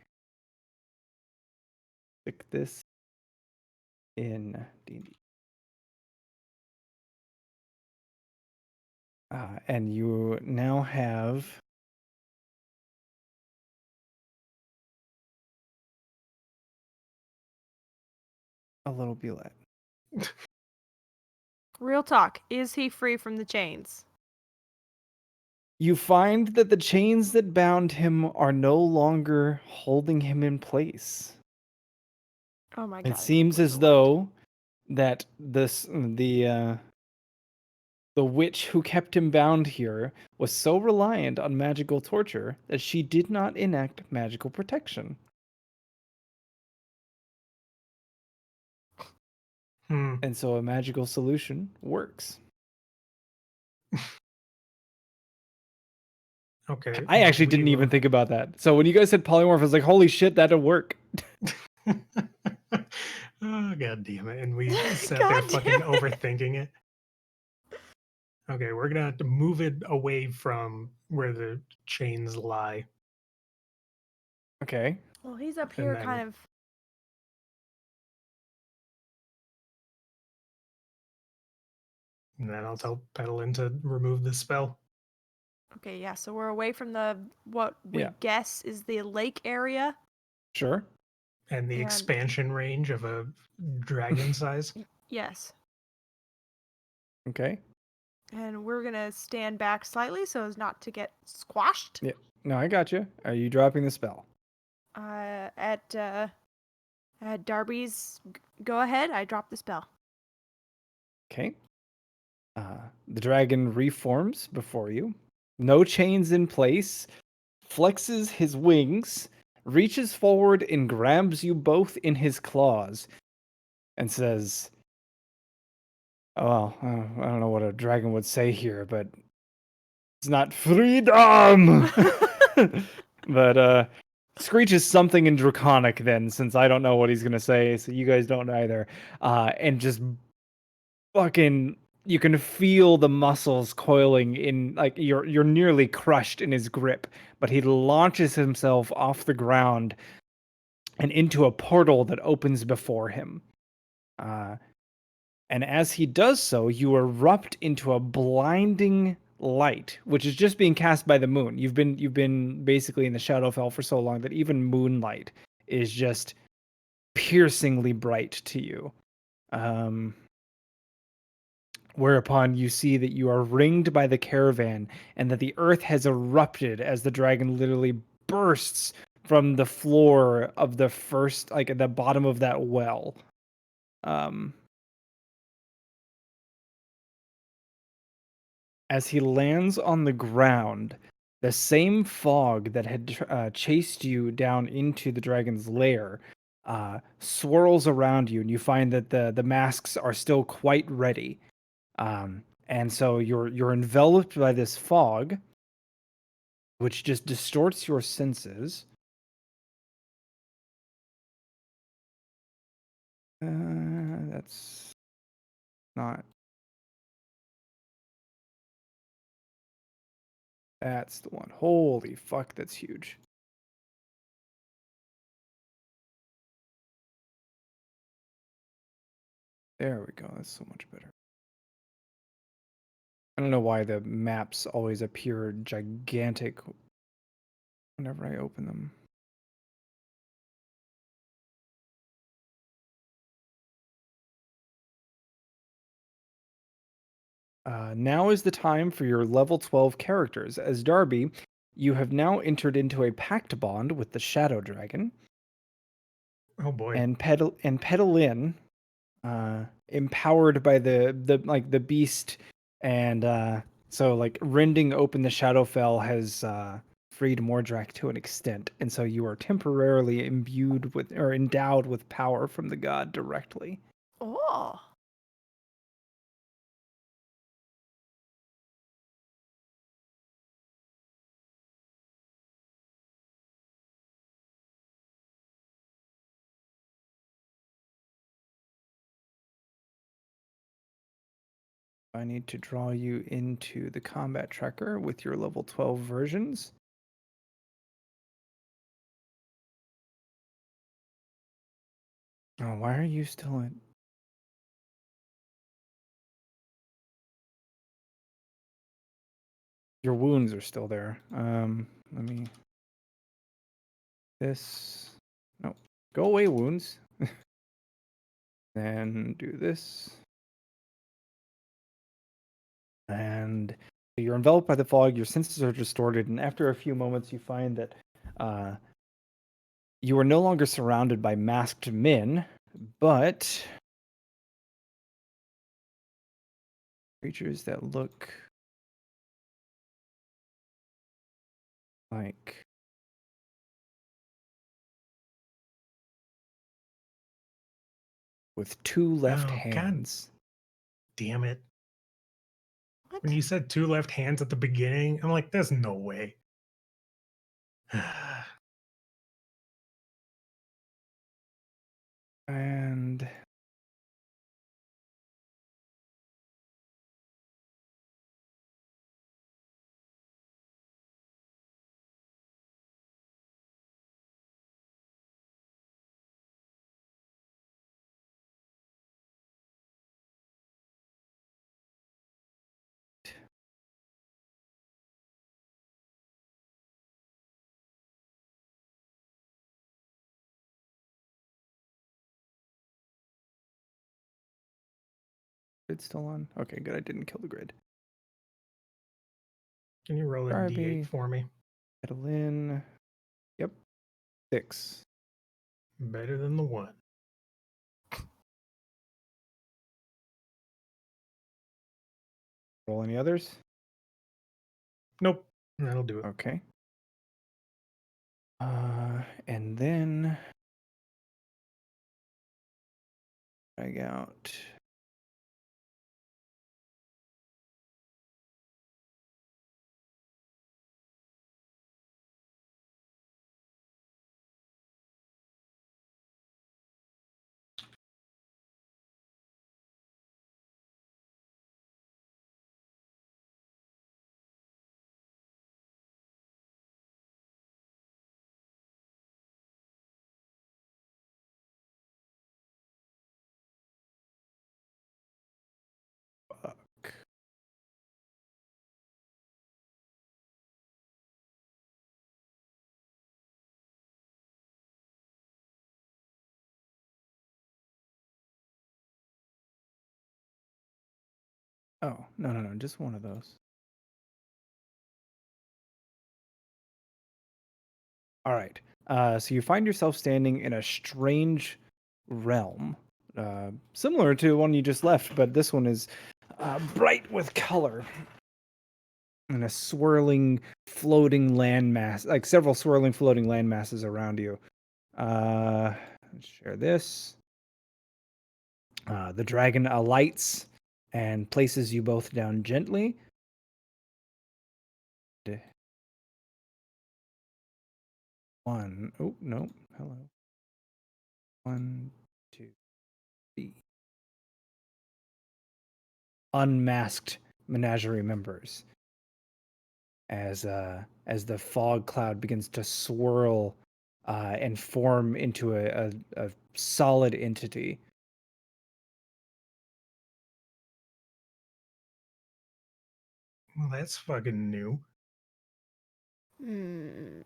stick this in D&D. And you now have a little bulette. Real talk. Is he free from the chains? You find that the chains that bound him are no longer holding him in place. Oh my god. It seems as though that the witch who kept him bound here was so reliant on magical torture that she did not enact magical protection. And so a magical solution works. Okay. I actually we didn't even will- think about that. So when you guys said polymorph, I was like, holy shit, that'd work. Oh, god damn it. And we sat there God fucking damn it. overthinking it. Okay, we're gonna have to move it away from where the chains lie. Okay. Well, he's up And here then- kind of. And then I'll tell Pedalin to remove the spell. Okay, yeah, so we're away from the what we Yeah. guess is the lake area. Sure. And the And- expansion range of a dragon size. Yes. Okay. And we're gonna stand back slightly so as not to get squashed. Yeah. No, I got you. Are you dropping the spell? At Darby's go ahead, I drop the spell. Okay. The dragon reforms before you. No chains in place. Flexes his wings. Reaches forward and grabs you both in his claws. And says, "Oh, well, I don't know what a dragon would say here, but it's not freedom." But screeches something in Draconic then, since I don't know what he's gonna say, so you guys don't either. And just fucking, you can feel the muscles coiling in, like you're nearly crushed in his grip, but he launches himself off the ground and into a portal that opens before him. And as he does so, you erupt into a blinding light, which is just being cast by the moon. You've been basically in the Shadowfell for so long that even moonlight is just piercingly bright to you. Whereupon you see that you are ringed by the caravan and that the earth has erupted as the dragon literally bursts from the floor of the first, like at the bottom of that well. As he lands on the ground, the same fog that had chased you down into the dragon's lair swirls around you, and you find that the masks are still quite ready. And so you're enveloped by this fog, which just distorts your senses. That's not. That's the one. Holy fuck, that's huge. There we go. That's so much better. I don't know why the maps always appear gigantic whenever I open them. Now is the time for your level 12 characters. As Darby, you have now entered into a pact bond with the Shadow Dragon. Oh boy. And Pedalin, empowered by the beast, and so like rending open the Shadowfell has freed Mordrak to an extent, and so you are temporarily imbued with or endowed with power from the god directly. Oh. I need to draw you into the combat tracker with your level 12 versions. Oh, why are you still in? Your wounds are still there. Let me. This. No. Go away, wounds. Then do this. And you're enveloped by the fog, your senses are distorted, and after a few moments, you find that you are no longer surrounded by masked men, but creatures that look like with two left Oh, God. hands. Damn it. What? When you said 2 left hands at the beginning, I'm like, there's no way. And it's still on. Okay, good. I didn't kill the grid. Can you roll a Darby. D8 for me? Settle in. Yep. 6. Better than the 1. Roll any others? Nope. That'll do it. Okay. And then drag out. Fuck. Oh, no, just one of those. All right. So you find yourself standing in a strange realm, similar to one you just left, but this one is bright with color and a swirling, floating landmass, like several swirling, floating land masses around you. Let's share this. The dragon alights and places you both down gently. One. Oh, no. Hello. 1, 2, 3. Unmasked menagerie members. As the fog cloud begins to swirl and form into a solid entity. Well, that's fucking new. Hmm.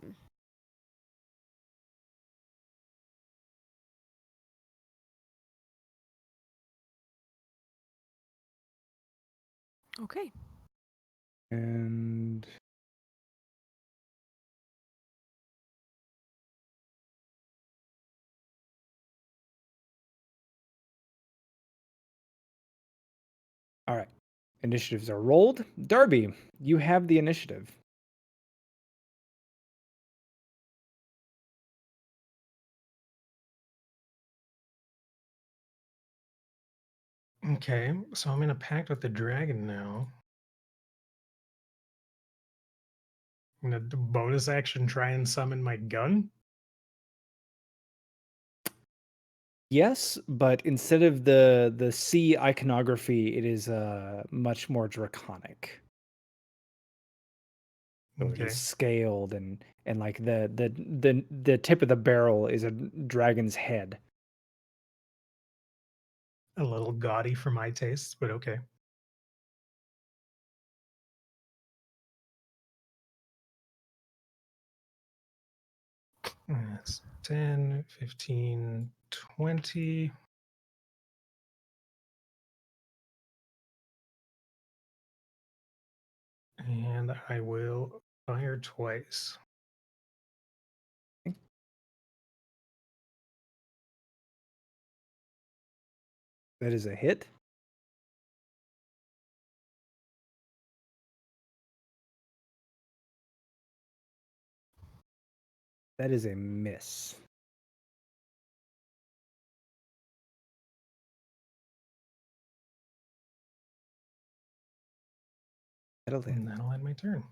Okay. And all right. Initiatives are rolled. Darby, you have the initiative. Okay, so I'm in a pact with the dragon now. I'm gonna bonus action try and summon my gun. Yes, but instead of the sea iconography, it is much more draconic. So it is Okay, scaled and like the tip of the barrel is a dragon's head. a little gaudy for my tastes, but okay. That's 10, 15, 20. And I will fire twice. That is a hit. That is a miss. That'll hit. And that'll end my turn.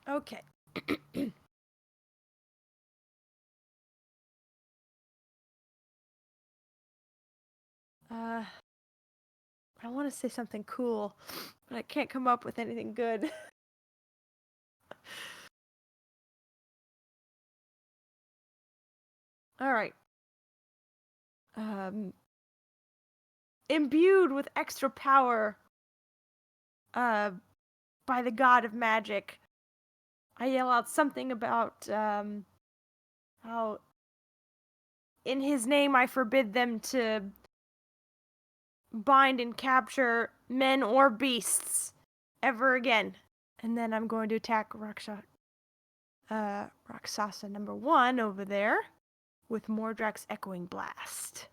Okay. I want to say something cool, but I can't come up with anything good. All right. Imbued with extra power by the god of magic, I yell out something about how in his name I forbid them to bind and capture men or beasts ever again. And then I'm going to attack Rakshasa number 1 over there with Mordrak's Echoing Blast.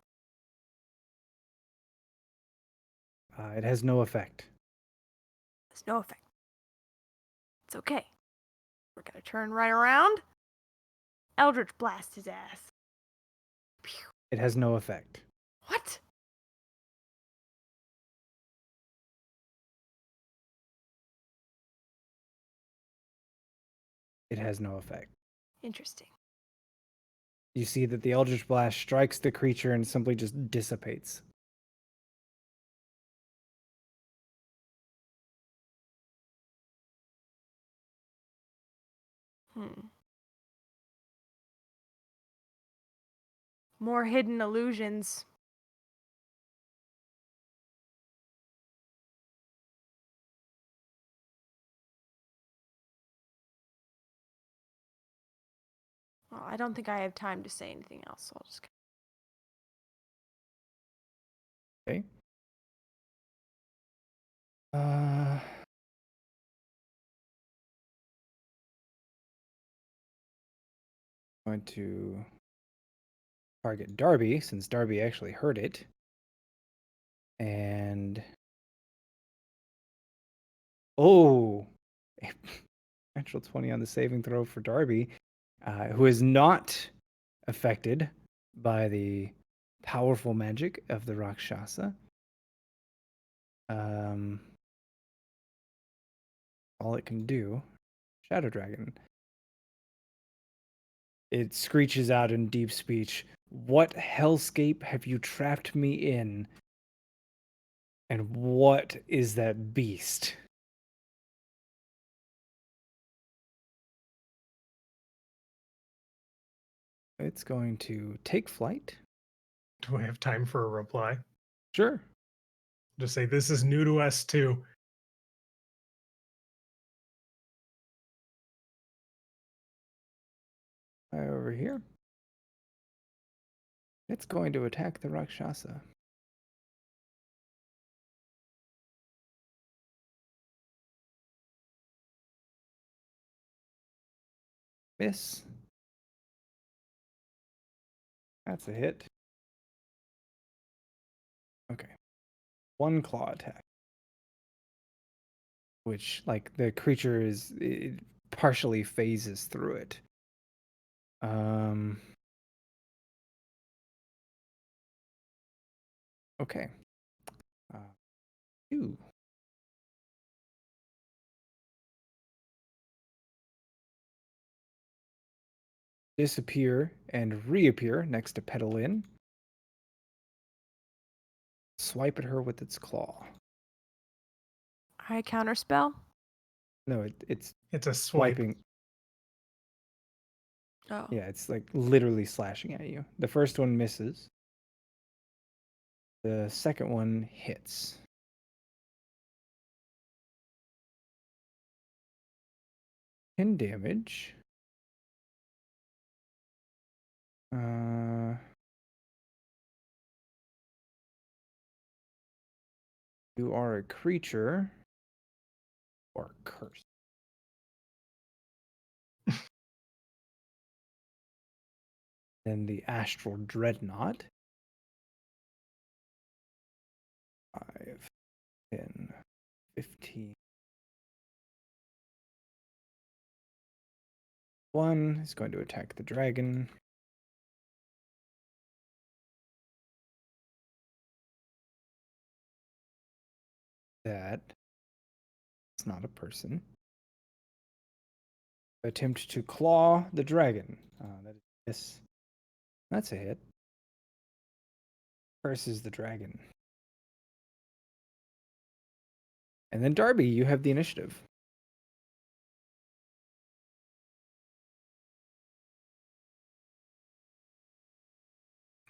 It has no effect. There's no effect. It's okay. We're gonna turn right around. Eldritch Blast his ass. Pew. It has no effect. What? It has no effect. Interesting. You see that the Eldritch Blast strikes the creature and simply just dissipates. More hidden illusions. Well, I don't think I have time to say anything else, so I'll just. Okay. Uh, going to target Darby, since Darby actually heard it. And oh, a natural 20 on the saving throw for Darby, who is not affected by the powerful magic of the Rakshasa. All it can do, Shadow Dragon. It screeches out in deep speech, "What hellscape have you trapped me in? And what is that beast?" It's going to take flight. Do I have time for a reply? Sure. Just say, this is new to us too. Over here. It's going to attack the Rakshasa. Miss. That's a hit. Okay. One claw attack. Which, like, the creature it partially phases through it. Okay. 2. Disappear and reappear next to Petalin. Swipe at her with its claw. I counterspell. No, it's It's a swipe. swiping. Oh. Yeah, it's like literally slashing at you. The first one misses. The second one hits. 10 damage. You are a creature or cursed. Then the astral dreadnought. 5, 10, 15. One is going to attack the dragon. That is not a person. Attempt to claw the dragon. That is this. That's a hit. Curses the dragon. And then Darby, you have the initiative.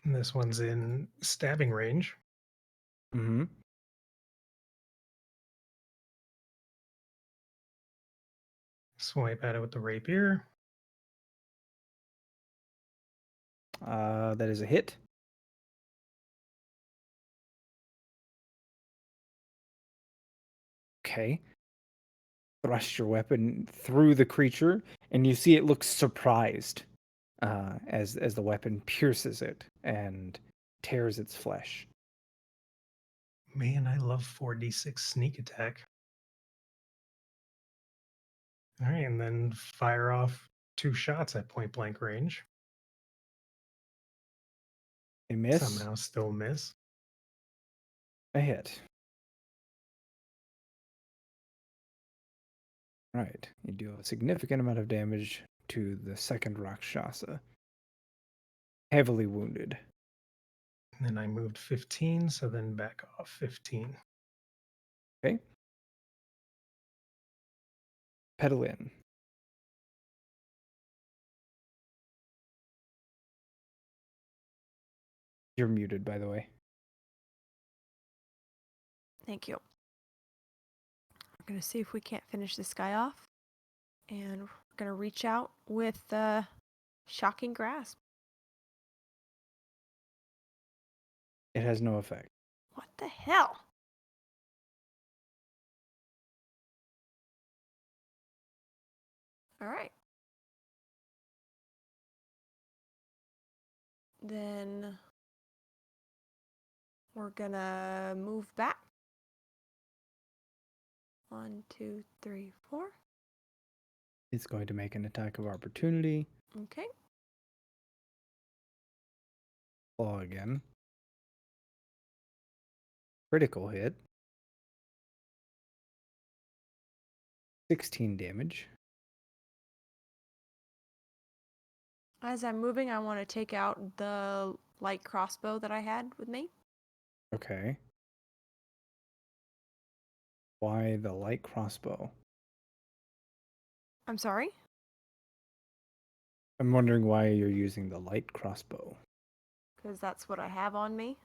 And this one's in stabbing range. Mm-hmm. Swipe at it with the rapier. That is a hit. Okay. Thrust your weapon through the creature, and you see it looks surprised as the weapon pierces it and tears its flesh. Man, I love 4d6 sneak attack. All right, and then fire off 2 shots at point blank range. A miss. Somehow still miss. A hit. Right. You deal a significant amount of damage to the second Rakshasa. Heavily wounded. And then I moved 15, so then back off 15. Okay. Pedal in. You're muted, by the way. Thank you. We're going to see if we can't finish this guy off. And we're going to reach out with the shocking grasp. It has no effect. What the hell? All right. Then we're going to move back. 1, 2, 3, 4. It's going to make an attack of opportunity. Okay. Claw again. Critical hit. 16 damage. As I'm moving, I want to take out the light crossbow that I had with me. Okay. Why the light crossbow? I'm sorry? I'm wondering why you're using the light crossbow. Because that's what I have on me.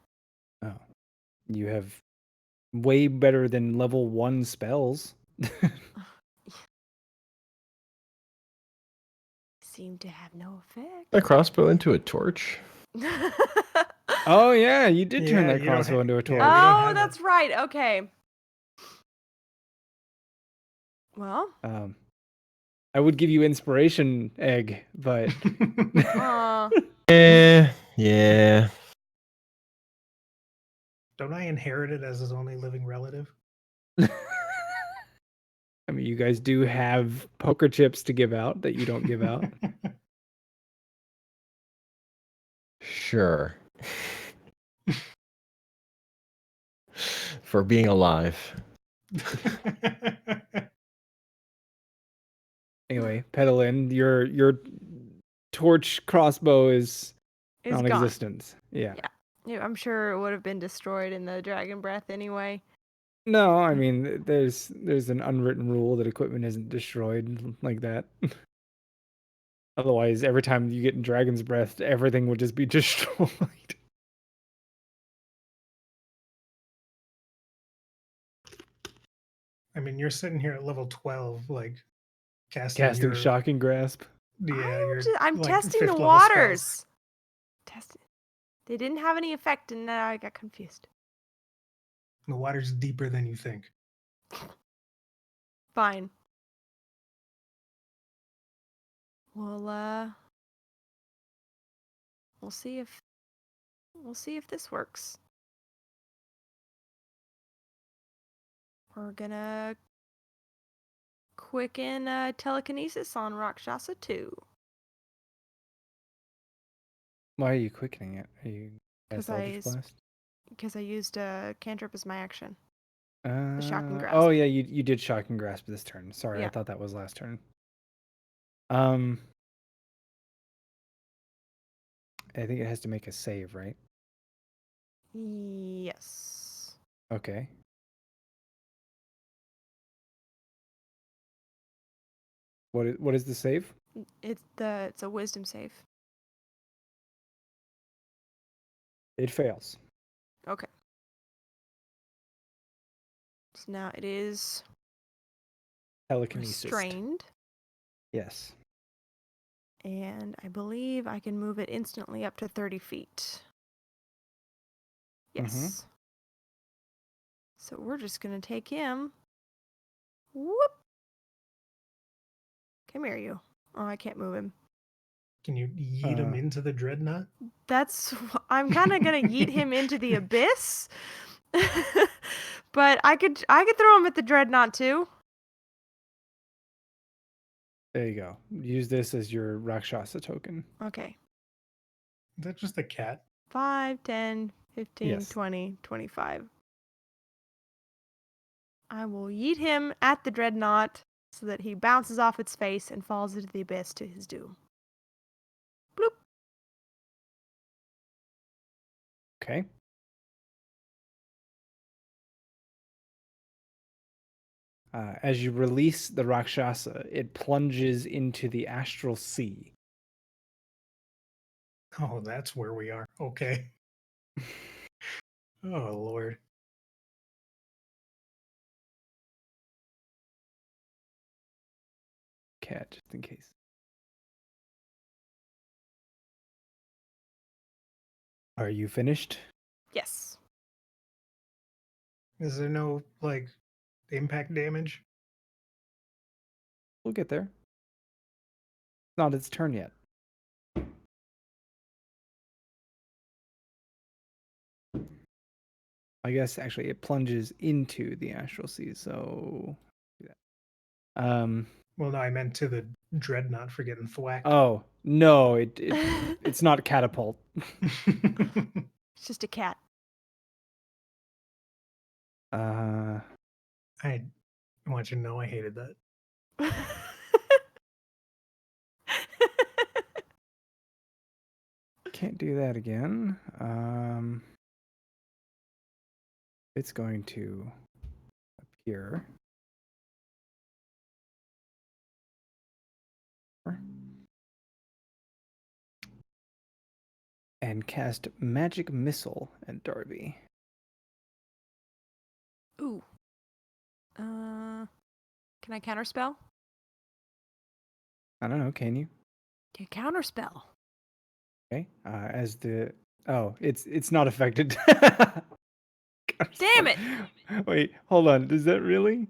Oh, you have way better than level 1 spells. Seem to have no effect. A crossbow into a torch. Oh yeah, you did turn Yeah, that you don't crossbow ha- into a yeah, torch. we don't Oh, have that's right. Okay. Well, I would give you inspiration egg, but Yeah. Don't I inherit it as his only living relative? I mean, you guys do have poker chips to give out that you don't give out. Sure. For being alive. Anyway, Pedalin, your torch crossbow is it's gone. non-existent. Yeah. Yeah, I'm sure it would have been destroyed in the dragon breath anyway. No, I mean there's an unwritten rule that equipment isn't destroyed like that. Otherwise, every time you get in Dragon's Breath, everything would just be destroyed. I mean, you're sitting here at level 12, like Casting your Shocking Grasp. yeah, I'm like, testing the 5th level spells. waters. Testing. They didn't have any effect, and now I got confused. The water's deeper than you think. Fine. Well, we'll see if this works. We're gonna quicken telekinesis on Rakshasa 2. Why are you quickening it? Are you Because Eldritch Blast? I used a cantrip as my action. Shocking Grasp. Oh yeah, you did Shocking Grasp this turn. Sorry, I Yeah. thought that was last turn. I think it has to make a save, right? Yes. Okay. What is the save? It's a wisdom save. It fails. Okay. So now it is Telekinesis. restrained, Yes. and I believe I can move it instantly up to 30 feet. Yes. So we're just gonna take him. Whoop. Come here, you. Oh, I can't move him. Can you yeet him into the dreadnought? I'm kind of gonna yeet him into the abyss. But I could throw him at the dreadnought too. There you go. Use this as your Rakshasa token. Okay. Is that just a cat? 5, 10, 15, Yes. 20, 25. I will yeet him at the dreadnought so that he bounces off its face and falls into the abyss to his doom. Bloop. Okay. As you release the Rakshasa, it plunges into the astral sea. Oh, that's where we are. Okay. Oh, Lord. Cat, just in case. Are you finished? Yes. Is there no, like, impact damage? We'll get there. It's not its turn yet. I guess actually it plunges into the astral sea, so do that. Well, no, I meant to the dreadnought for getting thwacked. Oh no, it's not catapult. It's just a cat. I want you to know I hated that. Can't do that again. It's going to appear. and cast magic missile at Darby. Ooh. Can I counterspell? I don't know. Can you? Yeah, counterspell. Okay. It's not affected. Damn it! Wait, hold on. Does that really?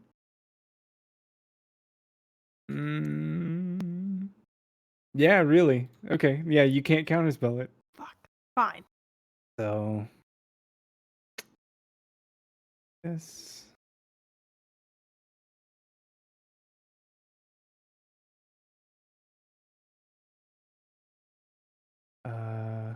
Mm, yeah, really. Okay. Yeah, you can't counterspell it. Fuck. Fine. So this. Uh.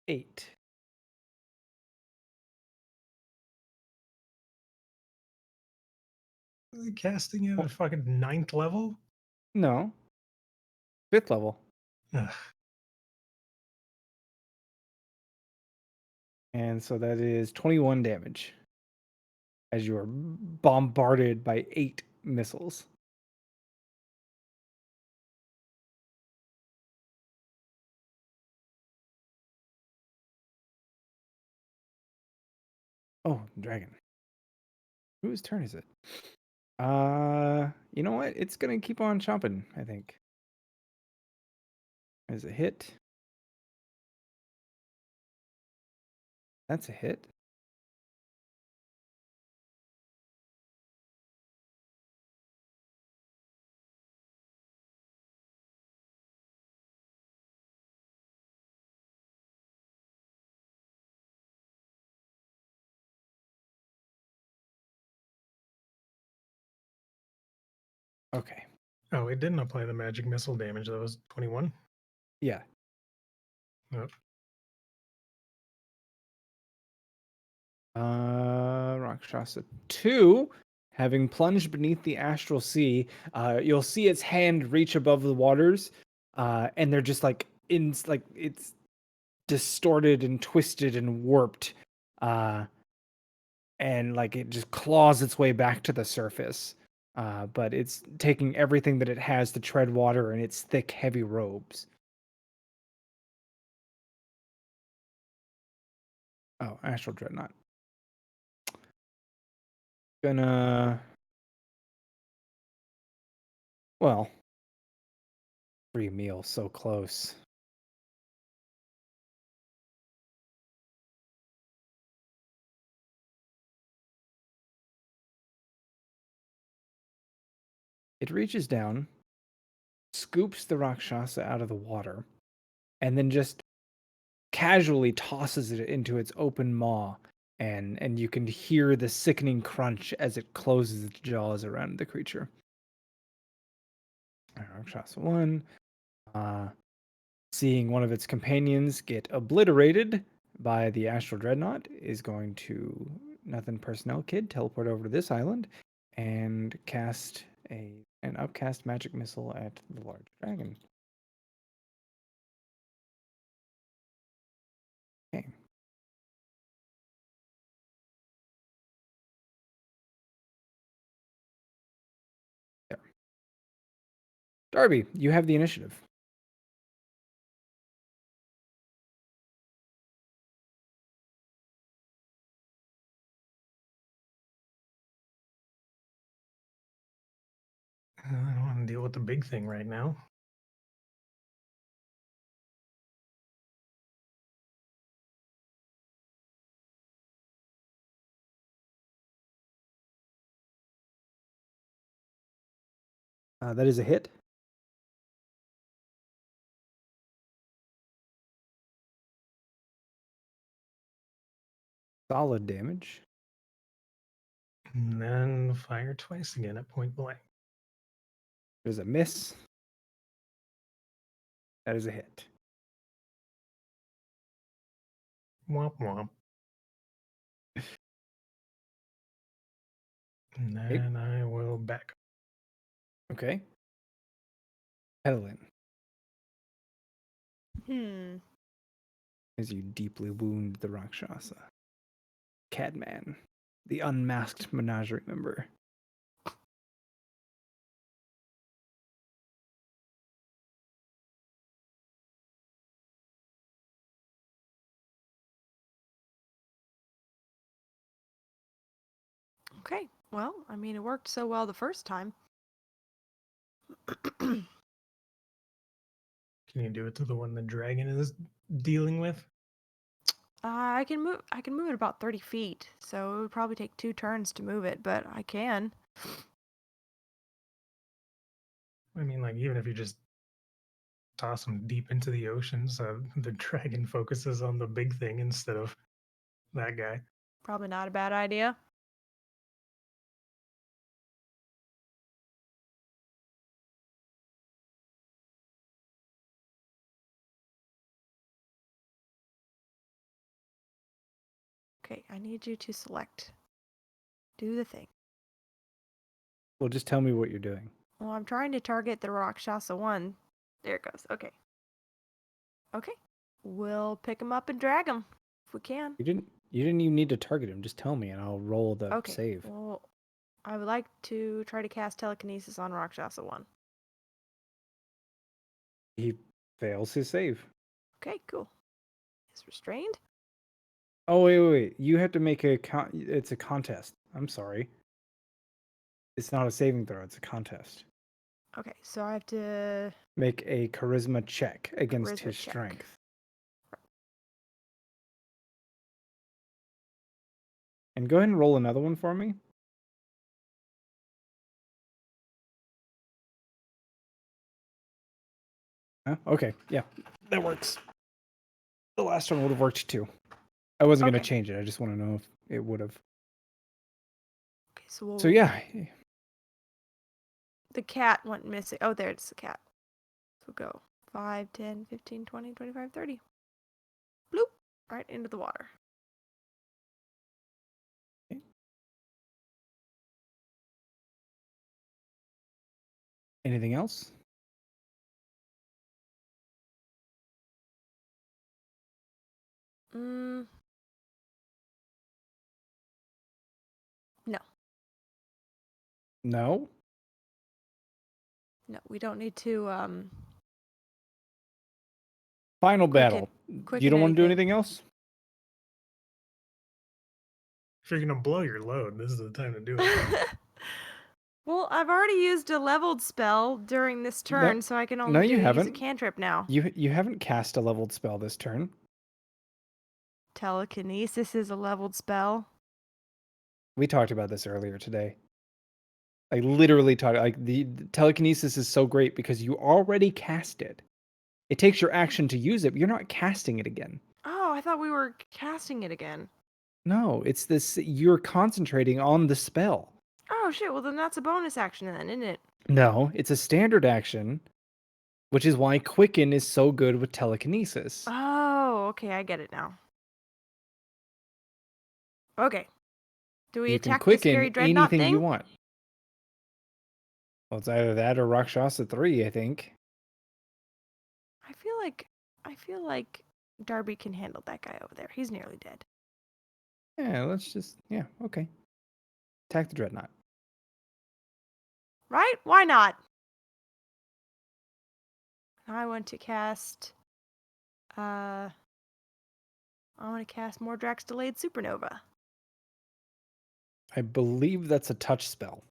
8. Really casting it Well- at fucking 9th level? No. 5th level. Ugh. And so that is 21 damage as you are bombarded by 8 missiles. Oh, dragon. Whose turn is it? You know what? It's gonna keep on chomping, I think. There's a hit. That's a hit. Okay. Oh, it didn't apply the magic missile damage. That was 21. Yeah. Yep. Rakshasa 2, having plunged beneath the astral sea, you'll see its hand reach above the waters, and they're just like it's distorted and twisted and warped, and like it just claws its way back to the surface. But it's taking everything that it has to tread water in its thick, heavy robes. Oh, astral dreadnought. Gonna Well, free meal, so close. It reaches down, scoops the Rakshasa out of the water, and then just casually tosses it into its open maw. And you can hear the sickening crunch as it closes its jaws around the creature. Rakshasa 1. Seeing one of its companions get obliterated by the Astral Dreadnought, is going to Nothing Personnel Kid teleport over to this island and cast an upcast magic missile at the large dragon. Okay. There. Darby, you have the initiative. I don't want to deal with the big thing right now. That is a hit. Solid damage. And then fire twice again at point blank. There's a miss. That is a hit. Womp womp. And then I will back. Okay. Edelin. As you deeply wound the Rakshasa. Cadman, the unmasked menagerie member. Okay. Well, I mean, it worked so well the first time. Can you do it to the one the dragon is dealing with? I can move. I can move it about 30 feet, so it would probably take 2 turns to move it, but I can. I mean, like, even if you just toss them deep into the ocean so the dragon focuses on the big thing instead of that guy. Probably not a bad idea. Okay, I need you to select. Do the thing. Well, just tell me what you're doing. Well, I'm trying to target the Rakshasa one. There it goes. Okay. Okay. We'll pick him up and drag him if we can. You didn't even need to target him. Just tell me and I'll roll the Okay. save. Well, I would like to try to cast telekinesis on Rakshasa one. He fails his save. Okay, cool. He's restrained. Oh, wait. You have to make it's a contest. I'm sorry. It's not a saving throw, it's a contest. Okay, so I have to Make a charisma check against Charisma his check. strength. And go ahead and roll another one for me. Huh? Okay, yeah, that works. The last one would have worked too. I wasn't going Okay. to change it. I just want to know if it would have. Okay, so we'll So yeah, the cat went missing. Oh, there it's the cat. So go 5, 10, 15, 20, 25, 30. Bloop. Right into the water. anything else? No. No? No, we don't need to Final battle. quicken You don't want to do anything. anything else? If you're gonna blow your load, this is the time to do it. Well, I've already used a leveled spell during this No- turn, so I can no, only you use a haven't. cantrip now. You haven't cast a leveled spell this turn. Telekinesis is a leveled spell. We talked about this earlier today. I literally talked like the telekinesis is so great because you already cast it. It takes your action to use it, but you're not casting it again. Oh, I thought we were casting it again. No, it's this you're concentrating on the spell. Oh shit, well then that's a bonus action then, isn't it? No, it's a standard action, which is why Quicken is so good with telekinesis. Oh, okay, I get it now. Okay. Do we You can attack the scary quicken dreadnought anything thing? you want. Well, it's either that or Rakshasa 3, I think. I feel like Darby can handle that guy over there. He's nearly dead. Yeah, okay. Attack the dreadnought. Right? Why not? I want to cast I want to cast Mordrax Delayed Supernova. I believe that's a touch spell.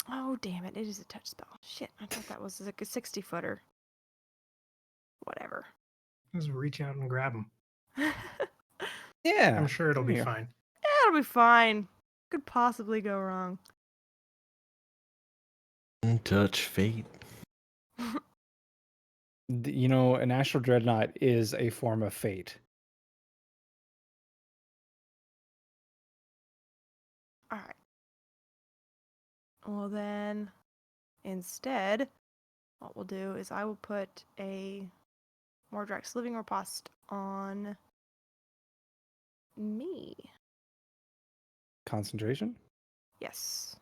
Oh, damn it. It is a touch spell. Shit, I thought that was like a 60-footer. Whatever. Just reach out and grab him. Yeah. I'm sure it'll be yeah. fine. It'll be fine. Could possibly go wrong. Touch fate. You know, an astral dreadnought is a form of fate. Alright. Well then, instead, what we'll do is I will put a Mordrax Living Riposte on me. Concentration? Yes.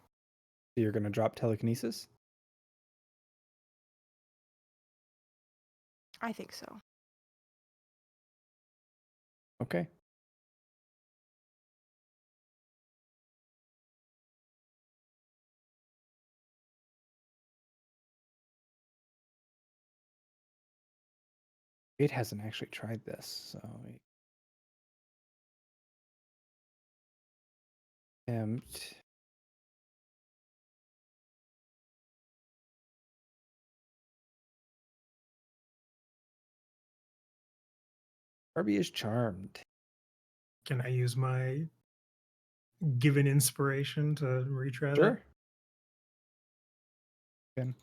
So you're going to drop telekinesis? I think so. Okay. It hasn't actually tried this, so attempt. Darby is charmed. Can I use my given inspiration to retry Sure. Can.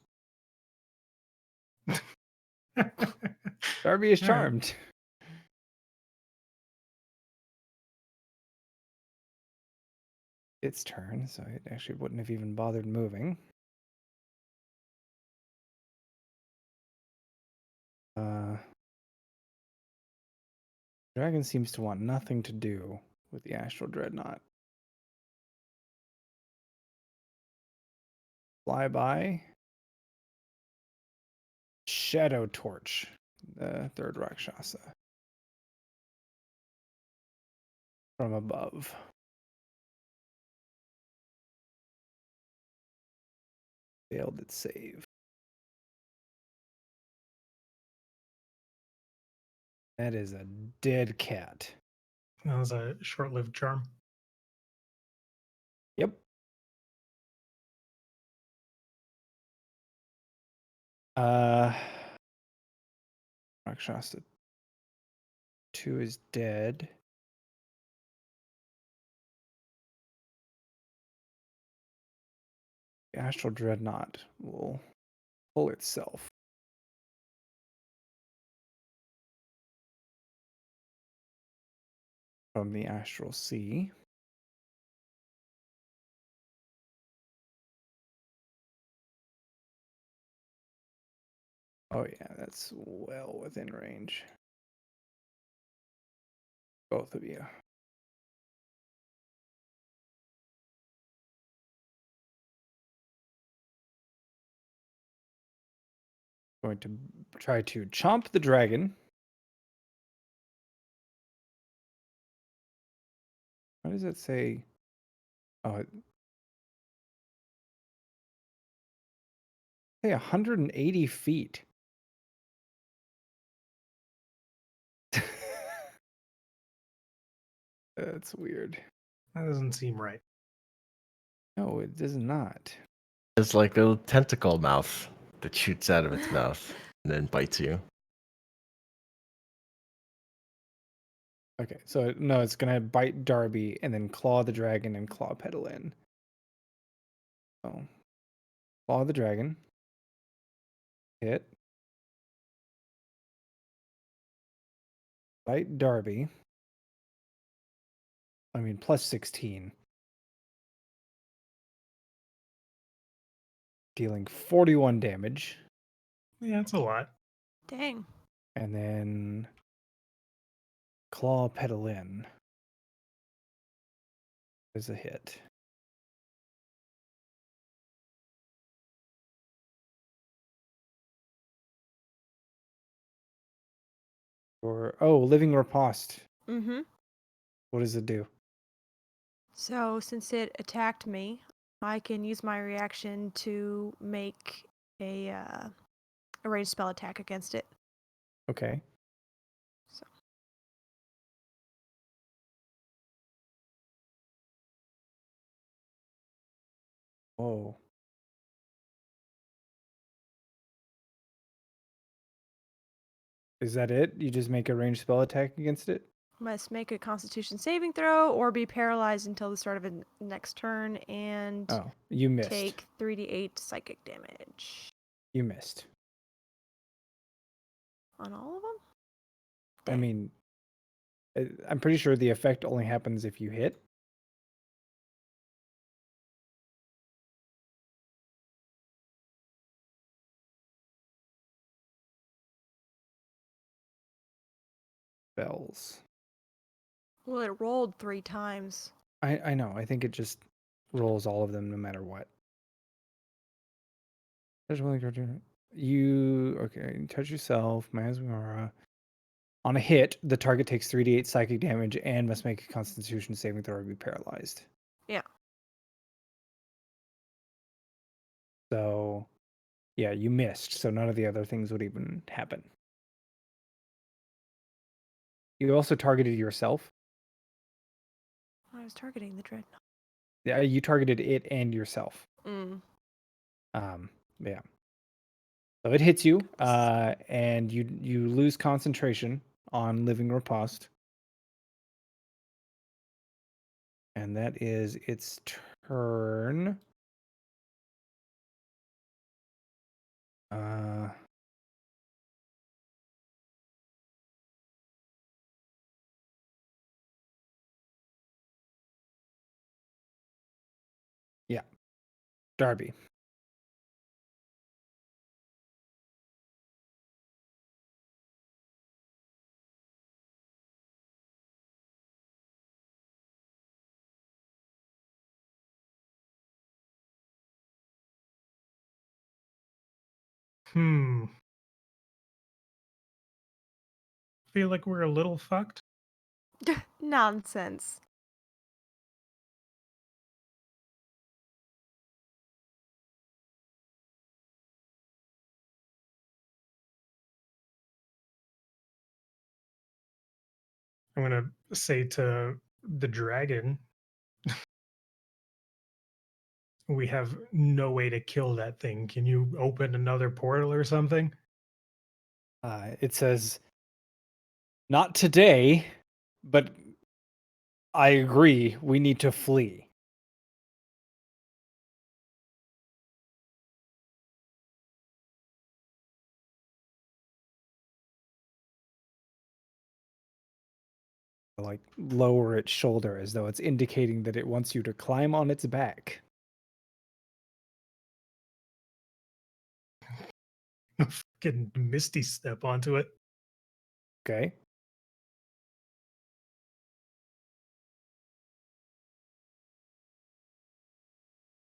that? Darby is All right. charmed. Its turn, so it actually wouldn't have even bothered moving. Dragon seems to want nothing to do with the Astral Dreadnought. Flyby. Shadow Torch, the third Rakshasa. From above. Failed its save. That is a dead cat. That was a short-lived charm. Yep. Rakshasa 2 is dead. The Astral Dreadnought will pull itself. From the Astral Sea. Oh yeah, that's well within range. Both of you. Going to try to chomp the dragon. Why does it say? Oh, hey, 180 feet. That's weird. That doesn't seem right. No, it does not. It's like a little tentacle mouth that shoots out of its mouth and then bites you. Okay, so no, it's gonna bite Darby and then claw the dragon and claw pedal in. So, claw the dragon. Hit. Bite Darby. I mean, plus 16. Dealing 41 damage. Yeah, it's a lot. Dang. And then claw pedal in. Is a hit. Or living riposte. Mm-hmm. What does it do? So since it attacked me, I can use my reaction to make a ranged spell attack against it. Okay. So. Whoa. Is that it? You just make a ranged spell attack against it? Must make a Constitution saving throw or be paralyzed until the start of the next turn and Oh, you missed. take 3d8 psychic damage. You missed. On all of them? I Dang. mean, I'm pretty sure the effect only happens if you hit. Spells. Well, it rolled 3 times. I know. I think it just rolls all of them no matter what. There's one You touch yourself, miasma aura. On a hit, the target takes 3d8 psychic damage and must make a Constitution saving throw or be paralyzed. Yeah. So, yeah, you missed. So none of the other things would even happen. You also targeted yourself. I was targeting the dreadnought. Yeah, you targeted it and yourself. Mm. Yeah. So it hits you, Gross. and you lose concentration on living riposte. And that is its turn. Yeah. Darby. Feel like we're a little fucked. Nonsense. I'm gonna say to the dragon, we have no way to kill that thing. Can you open another portal or something? It says, not today, but I agree. We need to flee. Like lower its shoulder as though it's indicating that it wants you to climb on its back. Fucking Misty step onto it. Okay.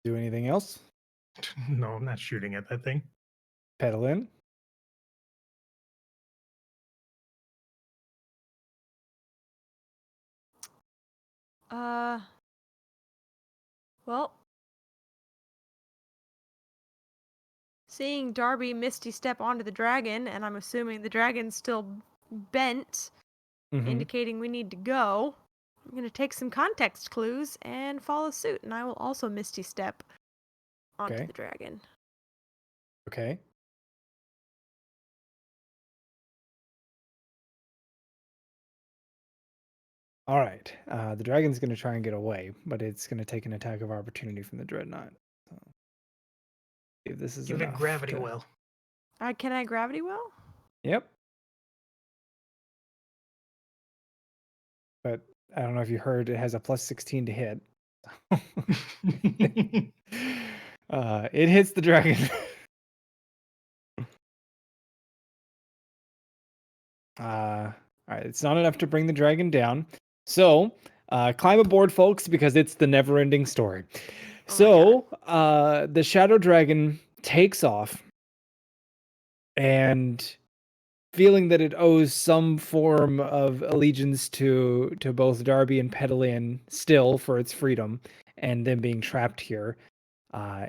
Do anything else? No, I'm not shooting at that thing. Pedal in. Well, seeing Darby Misty step onto the dragon, and I'm assuming the dragon's still bent, indicating we need to go, I'm going to take some context clues and follow suit, and I will also Misty step onto Okay. the dragon. Okay. All right. The dragon's going to try and get away, but it's going to take an attack of opportunity from the dreadnought. So, if this is Give it enough gravity to- well. Can I gravity well? Yep. But I don't know if you heard, it has a plus 16 to hit. It hits the dragon. All right, it's not enough to bring the dragon down. So, climb aboard, folks, because it's the never-ending story. Oh So, the shadow dragon takes off, and feeling that it owes some form of allegiance to both Darby and Pedalin still for its freedom and them being trapped here,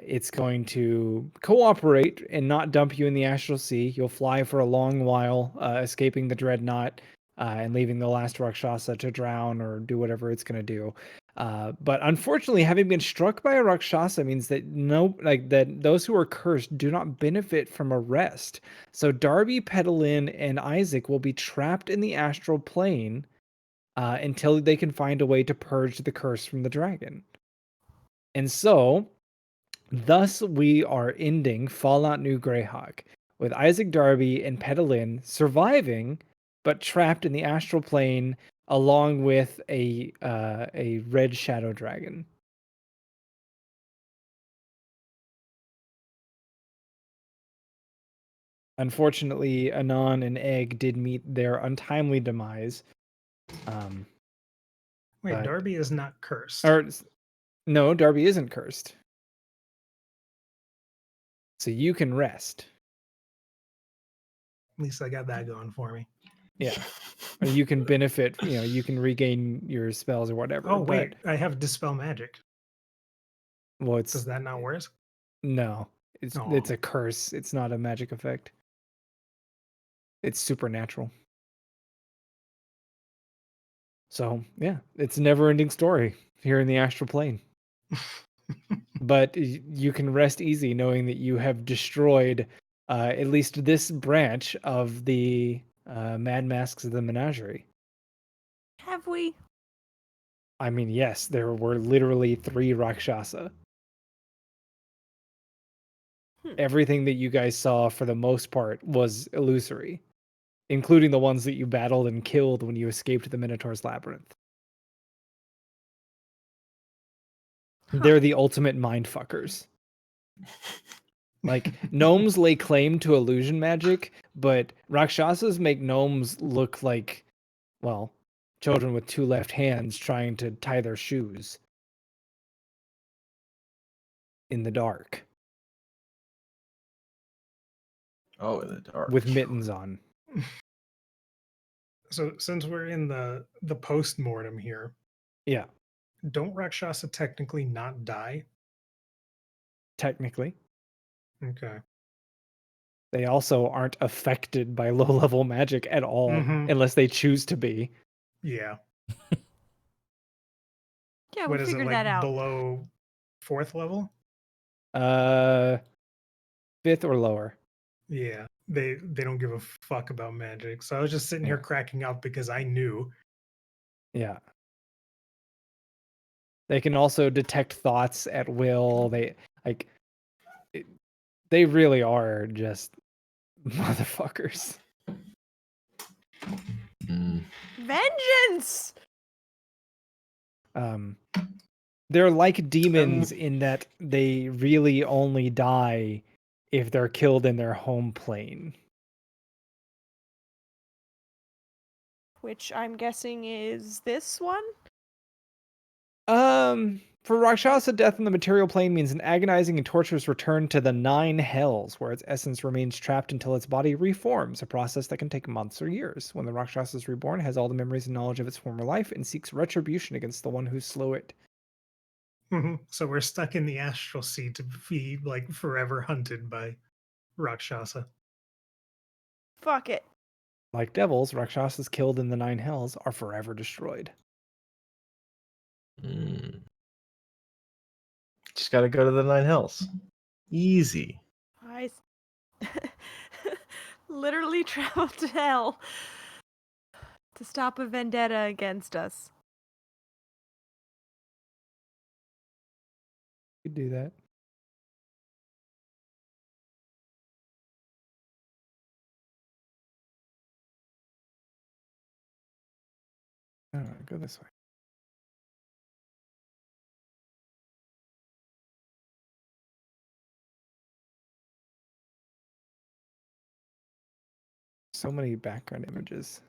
it's going to cooperate and not dump you in the astral sea. You'll fly for a long while, escaping the dreadnought and leaving the last Rakshasa to drown or do whatever it's going to do. But unfortunately, having been struck by a Rakshasa means that those who are cursed do not benefit from a rest. So Darby, Pedalin, and Isaac will be trapped in the astral plane until they can find a way to purge the curse from the dragon. And so, thus we are ending Fallout New Greyhawk with Isaac, Darby, and Pedalin surviving, but trapped in the astral plane along with a red shadow dragon. Unfortunately, Anon and Egg did meet their untimely demise. Wait, But- Darby is not cursed. Or no, Darby isn't cursed. So you can rest. At least I got that going for me. Yeah. Or you can benefit, you can regain your spells or whatever. Oh, but, wait. I have Dispel Magic. well, Does that not work? no. It's Oh. a curse. It's not a magic effect. It's supernatural. So yeah, it's a never-ending story here in the astral plane. But you can rest easy knowing that you have destroyed at least this branch of the Mad Masks of the Menagerie. Have we? I mean, yes, there were literally 3 Rakshasa. Everything that you guys saw, for the most part, was illusory, including the ones that you battled and killed when you escaped the Minotaur's Labyrinth. They're the ultimate mindfuckers. Like, gnomes lay claim to illusion magic, but Rakshasas make gnomes look like, well, children with 2 left hands trying to tie their shoes in the dark Oh, in the dark. with mittens on. So since we're in the post-mortem here, Yeah, don't Rakshasa technically not die? technically. Okay. They also aren't affected by low-level magic at all, Mhm. unless they choose to be. Yeah. Yeah, we What is it, figured like that out. below 4th level? 5th or lower. Yeah. They don't give a fuck about magic. So I was just sitting here Yeah. cracking up because I knew. Yeah. They can also detect thoughts at will. They really are just motherfuckers. Mm. Vengeance! They're like demons in that they really only die if they're killed in their home plane. Which I'm guessing is this one? For Rakshasa, death in the material plane means an agonizing and torturous return to the 9 hells, where its essence remains trapped until its body reforms, a process that can take months or years. When the Rakshasa is reborn, it has all the memories and knowledge of its former life and seeks retribution against the one who slew it. So we're stuck in the astral sea to be like forever hunted by Rakshasa. Fuck it. Like devils, Rakshasas killed in the 9 hells are forever destroyed. Mm. Just gotta go to the 9 hells. Easy. I literally traveled to hell to stop a vendetta against us. You could do that. Go this way. So many background images.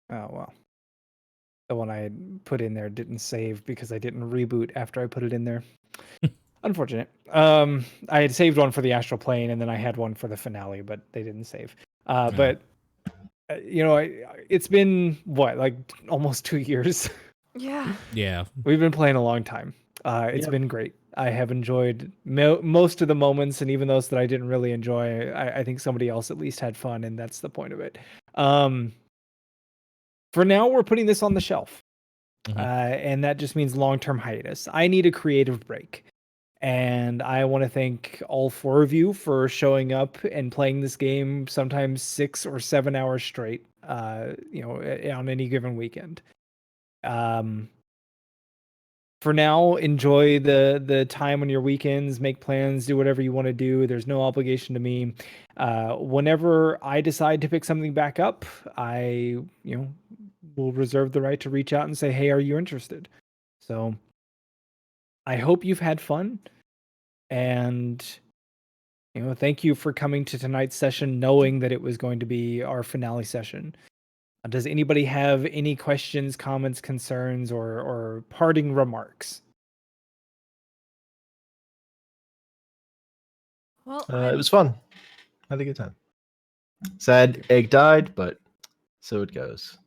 Oh, well. The one I had put in there didn't save because I didn't reboot after I put it in there. Unfortunate. I had saved one for the astral plane and then I had one for the finale, but they didn't save. But it's been like almost 2 years. Yeah. Yeah. We've been playing a long time. It's been great. I have enjoyed most of the moments, and even those that I didn't really enjoy, I think somebody else at least had fun, and that's the point of it. For now, we're putting this on the shelf, and that just means long-term hiatus. I need a creative break, and I want to thank all 4 of you for showing up and playing this game sometimes 6 or 7 hours straight, on any given weekend. For now, enjoy the time on your weekends, make plans, do whatever you want to do. There's no obligation to me. Whenever I decide to pick something back up, I will reserve the right to reach out and say, hey, are you interested? So I hope you've had fun, and thank you for coming to tonight's session knowing that it was going to be our finale session. Does anybody have any questions, comments, concerns, or parting remarks? Well, It was fun. Had a good time. Sad egg died, but so it goes.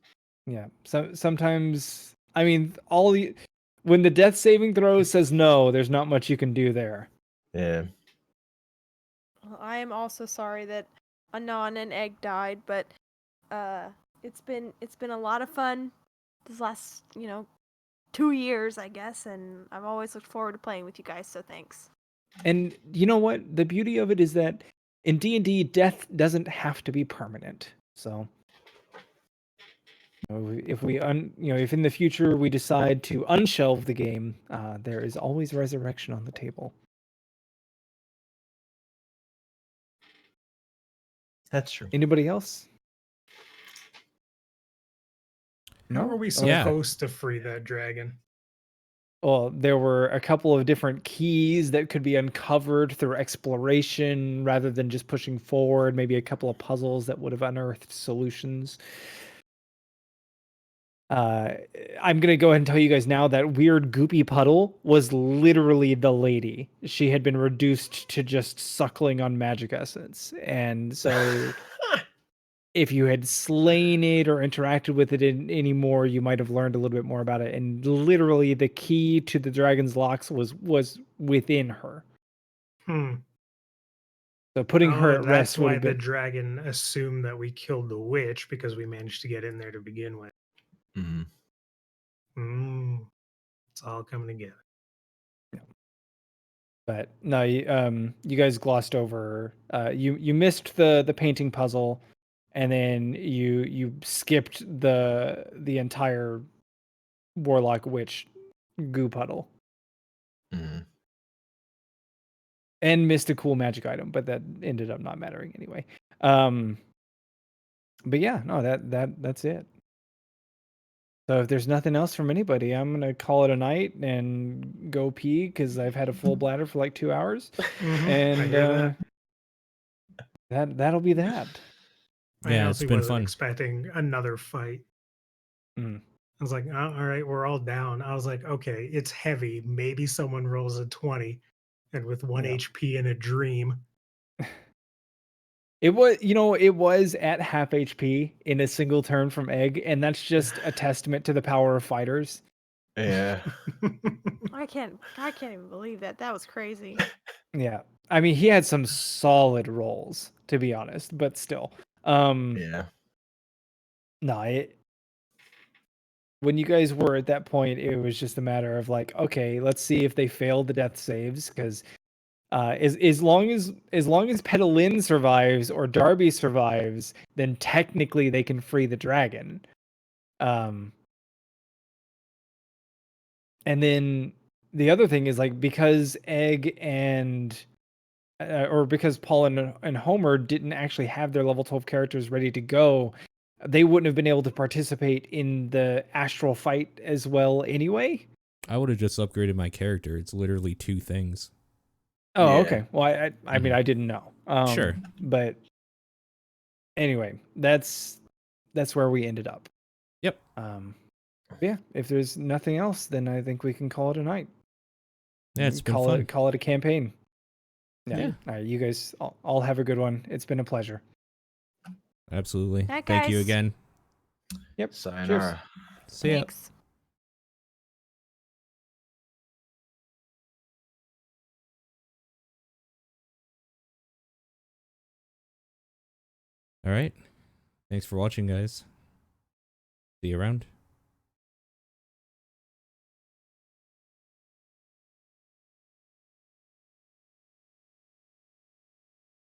Yeah. So sometimes, I mean, when the death saving throw says no, there's not much you can do there. Yeah. I am also sorry that Anon and Egg died, but it's been a lot of fun this last 2 years, I guess, and I've always looked forward to playing with you guys. So thanks. And you know what? The beauty of it is that in D&D, death doesn't have to be permanent. So if if in the future we decide to unshelve the game, there is always resurrection on the table. That's true. Anybody else? How No? are we Yeah. supposed to free that dragon? Well, there were a couple of different keys that could be uncovered through exploration rather than just pushing forward. Maybe a couple of puzzles that would have unearthed solutions. I'm gonna go ahead and tell you guys now that weird goopy puddle was literally the lady. She had been reduced to just suckling on magic essence, and so if you had slain it or interacted with it anymore, you might have learned a little bit more about it. And literally, the key to the dragon's locks was within her. Hmm. So putting her at That's rest would why have the been. dragon assumed that we killed the witch because we managed to get in there to begin with. Mm-hmm. It's all coming together. But no, you guys glossed over. You missed the painting puzzle, and then you skipped the entire warlock witch goo puddle, Mm-hmm. and missed a cool magic item, but that ended up not mattering anyway. But yeah, no, that's it. So if there's nothing else from anybody, I'm gonna call it a night and go pee because I've had a full bladder for like 2 hours, I and hear that. that'll be that. I Yeah, it's honestly been wasn't fun. expecting another fight. Mm. I was like, "Oh, all right, we're all down." I was like, okay, it's heavy. Maybe someone rolls a 20 and with 1 Yeah. HP in a dream. It was at half HP in a single turn from Egg, and that's just a testament to the power of fighters. Yeah. I can't even believe that. That was crazy. Yeah. I mean, he had some solid rolls, to be honest, but still. Yeah. No, when you guys were at that point, it was just a matter of like, okay, let's see if they fail the death saves, because as long as Petalin survives or Darby survives, then technically they can free the dragon. And then the other thing is like because Egg and or because Paul and Homer didn't actually have their level 12 characters ready to go, they wouldn't have been able to participate in the astral fight as well anyway. I would have just upgraded my character. It's literally 2 things. Oh, Yeah. okay. Well, I mean, I didn't know. Sure. But anyway, that's where we ended up. Yep. Yeah, if there's nothing else, then I think we can call it a night. Yeah, it's been call fun. call it a campaign. Yeah. All right, you guys all have a good one. It's been a pleasure. Absolutely. Night, Thank you guys. again. Yep. Sayonara. See ya. Thanks. All right. Thanks for watching, guys. See you around.